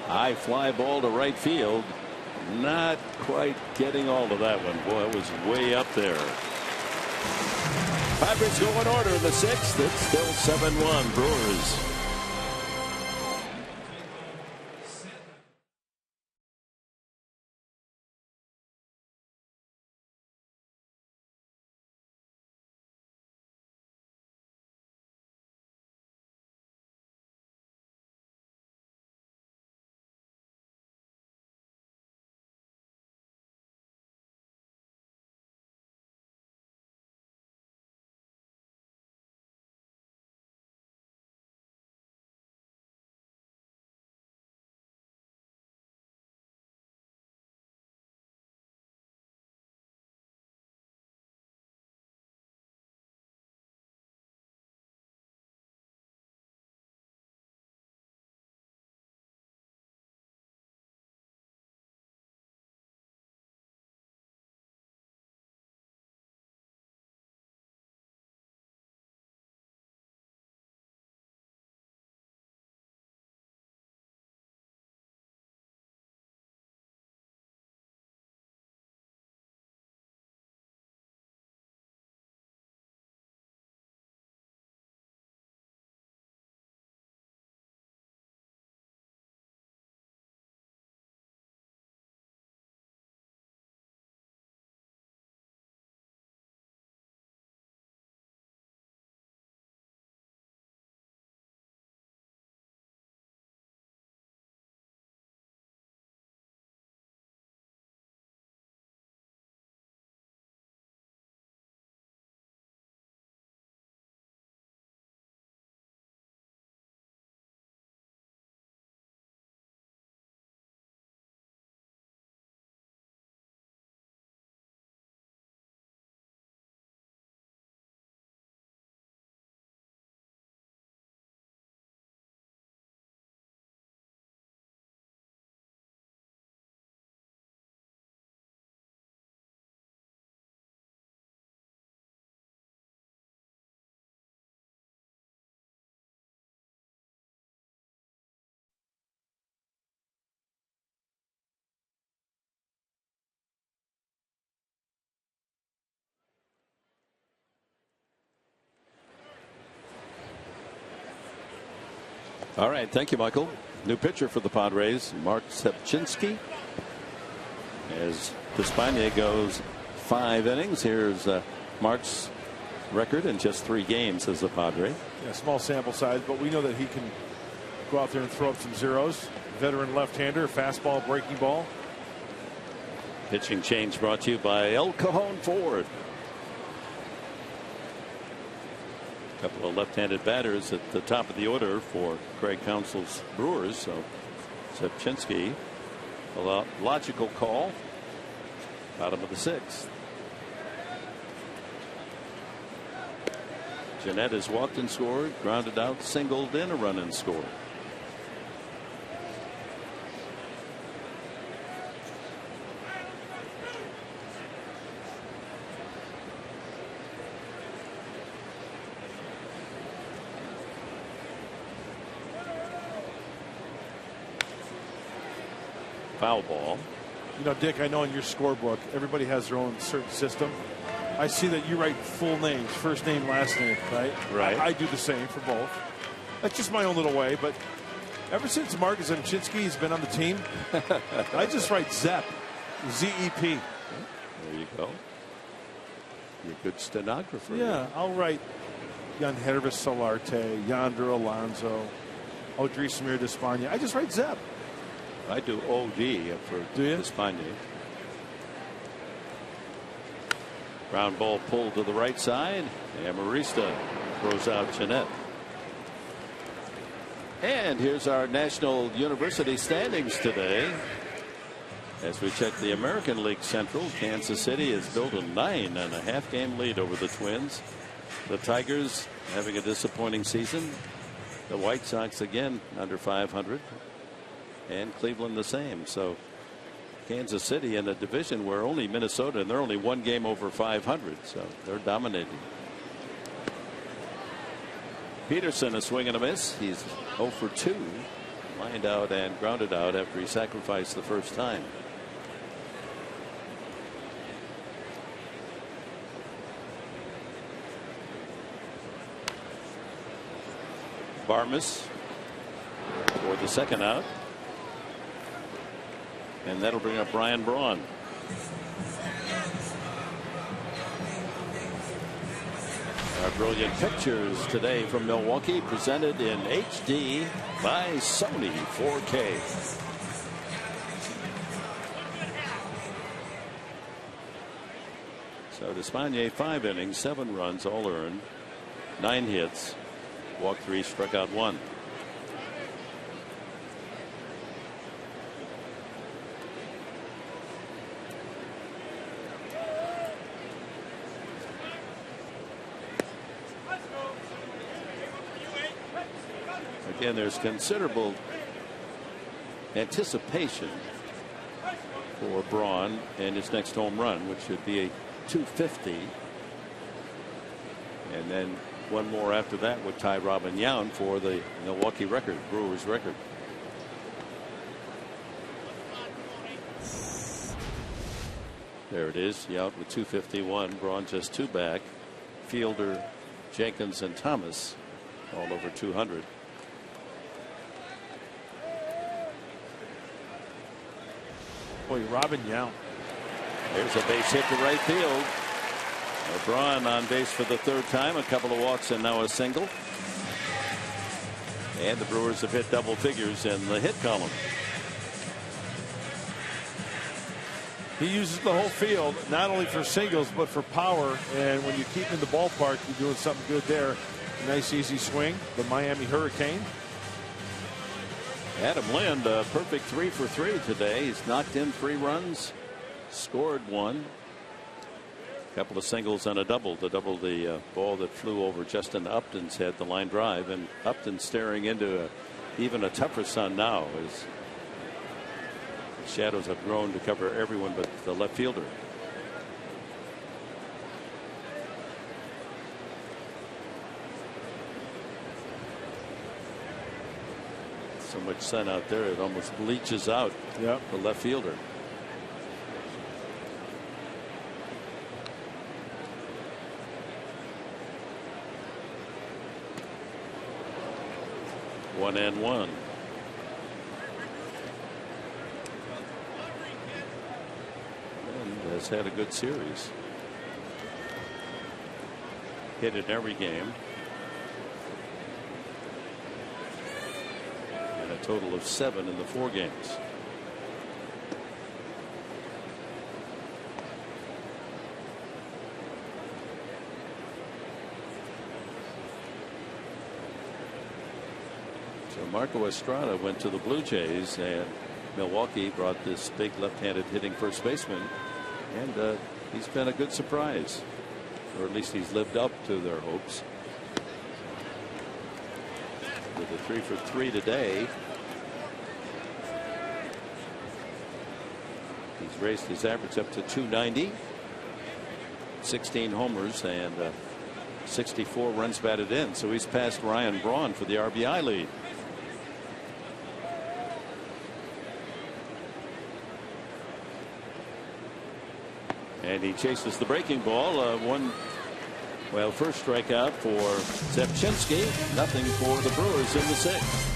High fly ball to right field. Not quite getting all of that one. Boy, it was way up there. Padres go in order in the 6th. It's still 7-1 Brewers. All right. Thank you, Michael. New pitcher for the Padres, Mark Sepchinski. As Despaigne goes 5 innings. Here's Mark's record in just 3 games as a Padre. Yeah, small sample size, but we know that he can go out there and throw up some zeros. Veteran left-hander, fastball, breaking ball. Pitching change brought to you by El Cajon Ford. A couple of left-handed batters at the top of the order for Craig Counsell's Brewers. So Sepchinski, a logical call. Bottom of the 6th. Jeanette has walked and scored, grounded out, singled in, a run and scored. Foul ball. You know, Dick, I know in your scorebook, everybody has their own certain system. I see that you write full names, first name, last name, right? Right. I do the same for both. That's just my own little way, but ever since Marcus Zemchinski has been on the team, I just write Zep, Z-E-P. There you go. You're a good stenographer. Yeah, I'll write Jan Hervis Solarte, Yonder Alonso, Odrisamir Despaigne. I just write Zep. I do OD for Despaigne. Ground ball pulled to the right side. Amarista throws out Jeanette. And here's our National University standings today. As we check the American League Central, Kansas City has built a 9.5 game lead over the Twins. The Tigers having a disappointing season. The White Sox again under 500. And Cleveland the same. So Kansas City in a division where only Minnesota, and they're only 1 game over 500. So they're dominating. Peterson a swing and a miss. He's 0 for 2. Lined out and grounded out after he sacrificed the first time. Barmes for the second out. And that'll bring up Brian Braun. Our brilliant pictures today from Milwaukee, presented in HD by Sony 4K. So Despaigne 5 innings, 7 runs, all earned, 9 hits, walked 3, struck out 1. Again, there's considerable anticipation for Braun and his next home run, which should be a 250. And then one more after that would tie Robin Yount for the Milwaukee record, Brewers record. There it is. Yount with 251. Braun just 2 back. Fielder, Jenkins, and Thomas all over 200. Boy, Robin Yount. There's a base hit to right field. Braun on base for the 3rd time. A couple of walks and now a single. And the Brewers have hit double figures in the hit column. He uses the whole field, not only for singles, but for power. And when you keep him in the ballpark, you're doing something good there. Nice, easy swing. The Miami Hurricane. Adam Lind, a perfect 3 for 3 today. He's knocked in 3 runs, scored 1. A couple of singles and a double to double the ball that flew over Justin Upton's head, the line drive. And Upton staring into even a tougher sun now as the shadows have grown to cover everyone but the left fielder. So much sun out there, it almost bleaches out the left fielder. 1-1. And has had a good series. Hit in every game. And a total of 7 in the 4 games. So Marco Estrada went to the Blue Jays, and Milwaukee brought this big left-handed hitting first baseman, and he's been a good surprise, or at least he's lived up to their hopes. With a 3 for 3 today. He's raised his average up to 290. 16 homers and 64 runs batted in. So he's passed Ryan Braun for the RBI lead. And he chases the breaking ball. First strikeout for Zepchinski. Nothing for the Brewers in the 6th.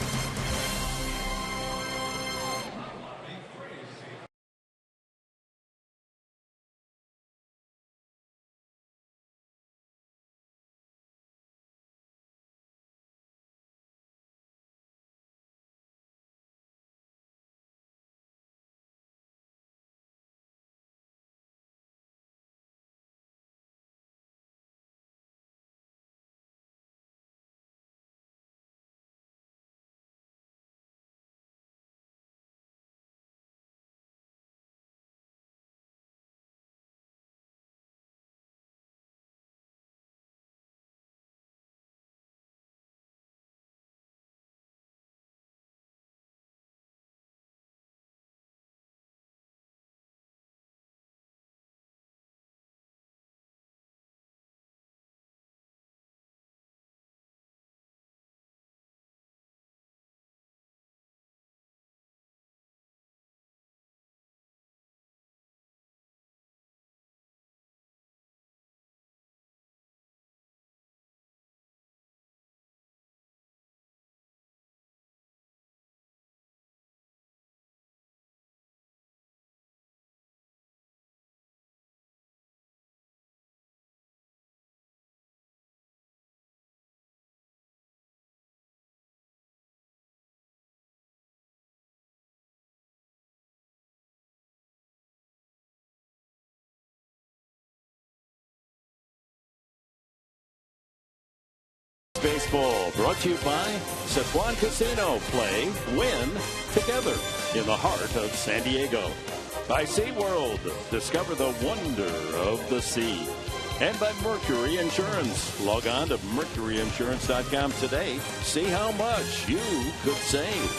Baseball brought to you by Sequan Casino. Play, win together in the heart of San Diego. By SeaWorld, discover the wonder of the sea. And by Mercury Insurance. Log on to mercuryinsurance.com today. See how much you could save.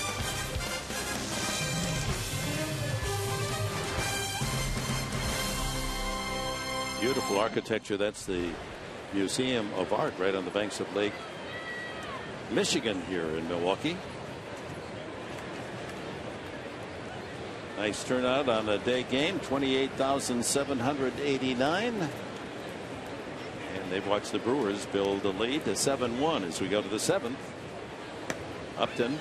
Beautiful architecture. That's the Museum of Art right on the banks of Lake Michigan here in Milwaukee. Nice turnout on a day game, 28,789. And they've watched the Brewers build a lead to 7-1 as we go to the 7th. Upton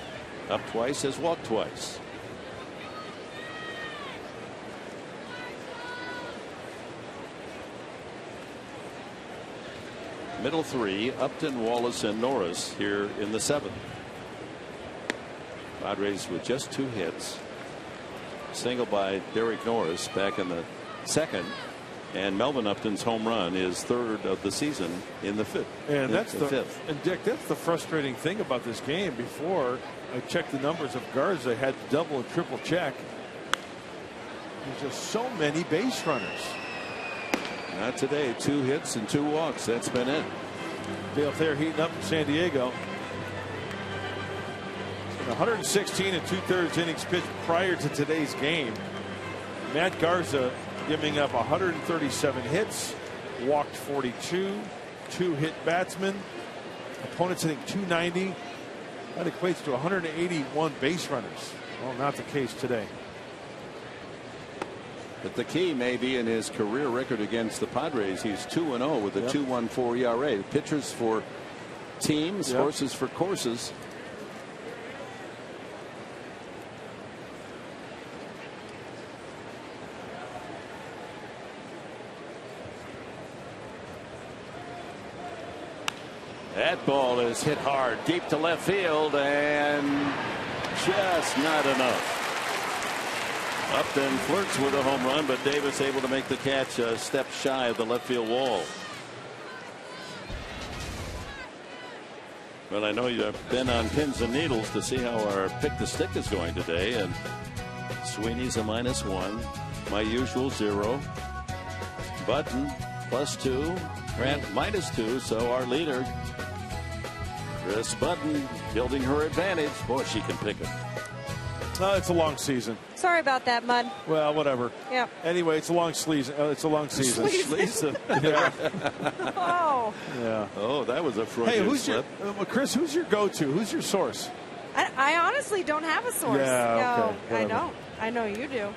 up twice, has walked twice. Middle 3, Upton, Wallace, and Norris here in the 7th. Padres with just 2 hits. Single by Derek Norris back in the 2nd. And Melvin Upton's home run is 3rd of the season in the 5th. And that's the 5th. And Dick, that's the frustrating thing about this game. Before I checked the numbers of Garza, had to double and triple check. There's just so many base runners. Not today. 2 hits and 2 walks. That's been it. Dale Thayer heating up in San Diego. 116 and 2/3 innings pitched prior to today's game. Matt Garza giving up 137 hits, walked 42, 2 hit batsmen. Opponents hitting 290. That equates to 181 base runners. Well, not the case today. But the key may be in his career record against the Padres. He's 2-0 with a 2.14 ERA. Pitchers for teams, horses for courses. That ball is hit hard deep to left field and just not enough. Upton flirts with a home run, but Davis able to make the catch a step shy of the left field wall. Well, I know you've been on pins and needles to see how our pick the stick is going today, and Sweeney's a -1, my usual 0, Button +2, Grant -2. So our leader, Chris Button, building her advantage. Boy, she can pick it. It's a long season. Sorry about that, Mud. Well, whatever. Yeah. Anyway, it's a long season. It's a long season. Yeah. Oh. Yeah. Oh, that was a Freudian Hey, slip. Chris? Who's your go-to? Who's your source? I honestly don't have a source. Yeah. Okay. No, I know you do.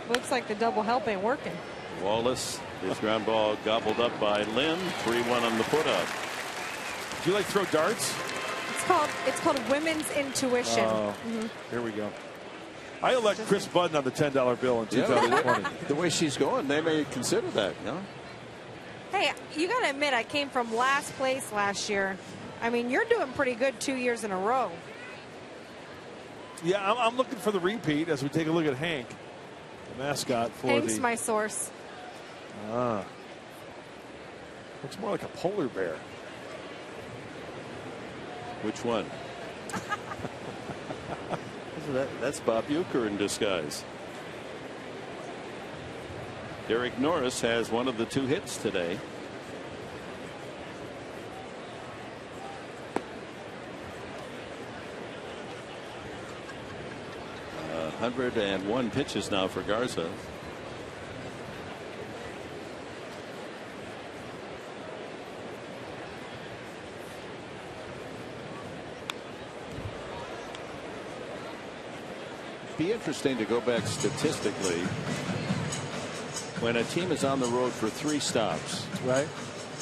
Looks like the double help ain't working. Wallace, his ground ball gobbled up by Lynn. 3-1 on the put up. Do you like throw darts? It's called women's intuition. Here we go. I elect Chris Button on the $10 bill in 2020. The way she's going, they may consider that. No? Hey, you got to admit, I came from last place last year. I mean, you're doing pretty good 2 years in a row. Yeah, I'm looking for the repeat as we take a look at Hank, the mascot for Hank's my source. Looks more like a polar bear. Which one? That's Bob Uecker in disguise. Derek Norris has one of the 2 hits today. Uh, 101 pitches now for Garza. Be interesting to go back statistically when a team is on the road for 3 stops, right,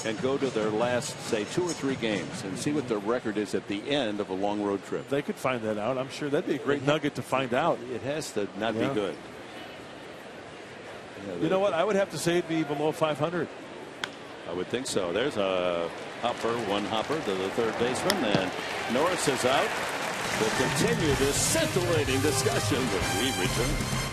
and go to their last, say, 2 or 3 games and see what their record is at the end of a long road trip. They could find that out. I'm sure that'd be a great nugget to find out. It has to not be good. You know what? I would have to say it'd be below 500. I would think so. There's a one hopper to the third baseman, and Norris is out. We'll continue this scintillating discussion when we return.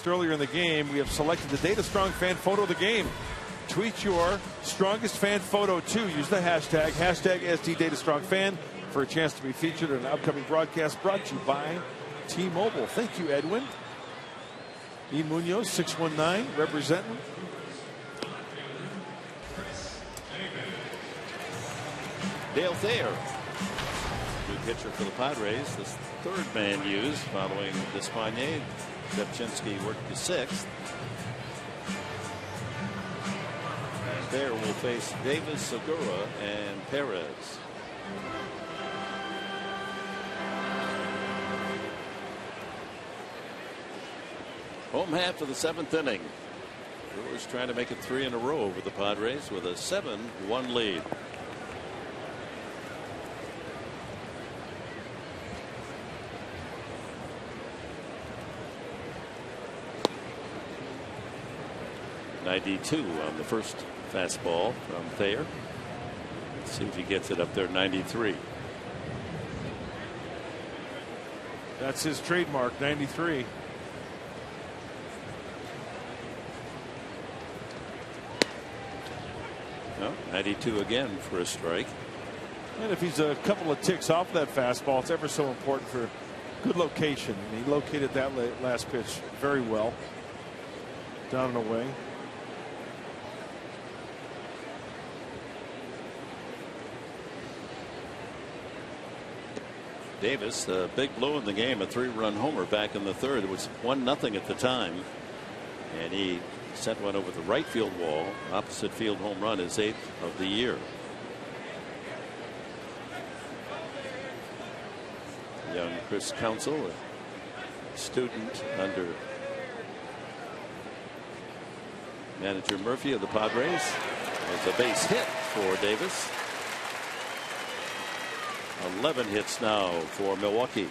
Earlier in the game, we have selected the Data Strong fan photo of the game. Tweet your strongest fan photo too. Use the hashtag #SDDataStrongFan for a chance to be featured in an upcoming broadcast brought to you by T-Mobile. Thank you, Edwin. E. Munoz, 619, representing. Dale Thayer New pitcher for the Padres. This third man used following Despagne. Shevchinski worked to sixth. And there will face Davis, Segura, and Perez. Home half of the seventh inning. Brewers trying to make it 3 in a row over the Padres with a 7-1 lead. .92 on the first fastball from Thayer. Let's see if he gets it up there. 93. That's his trademark, 93. No, 92 again for a strike. And if he's a couple of ticks off that fastball, it's ever so important for good location. And he located that last pitch very well. Down and away. Davis, the big blow in the game, a 3-run homer back in the third. It was 1-0 at the time. And he sent one over the right field wall. Opposite field home run, his 8th of the year. Young Chris Counsell, a student under manager Murphy of the Padres. There's a base hit for Davis. 11 hits now for Milwaukee.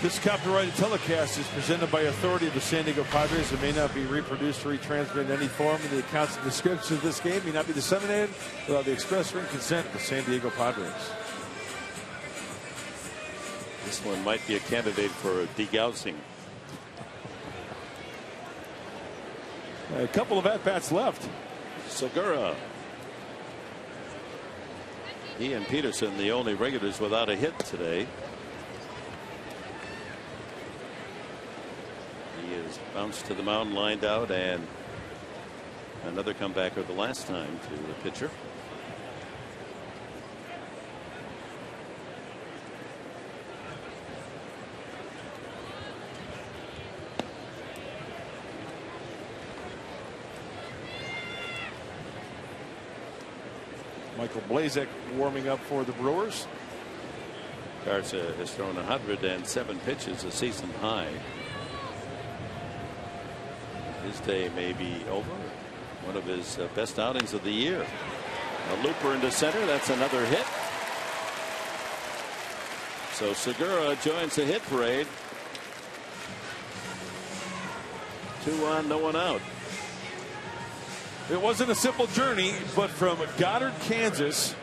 This copyrighted telecast is presented by authority of the San Diego Padres. It may not be reproduced or retransmitted in any form, and the accounts and descriptions of this game may not be disseminated without the express written consent of the San Diego Padres. This one might be a candidate for degaussing. A couple of at-bats left. Segura. He and Peterson, the only regulars without a hit today. He is bounced to the mound, lined out, and another comebacker the last time to the pitcher. Michael Blazek warming up for the Brewers. Garza has thrown 107 pitches, a season high. His day may be over. One of his best outings of the year. A looper into center. That's another hit. So Segura joins the hit parade. 2 on, no one out. It wasn't a simple journey, but from Goddard, Kansas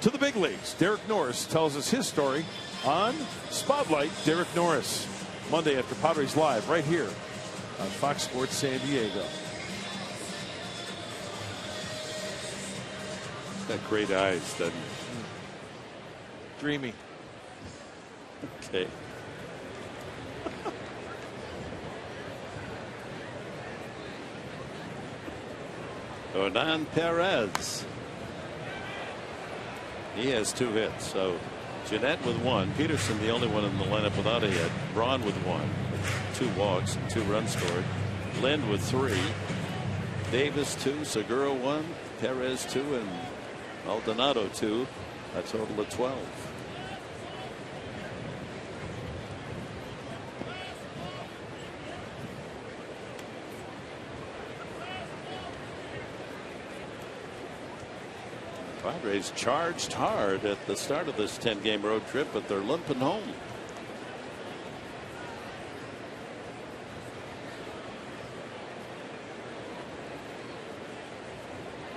to the big leagues. Derek Norris tells us his story on Spotlight Derek Norris. Monday after Padres Live right here on Fox Sports San Diego. He's got great eyes, doesn't he? Dreamy. Okay. Hernan Perez. He has 2 hits. So Jeanette with 1. Peterson the only one in the lineup without a hit. Braun with 1. 2 walks and 2 runs scored. Lind with 3. Davis 2. Segura 1. Perez 2. And Maldonado 2. A total of 12. Padres charged hard at the start of this 10-game road trip, but they're limping home.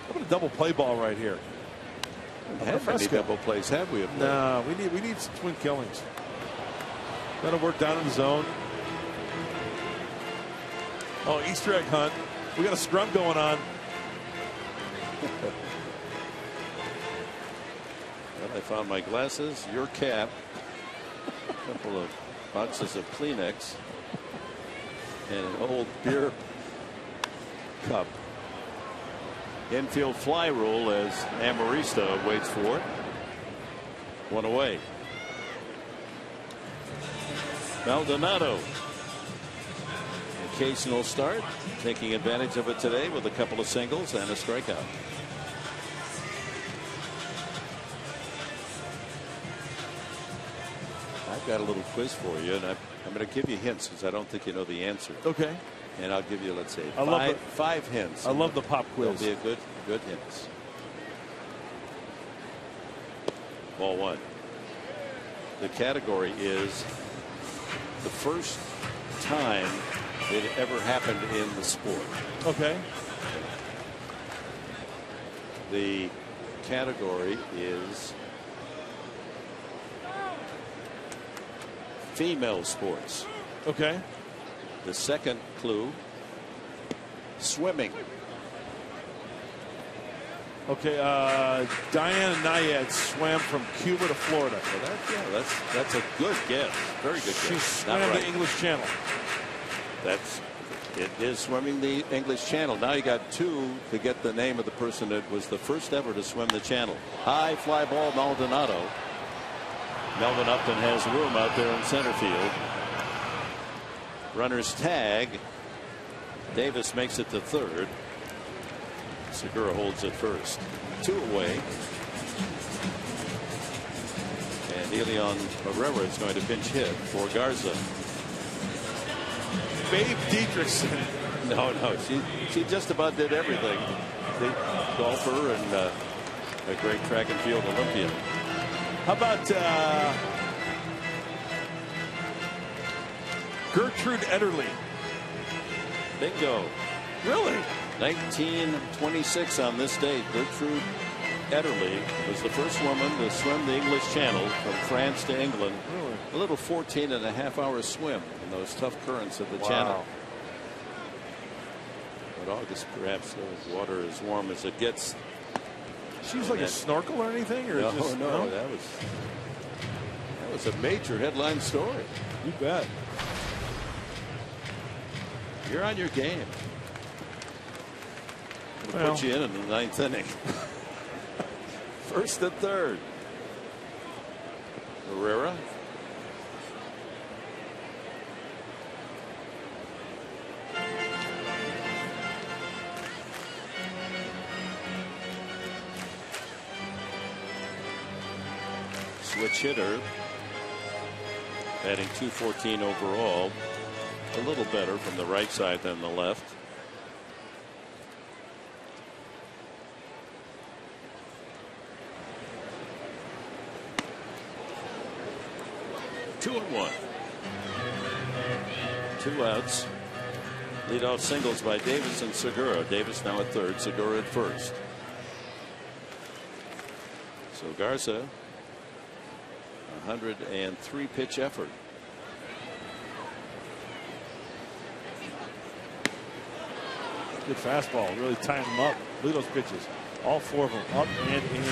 How about a double play ball right here? We haven't had any double plays, have we? No, we need some twin killings. That'll work down in the zone. Oh, Easter egg hunt. We got a scrum going on. I found my glasses, your cap, a couple of boxes of Kleenex, and an old beer cup. Infield fly rule as Amarista waits for it. One away. Maldonado. Occasional start, taking advantage of it today with a couple of singles and a strikeout. I've got a little quiz for you, and I'm going to give you hints because I don't think you know the answer. Okay. And I'll give you, let's say, five hints. I love the pop quiz. They'll be a good hints. Ball one. The category is the first time it ever happened in the sport. Okay. The category is female sports. Okay. The second clue, swimming. Okay, Diana Nyad swam from Cuba to Florida. So that's a good guess. Very good guess. She swam the English Channel. It is swimming the English Channel. Now you got two to get the name of the person that was the first ever to swim the channel. High fly ball, Maldonado. Melvin Upton has room out there in center field. Runners tag. Davis makes it to third. Segura holds it first. Two away. And Elion Herrera is going to pinch hit for Garza. Babe Dietrichson. No, she just about did everything. The golfer and a great track and field Olympian. How about Gertrude Ederle? Bingo. Really? 1926 on this date, Gertrude Ederle was the first woman to swim the English Channel from France to England. Really? A little 14.5-hour swim in those tough currents of the channel. But August, perhaps the water as warm as it gets. She was like a snorkel or anything? Or No, just, no, that was a major headline story. You bet. You're on your game. Well, put you in the ninth inning. First and third. Herrera. Switch hitter. Batting .214 overall. A little better from the right side than the left. Two and one. Two outs. Leadoff singles by Davis and Segura. Davis now at third, Segura at first. So Garza, 103 pitch effort. good fastball. Really tying them up. Look at those pitches. All four of them up and in.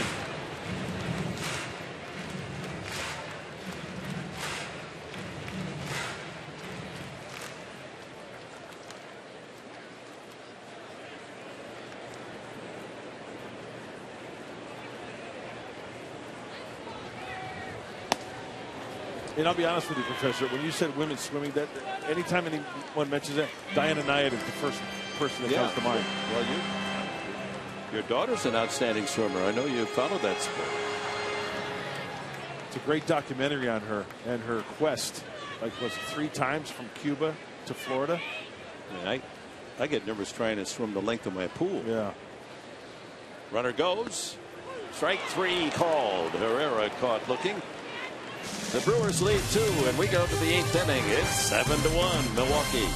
And I'll be honest with you, Professor, when you said women's swimming, that anytime anyone mentions that, Diana Nyad is the first person that comes to mind. Well, your daughter's an outstanding swimmer. I know you follow that sport. It's a great documentary on her and her quest. Like, was it 3 times from Cuba to Florida? I mean, I get nervous trying to swim the length of my pool. Yeah. Runner goes. Strike 3 called. Herrera caught looking. The Brewers lead 2, and we go to the 8th inning. It's 7-1 Milwaukee.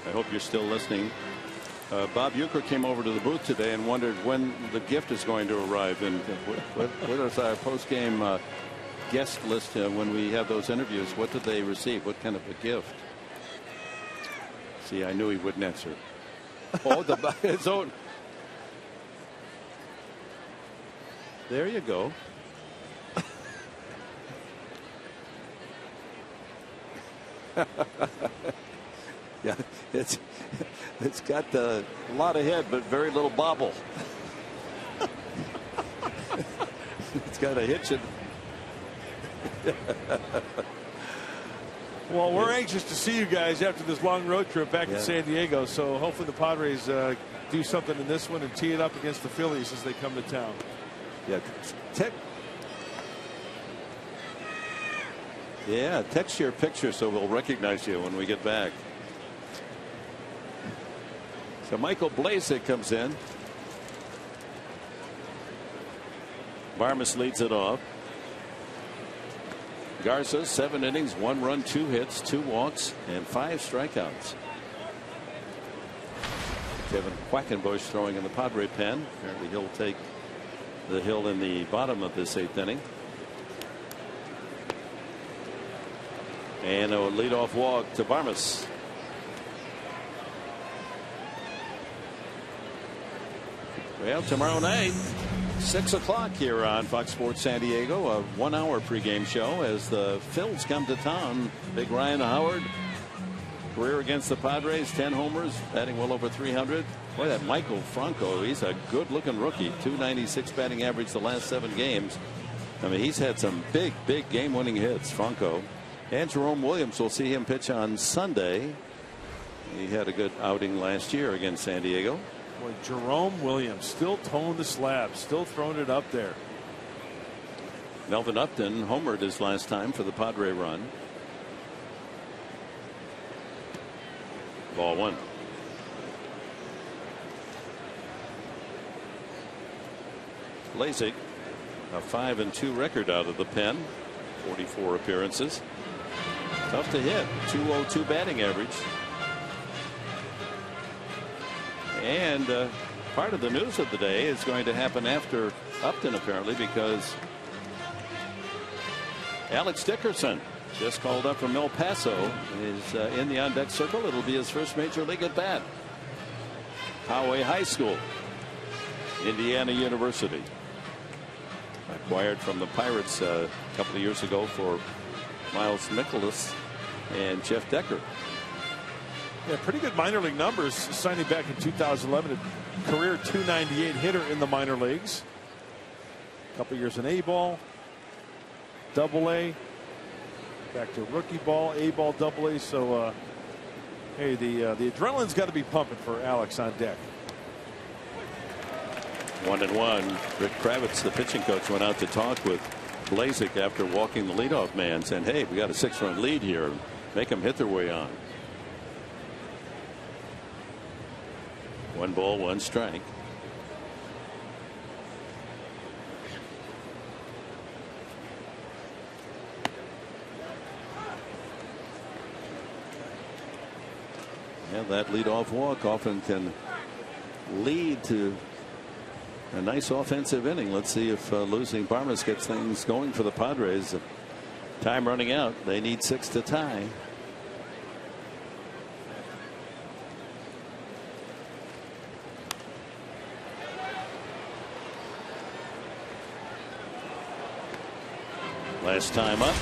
I hope you're still listening. Bob Uecker came over to the booth today and wondered when the gift is going to arrive. And what is our post-game guest list when we have those interviews? What did they receive? What kind of a gift? See, I knew he wouldn't answer. Oh, his own. There you go. Yeah, it's got a lot of head but very little bobble. It's got a hitch in. Well, we're anxious to see you guys after this long road trip back to San Diego. So hopefully the Padres do something in this one and tee it up against the Phillies as they come to town. Yeah, text your picture so we'll recognize you when we get back. So Michael Blazek comes in. Barmes leads it off. Garza, 7 innings, 1 run, 2 hits, 2 walks, and 5 strikeouts. Kevin Quackenbush throwing in the Padre pen. Apparently he'll take the hill in the bottom of this 8th inning. And a leadoff walk to Barmes. Well, tomorrow night, 6 o'clock here on Fox Sports San Diego, a 1-hour pregame show as the Phils come to town. Big Ryan Howard, career against the Padres, 10 homers, batting well over 300. Boy, that Michael Franco, he's a good-looking rookie. .296 batting average the last 7 games. I mean, he's had some big game-winning hits, Franco. And Jerome Williams, we'll see him pitch on Sunday. He had a good outing last year against San Diego. Boy, Jerome Williams still towing the slab, still throwing it up there. Melvin Upton homered his last time for the Padre run. Ball 1. Blazek, a 5-2 record out of the pen, 44 appearances. Tough to hit, .202 batting average. And part of the news of the day is going to happen after Upton, apparently, because Alex Dickerson, just called up from El Paso, is in the on-deck circle. It'll be his first major league at bat. Poway High School, Indiana University. Acquired from the Pirates a couple of years ago for Miles Nicholas and Jeff Decker. Yeah, pretty good minor league numbers, signing back in 2011. A career .298 hitter in the minor leagues. A couple years in A-ball, Double-A, back to rookie ball, A-ball, Double-A. So, hey, the adrenaline's got to be pumping for Alex on deck. 1-1. Rick Kravitz, the pitching coach, went out to talk with Blazek after walking the leadoff man, saying, "Hey, we got a 6-run lead here. Make them hit their way on." 1 ball, 1 strike. Yeah, that leadoff walk often can lead to a nice offensive inning. Let's see if losing Barmes gets things going for the Padres. Time running out. They need 6 to tie. Last time up,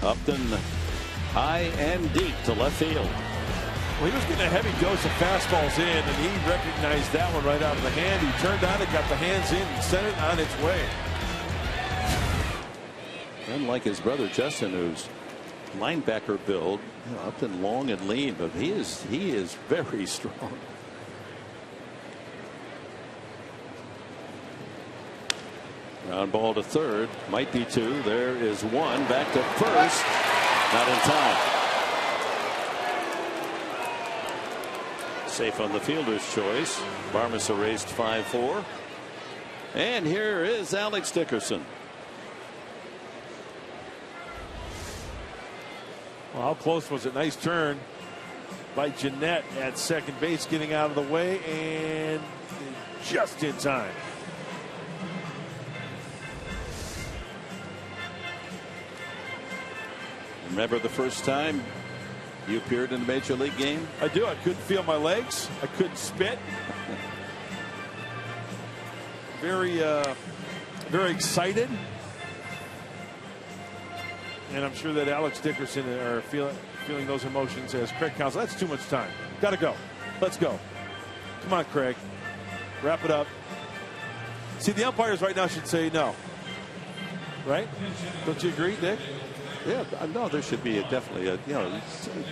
Upton high and deep to left field. Well, he was getting a heavy dose of fastballs in, and he recognized that one right out of the hand. He turned on it, got the hands in, and sent it on its way. Unlike his brother Justin, who's linebacker build, Upton long and lean, but he is very strong. Ground ball to third, might be 2. There is 1. Back to first, not in time. Safe on the fielder's choice. Barmes erased 5-4. And here is Alex Dickerson. Well, how close was it? Nice turn. by Jeanette at second base, getting out of the way, and just in time. Remember the first time you appeared in a major league game? I do. I couldn't feel my legs. I couldn't spit. Very excited. And I'm sure that Alex Dickerson are feeling those emotions as Craig counts. That's too much time. Got to go. Let's go. Come on, Craig. Wrap it up. See, the umpires right now should say no. Right? Don't you agree, Dick? Yeah, no, there should be definitely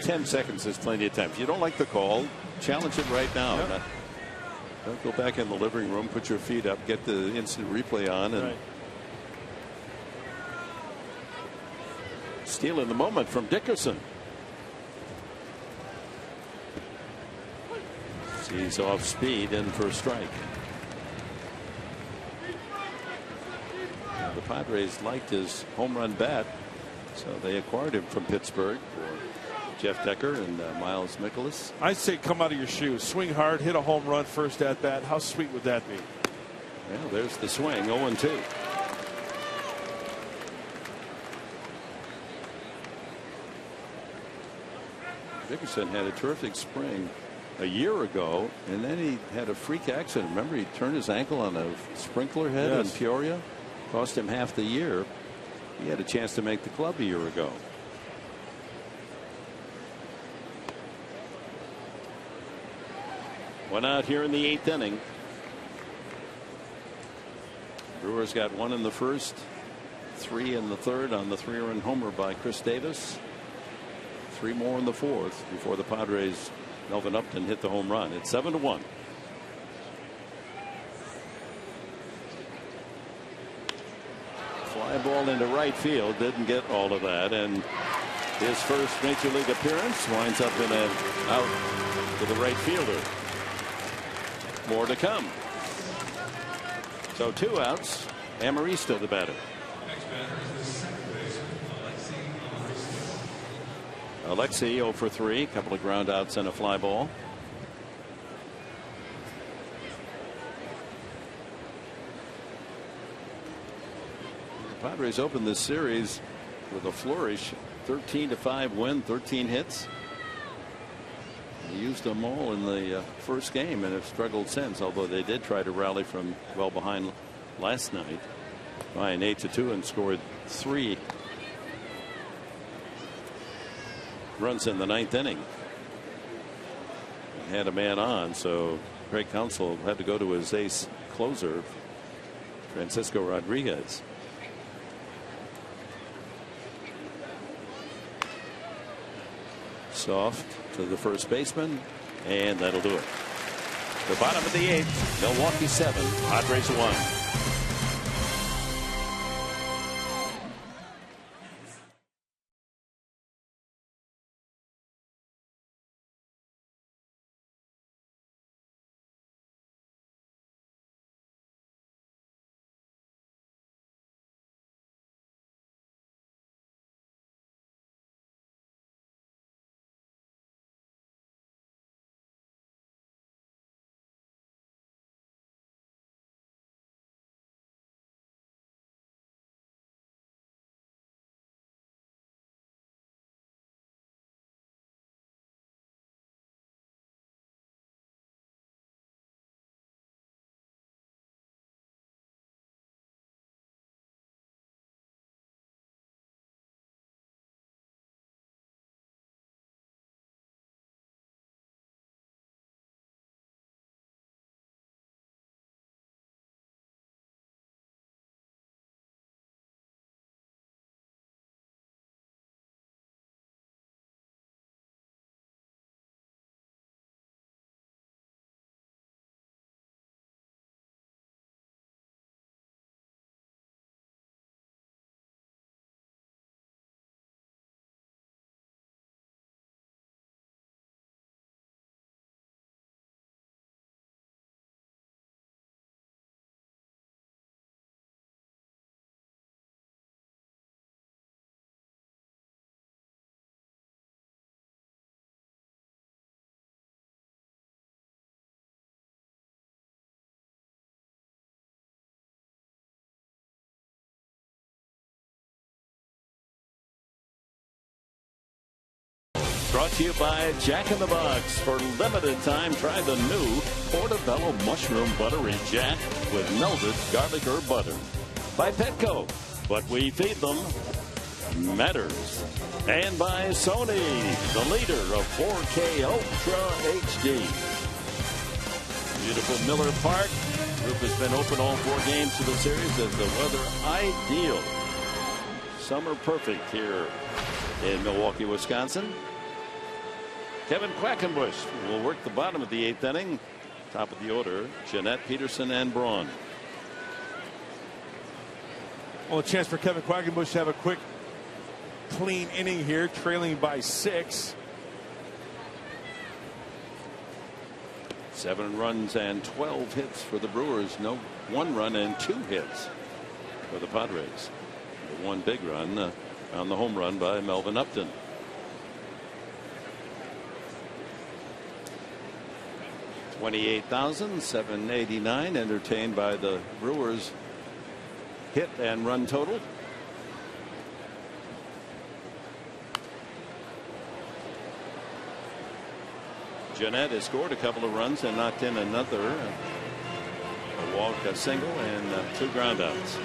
10 seconds is plenty of time. If you don't like the call, challenge it right now. Yep. Don't go back in the living room, put your feet up, get the instant replay on, and stealing the moment from Dickerson. He's off speed in for a strike. The Padres liked his home run bat, so they acquired him from Pittsburgh for Jeff Decker and Miles Mikolas. I say come out of your shoes, swing hard, hit a home run first at bat. How sweet would that be? Well, there's the swing, 0-2. Dickerson had a terrific spring a year ago, and then he had a freak accident. Remember, he turned his ankle on a sprinkler head in Peoria, cost him half the year. He had a chance to make the club a year ago. One out here in the 8th inning. Brewers got 1 in the first, 3 in the third on the 3-run homer by Chris Davis. 3 more in the fourth before the Padres' Melvin Upton hit the home run. It's 7-1. Fly ball into right field, didn't get all of that, and his first major league appearance winds up in an out to the right fielder. More to come. So 2 outs. Amarista the batter. Alexi 0 for 3, a couple of ground outs and a fly ball. The Padres opened this series with a flourish, 13-5 win, 13 hits. They used them all in the first game and have struggled since, although they did try to rally from well behind last night by an 8-2 and scored 3 runs in the 9th inning. Had a man on, so Craig Counsell had to go to his ace closer, Francisco Rodriguez. Soft to the first baseman, and that'll do it. The bottom of the 8th, Milwaukee 7, Padres 1. Brought to you by Jack in the Box. For limited time, try the new Portobello Mushroom Buttery Jack with melted garlic herb butter. By Petco. What we feed them matters. And by Sony, the leader of 4K Ultra HD. Beautiful Miller Park. Roof has been open all 4 games of the series as the weather ideal. Summer perfect here in Milwaukee, Wisconsin. Kevin Quackenbush will work the bottom of the 8th inning. Top of the order, Jeanette, Peterson, and Braun. Well, a chance for Kevin Quackenbush to have a quick, clean inning here, trailing by 6. 7 runs and 12 hits for the Brewers. No 1 run and 2 hits for the Padres. The 1 big run on the home run by Melvin Upton. $28,789 entertained by the Brewers hit and run total. Jeanette has scored a couple of runs and knocked in another. A walk, a single, and 2 groundouts.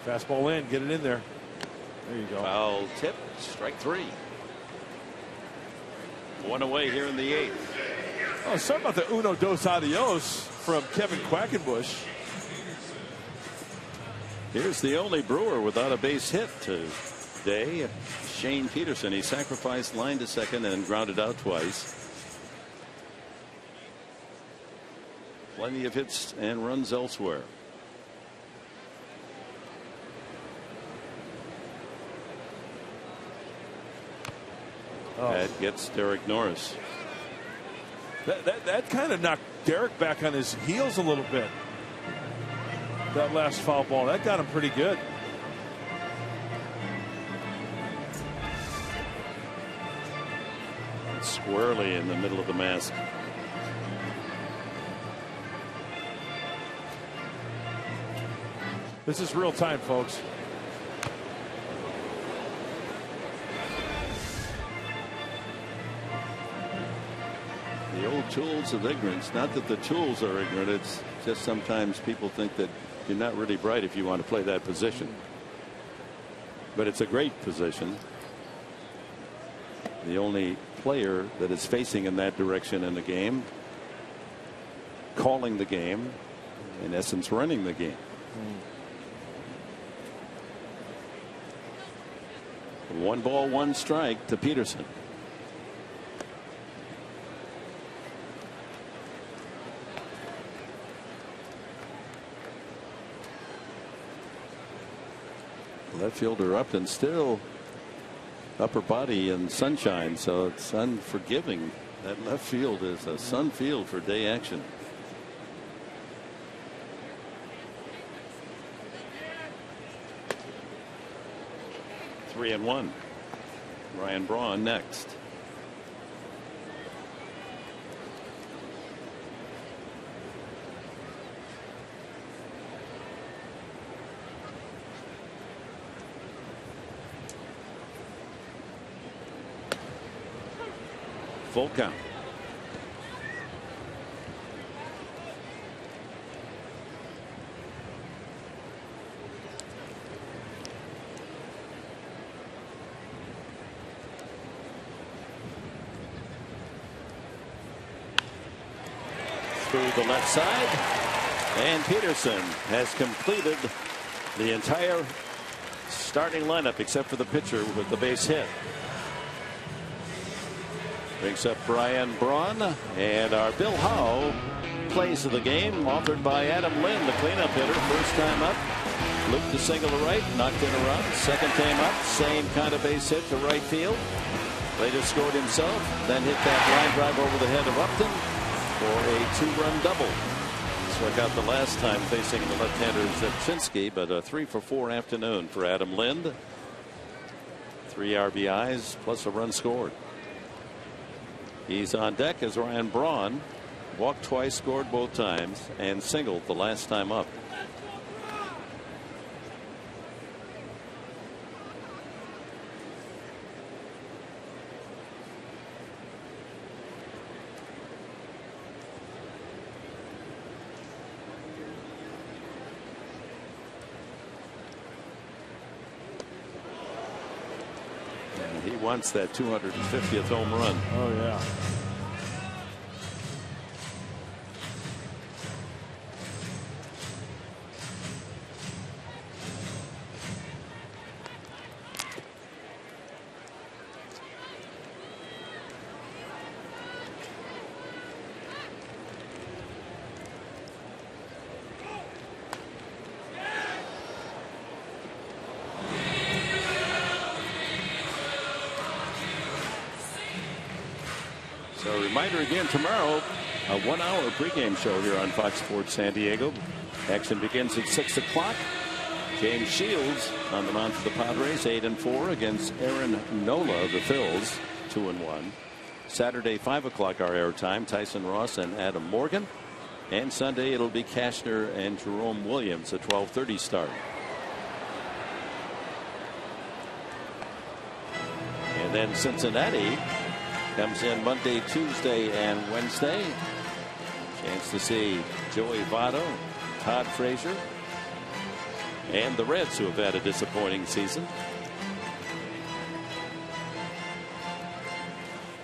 Fastball in, get it in there. There you go. Foul tip, strike 3. 1 away here in the 8th. Oh, sorry about the uno dos adios from Kevin Quackenbush. Here's the only Brewer without a base hit today, Shane Peterson. He sacrificed line to second and grounded out twice. Plenty of hits and runs elsewhere. That gets Derek Norris. That kind of knocked Derek back on his heels a little bit. That last foul ball, that got him pretty good. Squarely in the middle of the mask. This is real time, folks. The old tools of ignorance. Not that the tools are ignorant. It's just sometimes people think that you're not really bright if you want to play that position. But it's a great position. The only player that is facing in that direction in the game, calling the game, in essence running the game. 1 ball, 1 strike to Peterson. Left fielder Upton still upper body and sunshine, so it's unforgiving. That left field is a sun field for day action. Three and 1. Ryan Braun next. Full count. Through the left side, and Peterson has completed the entire starting lineup except for the pitcher with the base hit. Brings up Brian Braun, and our Bill Howe plays of the game authored by Adam Lynn, the cleanup hitter. First time up, looped the single to right, knocked in a run. Second time up, same kind of base hit to right field. Later scored himself, then hit that line drive over the head of Upton for a 2-run double. Struck out the last time facing the left-hander Zepchinski, but a 3-for-4 afternoon for Adam Lind. 3 RBIs plus a run scored. He's on deck as Ryan Braun walked twice, scored both times, and singled the last time up. And he wants that 250th home run. Oh, yeah. So reminder again, tomorrow, a 1-hour pregame show here on Fox Sports San Diego. Action begins at 6 o'clock. James Shields on the mound for the Padres, 8-4 against Aaron Nola of the Phillies, 2-1. Saturday, 5 o'clock our airtime, Tyson Ross and Adam Morgan. And Sunday it'll be Cashner and Jerome Williams, a 12:30 start. And then Cincinnati comes in Monday, Tuesday, and Wednesday. Chance to see Joey Votto, Todd Frazier, and the Reds, who have had a disappointing season.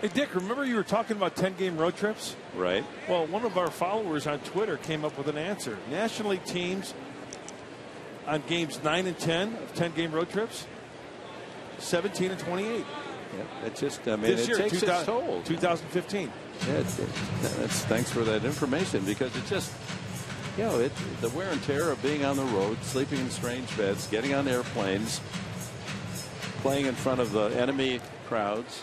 Hey, Dick, remember you were talking about 10-game road trips? Right. Well, one of our followers on Twitter came up with an answer. National League teams on games 9 and 10 of 10-game road trips, 17 and 28. Yeah, it just, I mean, This year, takes its toll. 2015. Yeah, thanks for that information, because it just, you know, the wear and tear of being on the road, sleeping in strange beds, getting on airplanes, playing in front of the enemy crowds.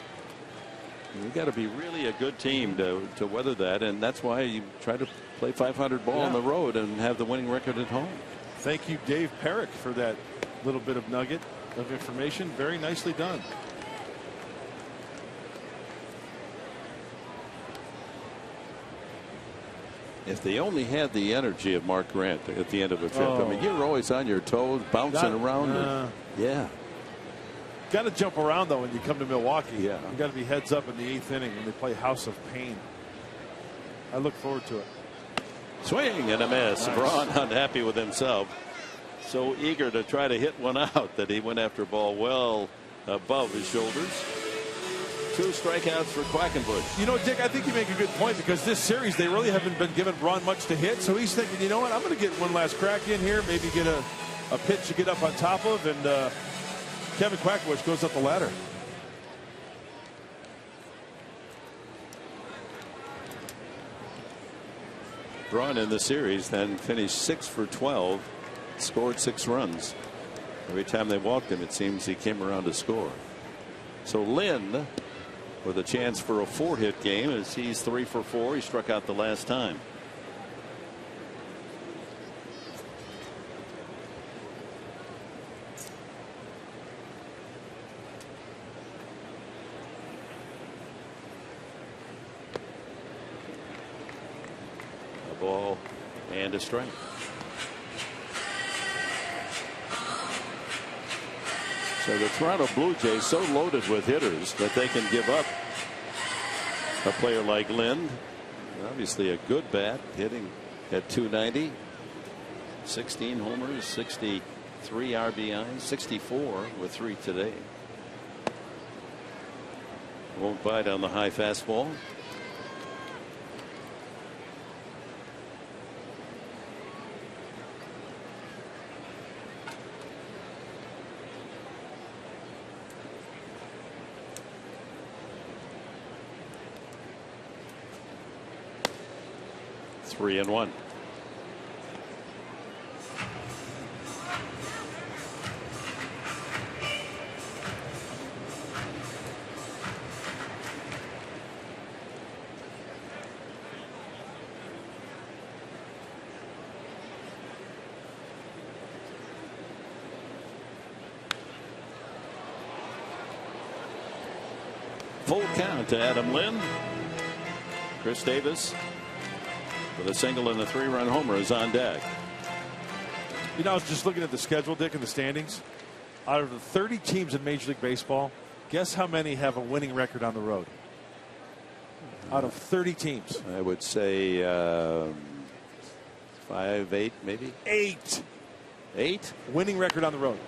You've got to be really a good team to weather that, and that's why you try to play 500 ball on the road and have the winning record at home. Thank you, Dave Perrick, for that little bit of nugget of information. Very nicely done. If they only had the energy of Mark Grant at the end of a trip. I mean, you're always on your toes, bouncing around. Yeah. Got to jump around, though, when you come to Milwaukee. Yeah. You got to be heads up in the 8th inning when they play House of Pain. I look forward to it. Swing and a miss. Nice. Braun unhappy with himself. So eager to try to hit one out that he went after a ball well above his shoulders. 2 strikeouts for Quackenbush. You know, Dick, I think you make a good point, because this series they really haven't been giving Braun much to hit. So he's thinking, you know what, I'm going to get one last crack in here, maybe get a pitch to get up on top of, and Kevin Quackenbush goes up the ladder. Braun in the series then finished 6 for 12, scored 6 runs. Every time they walked him, it seems he came around to score. So Lynn with a chance for a 4-hit game, as he's 3 for 4. He struck out the last time. A ball and a strike. So the Toronto Blue Jays so loaded with hitters that they can give up a player like Lynn. Obviously a good bat, hitting at 290. 16 homers, 63 RBIs, 64 with 3 today. Won't bite on the high fastball. Three and one. Full count to Adam Lynn. Chris Davis with a single and a 3-run homer is on deck. You know, I was just looking at the schedule, Dick, and the standings. Out of the 30 teams in Major League Baseball, guess how many have a winning record on the road? Out of 30 teams. I would say 5, 8, maybe. 8. 8? Winning record on the road.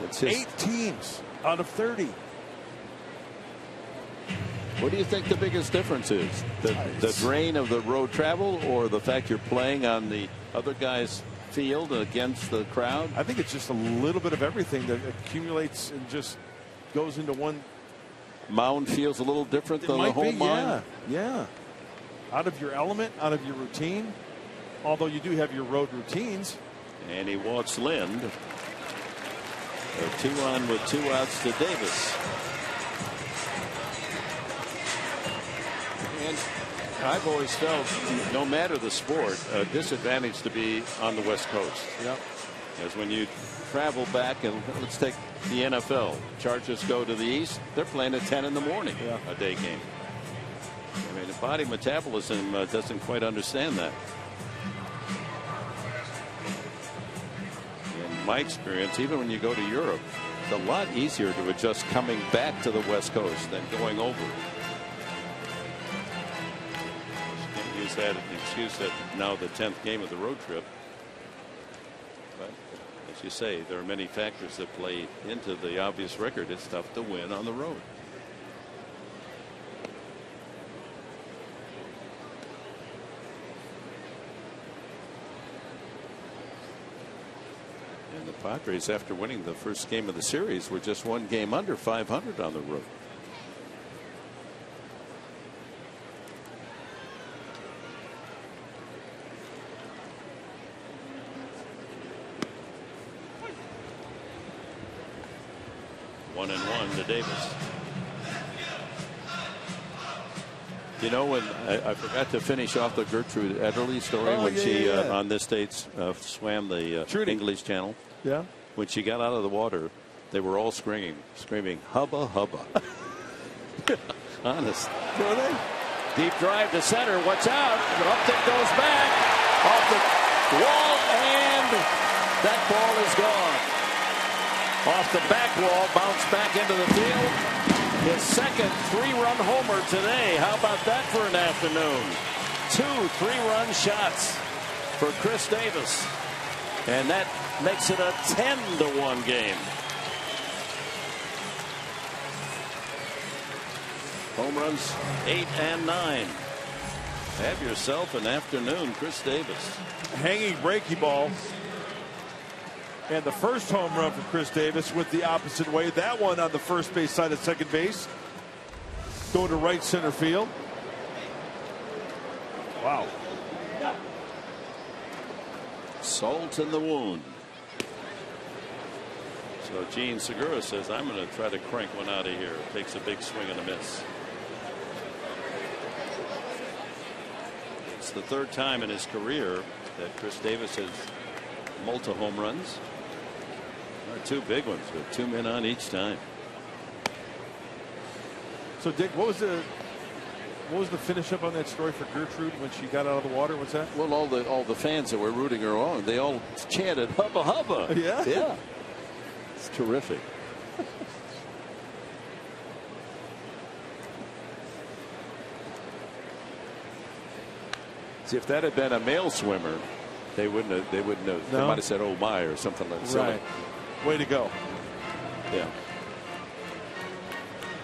It's just, 8 teams out of 30. what do you think the biggest difference is? The drain of the road travel, or the fact you're playing on the other guy's field against the crowd? I think it's just a little bit of everything that accumulates and just goes into one. Mound feels a little different than the home mound. Yeah. Out of your element, out of your routine. Although you do have your road routines. And he walks Lind. A 2-on with 2 outs to Davis. And I've always felt, no matter the sport, a disadvantage to be on the West Coast. Yep. As when you travel back, and let's take the NFL. Chargers go to the east. They're playing at 10 in the morning, a day game. I mean, the body metabolism doesn't quite understand that. In my experience, even when you go to Europe, it's a lot easier to adjust coming back to the West Coast than going over. Can't use that as an excuse that now the 10th game of the road trip. But as you say, there are many factors that play into the obvious record. It's tough to win on the road. And the Padres, after winning the first game of the series, were just 1 game under 500 on the road. One and one to Davis. You know, when I forgot to finish off the Gertrude Ederle story when she on this date swam the English Channel. Yeah. When she got out of the water, they were all screaming, hubba hubba. Honest. Were they? Deep drive to center. Watch out. Upton goes back off the wall, and that ball is gone. Off the back wall, bounced back into the field. His second 3-run homer today. How about that for an afternoon? 2 3-run shots for Chris Davis. And that makes it a 10-1 game. Home runs 8 and 9. Have yourself an afternoon, Chris Davis. Hanging breaky ball. And the first home run for Chris Davis went the opposite way. That one on the first base side of second base. Going to right center field. Wow. Salt in the wound. So Gene Segura says, I'm going to try to crank one out of here. Takes a big swing and a miss. It's the 3rd time in his career that Chris Davis has multi-home runs. 2 big ones with 2 men on each time. So Dick, what was the finish up on that story for Gertrude when she got out of the water? What's that? Well, all the fans that were rooting her on, they all chanted hubba hubba. Yeah. It's terrific. See, if that had been a male swimmer, they wouldn't have. They might have said, "Oh my," or something like that. Right. Way to go. Yeah.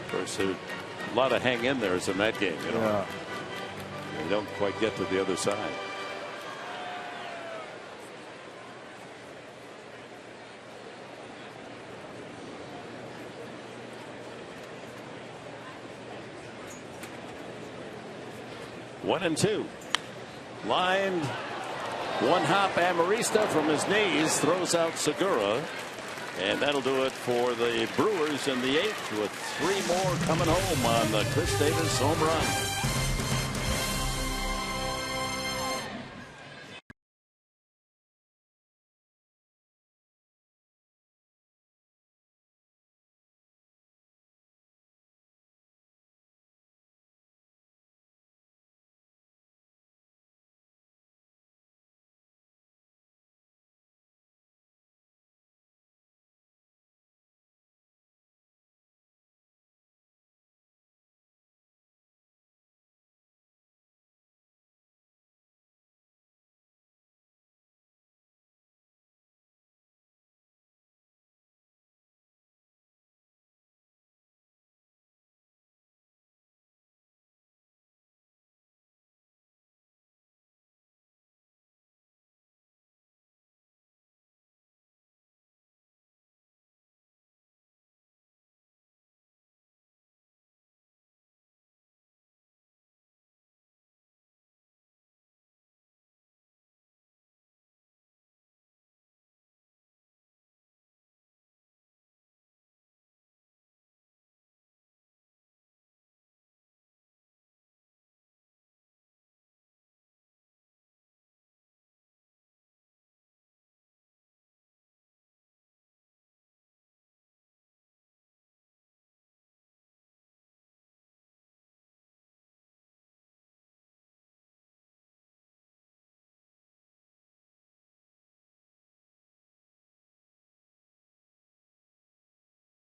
Of course, a lot of hang in there's in that game. You know, Yeah. You don't quite get to the other side. One and two. Lined. One hop Amarista from his knees, throws out Segura. And that'll do it for the Brewers in the 8th, with 3 more coming home on the Chris Davis home run.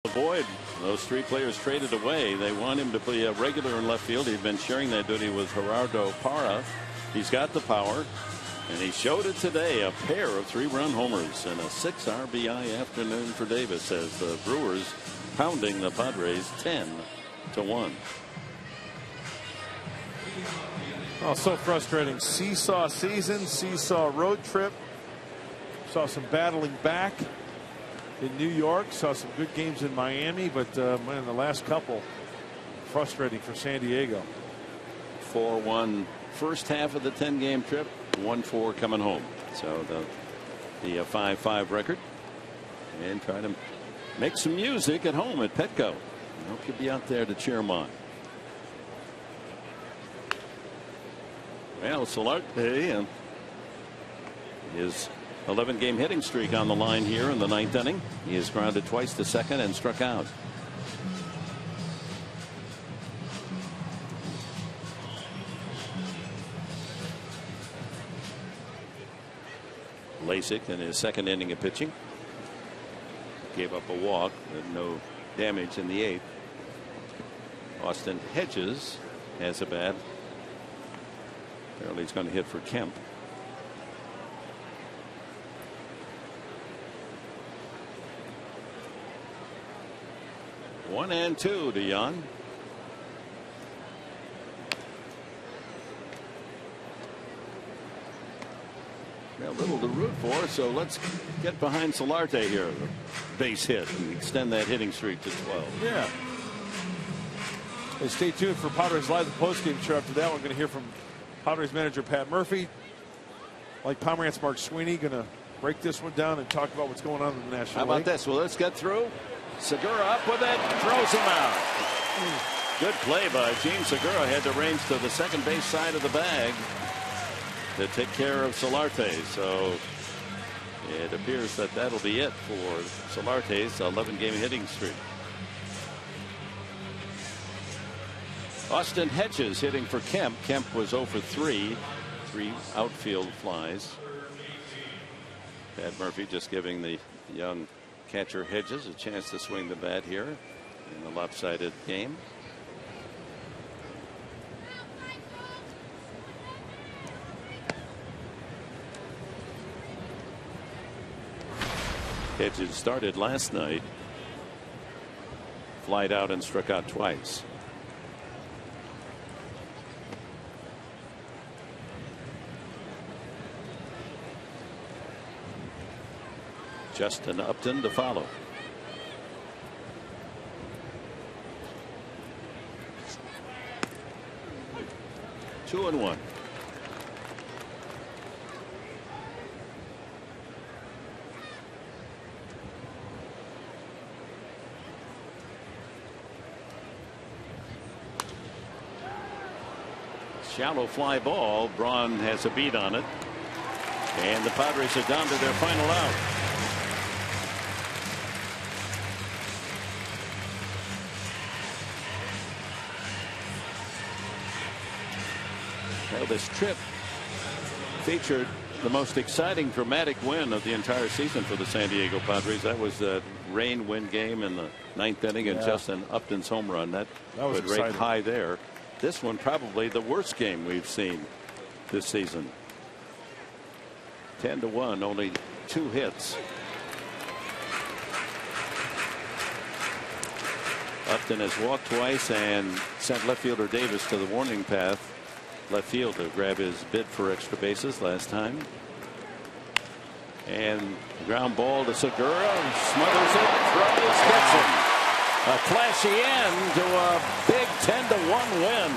avoid those 3 players traded away. They want him to be a regular in left field. He'd been sharing that duty with Gerardo Parra. He's got the power, and he showed it today. A pair of 3-run homers and a 6 RBI afternoon for Davis as the Brewers pounding the Padres 10-1. Oh, so frustrating. Seesaw season, seesaw road trip. Saw some battling back in New York, saw some good games in Miami, but man, the last couple frustrating for San Diego. 4-1 first half of the 10-game trip, 1-4 coming home. So the 5-5 record, and try to make some music at home at Petco. I hope you'll be out there to cheer them on. Well, Solarte and his 11-game hitting streak on the line here in the 9th inning. He has grounded twice to second and struck out. Lasik in his 2nd inning of pitching gave up a walk, no damage in the 8th. Austin Hedges has a bat. Apparently he's going to hit for Kemp. One and 2 to Jan. Got a little to root for, so let's get behind Solarte here. Base hit and extend that hitting streak to 12. Yeah. Hey, stay tuned for Padres Live, the postgame show. After that, we're going to hear from Padres manager Pat Murphy. Like Pomerantz, Mark Sweeney going to break this one down and talk about what's going on in the National League. How about this? Well, let's get through. Segura up with it, throws him out. Good play by Gene Segura. Had to range to the second base side of the bag to take care of Solarte. So it appears that that'll be it for Solarte's 11-game hitting streak. Austin Hedges hitting for Kemp. Kemp was 0 for 3 outfield flies. Pat Murphy just giving the young catcher Hedges a chance to swing the bat here in the lopsided game. Hedges started last night, flied out and struck out twice. Justin Upton to follow. Two and one. Shallow fly ball. Braun has a beat on it. And the Padres are down to their final out. Well, this trip featured the most exciting dramatic win of the entire season for the San Diego Padres. That was the rain wind game in the 9th inning and Justin Upton's home run. That would rate high there. This one probably the worst game we've seen this season. 10-1, only 2 hits. Upton has walked twice and sent left fielder Davis to the warning path. Left field to grab his bid for extra bases last time. And ground ball to Segura. Smothers it. Throws. Gets him. A flashy end to a big 10-1 win.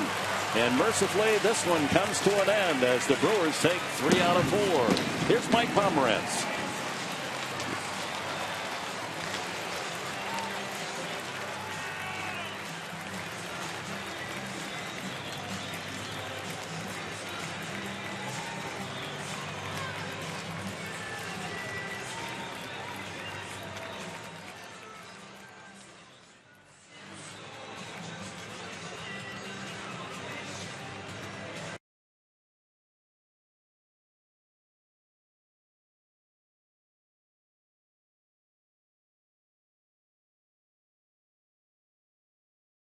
And mercifully, this one comes to an end as the Brewers take 3 out of 4. Here's Mike Pomerantz.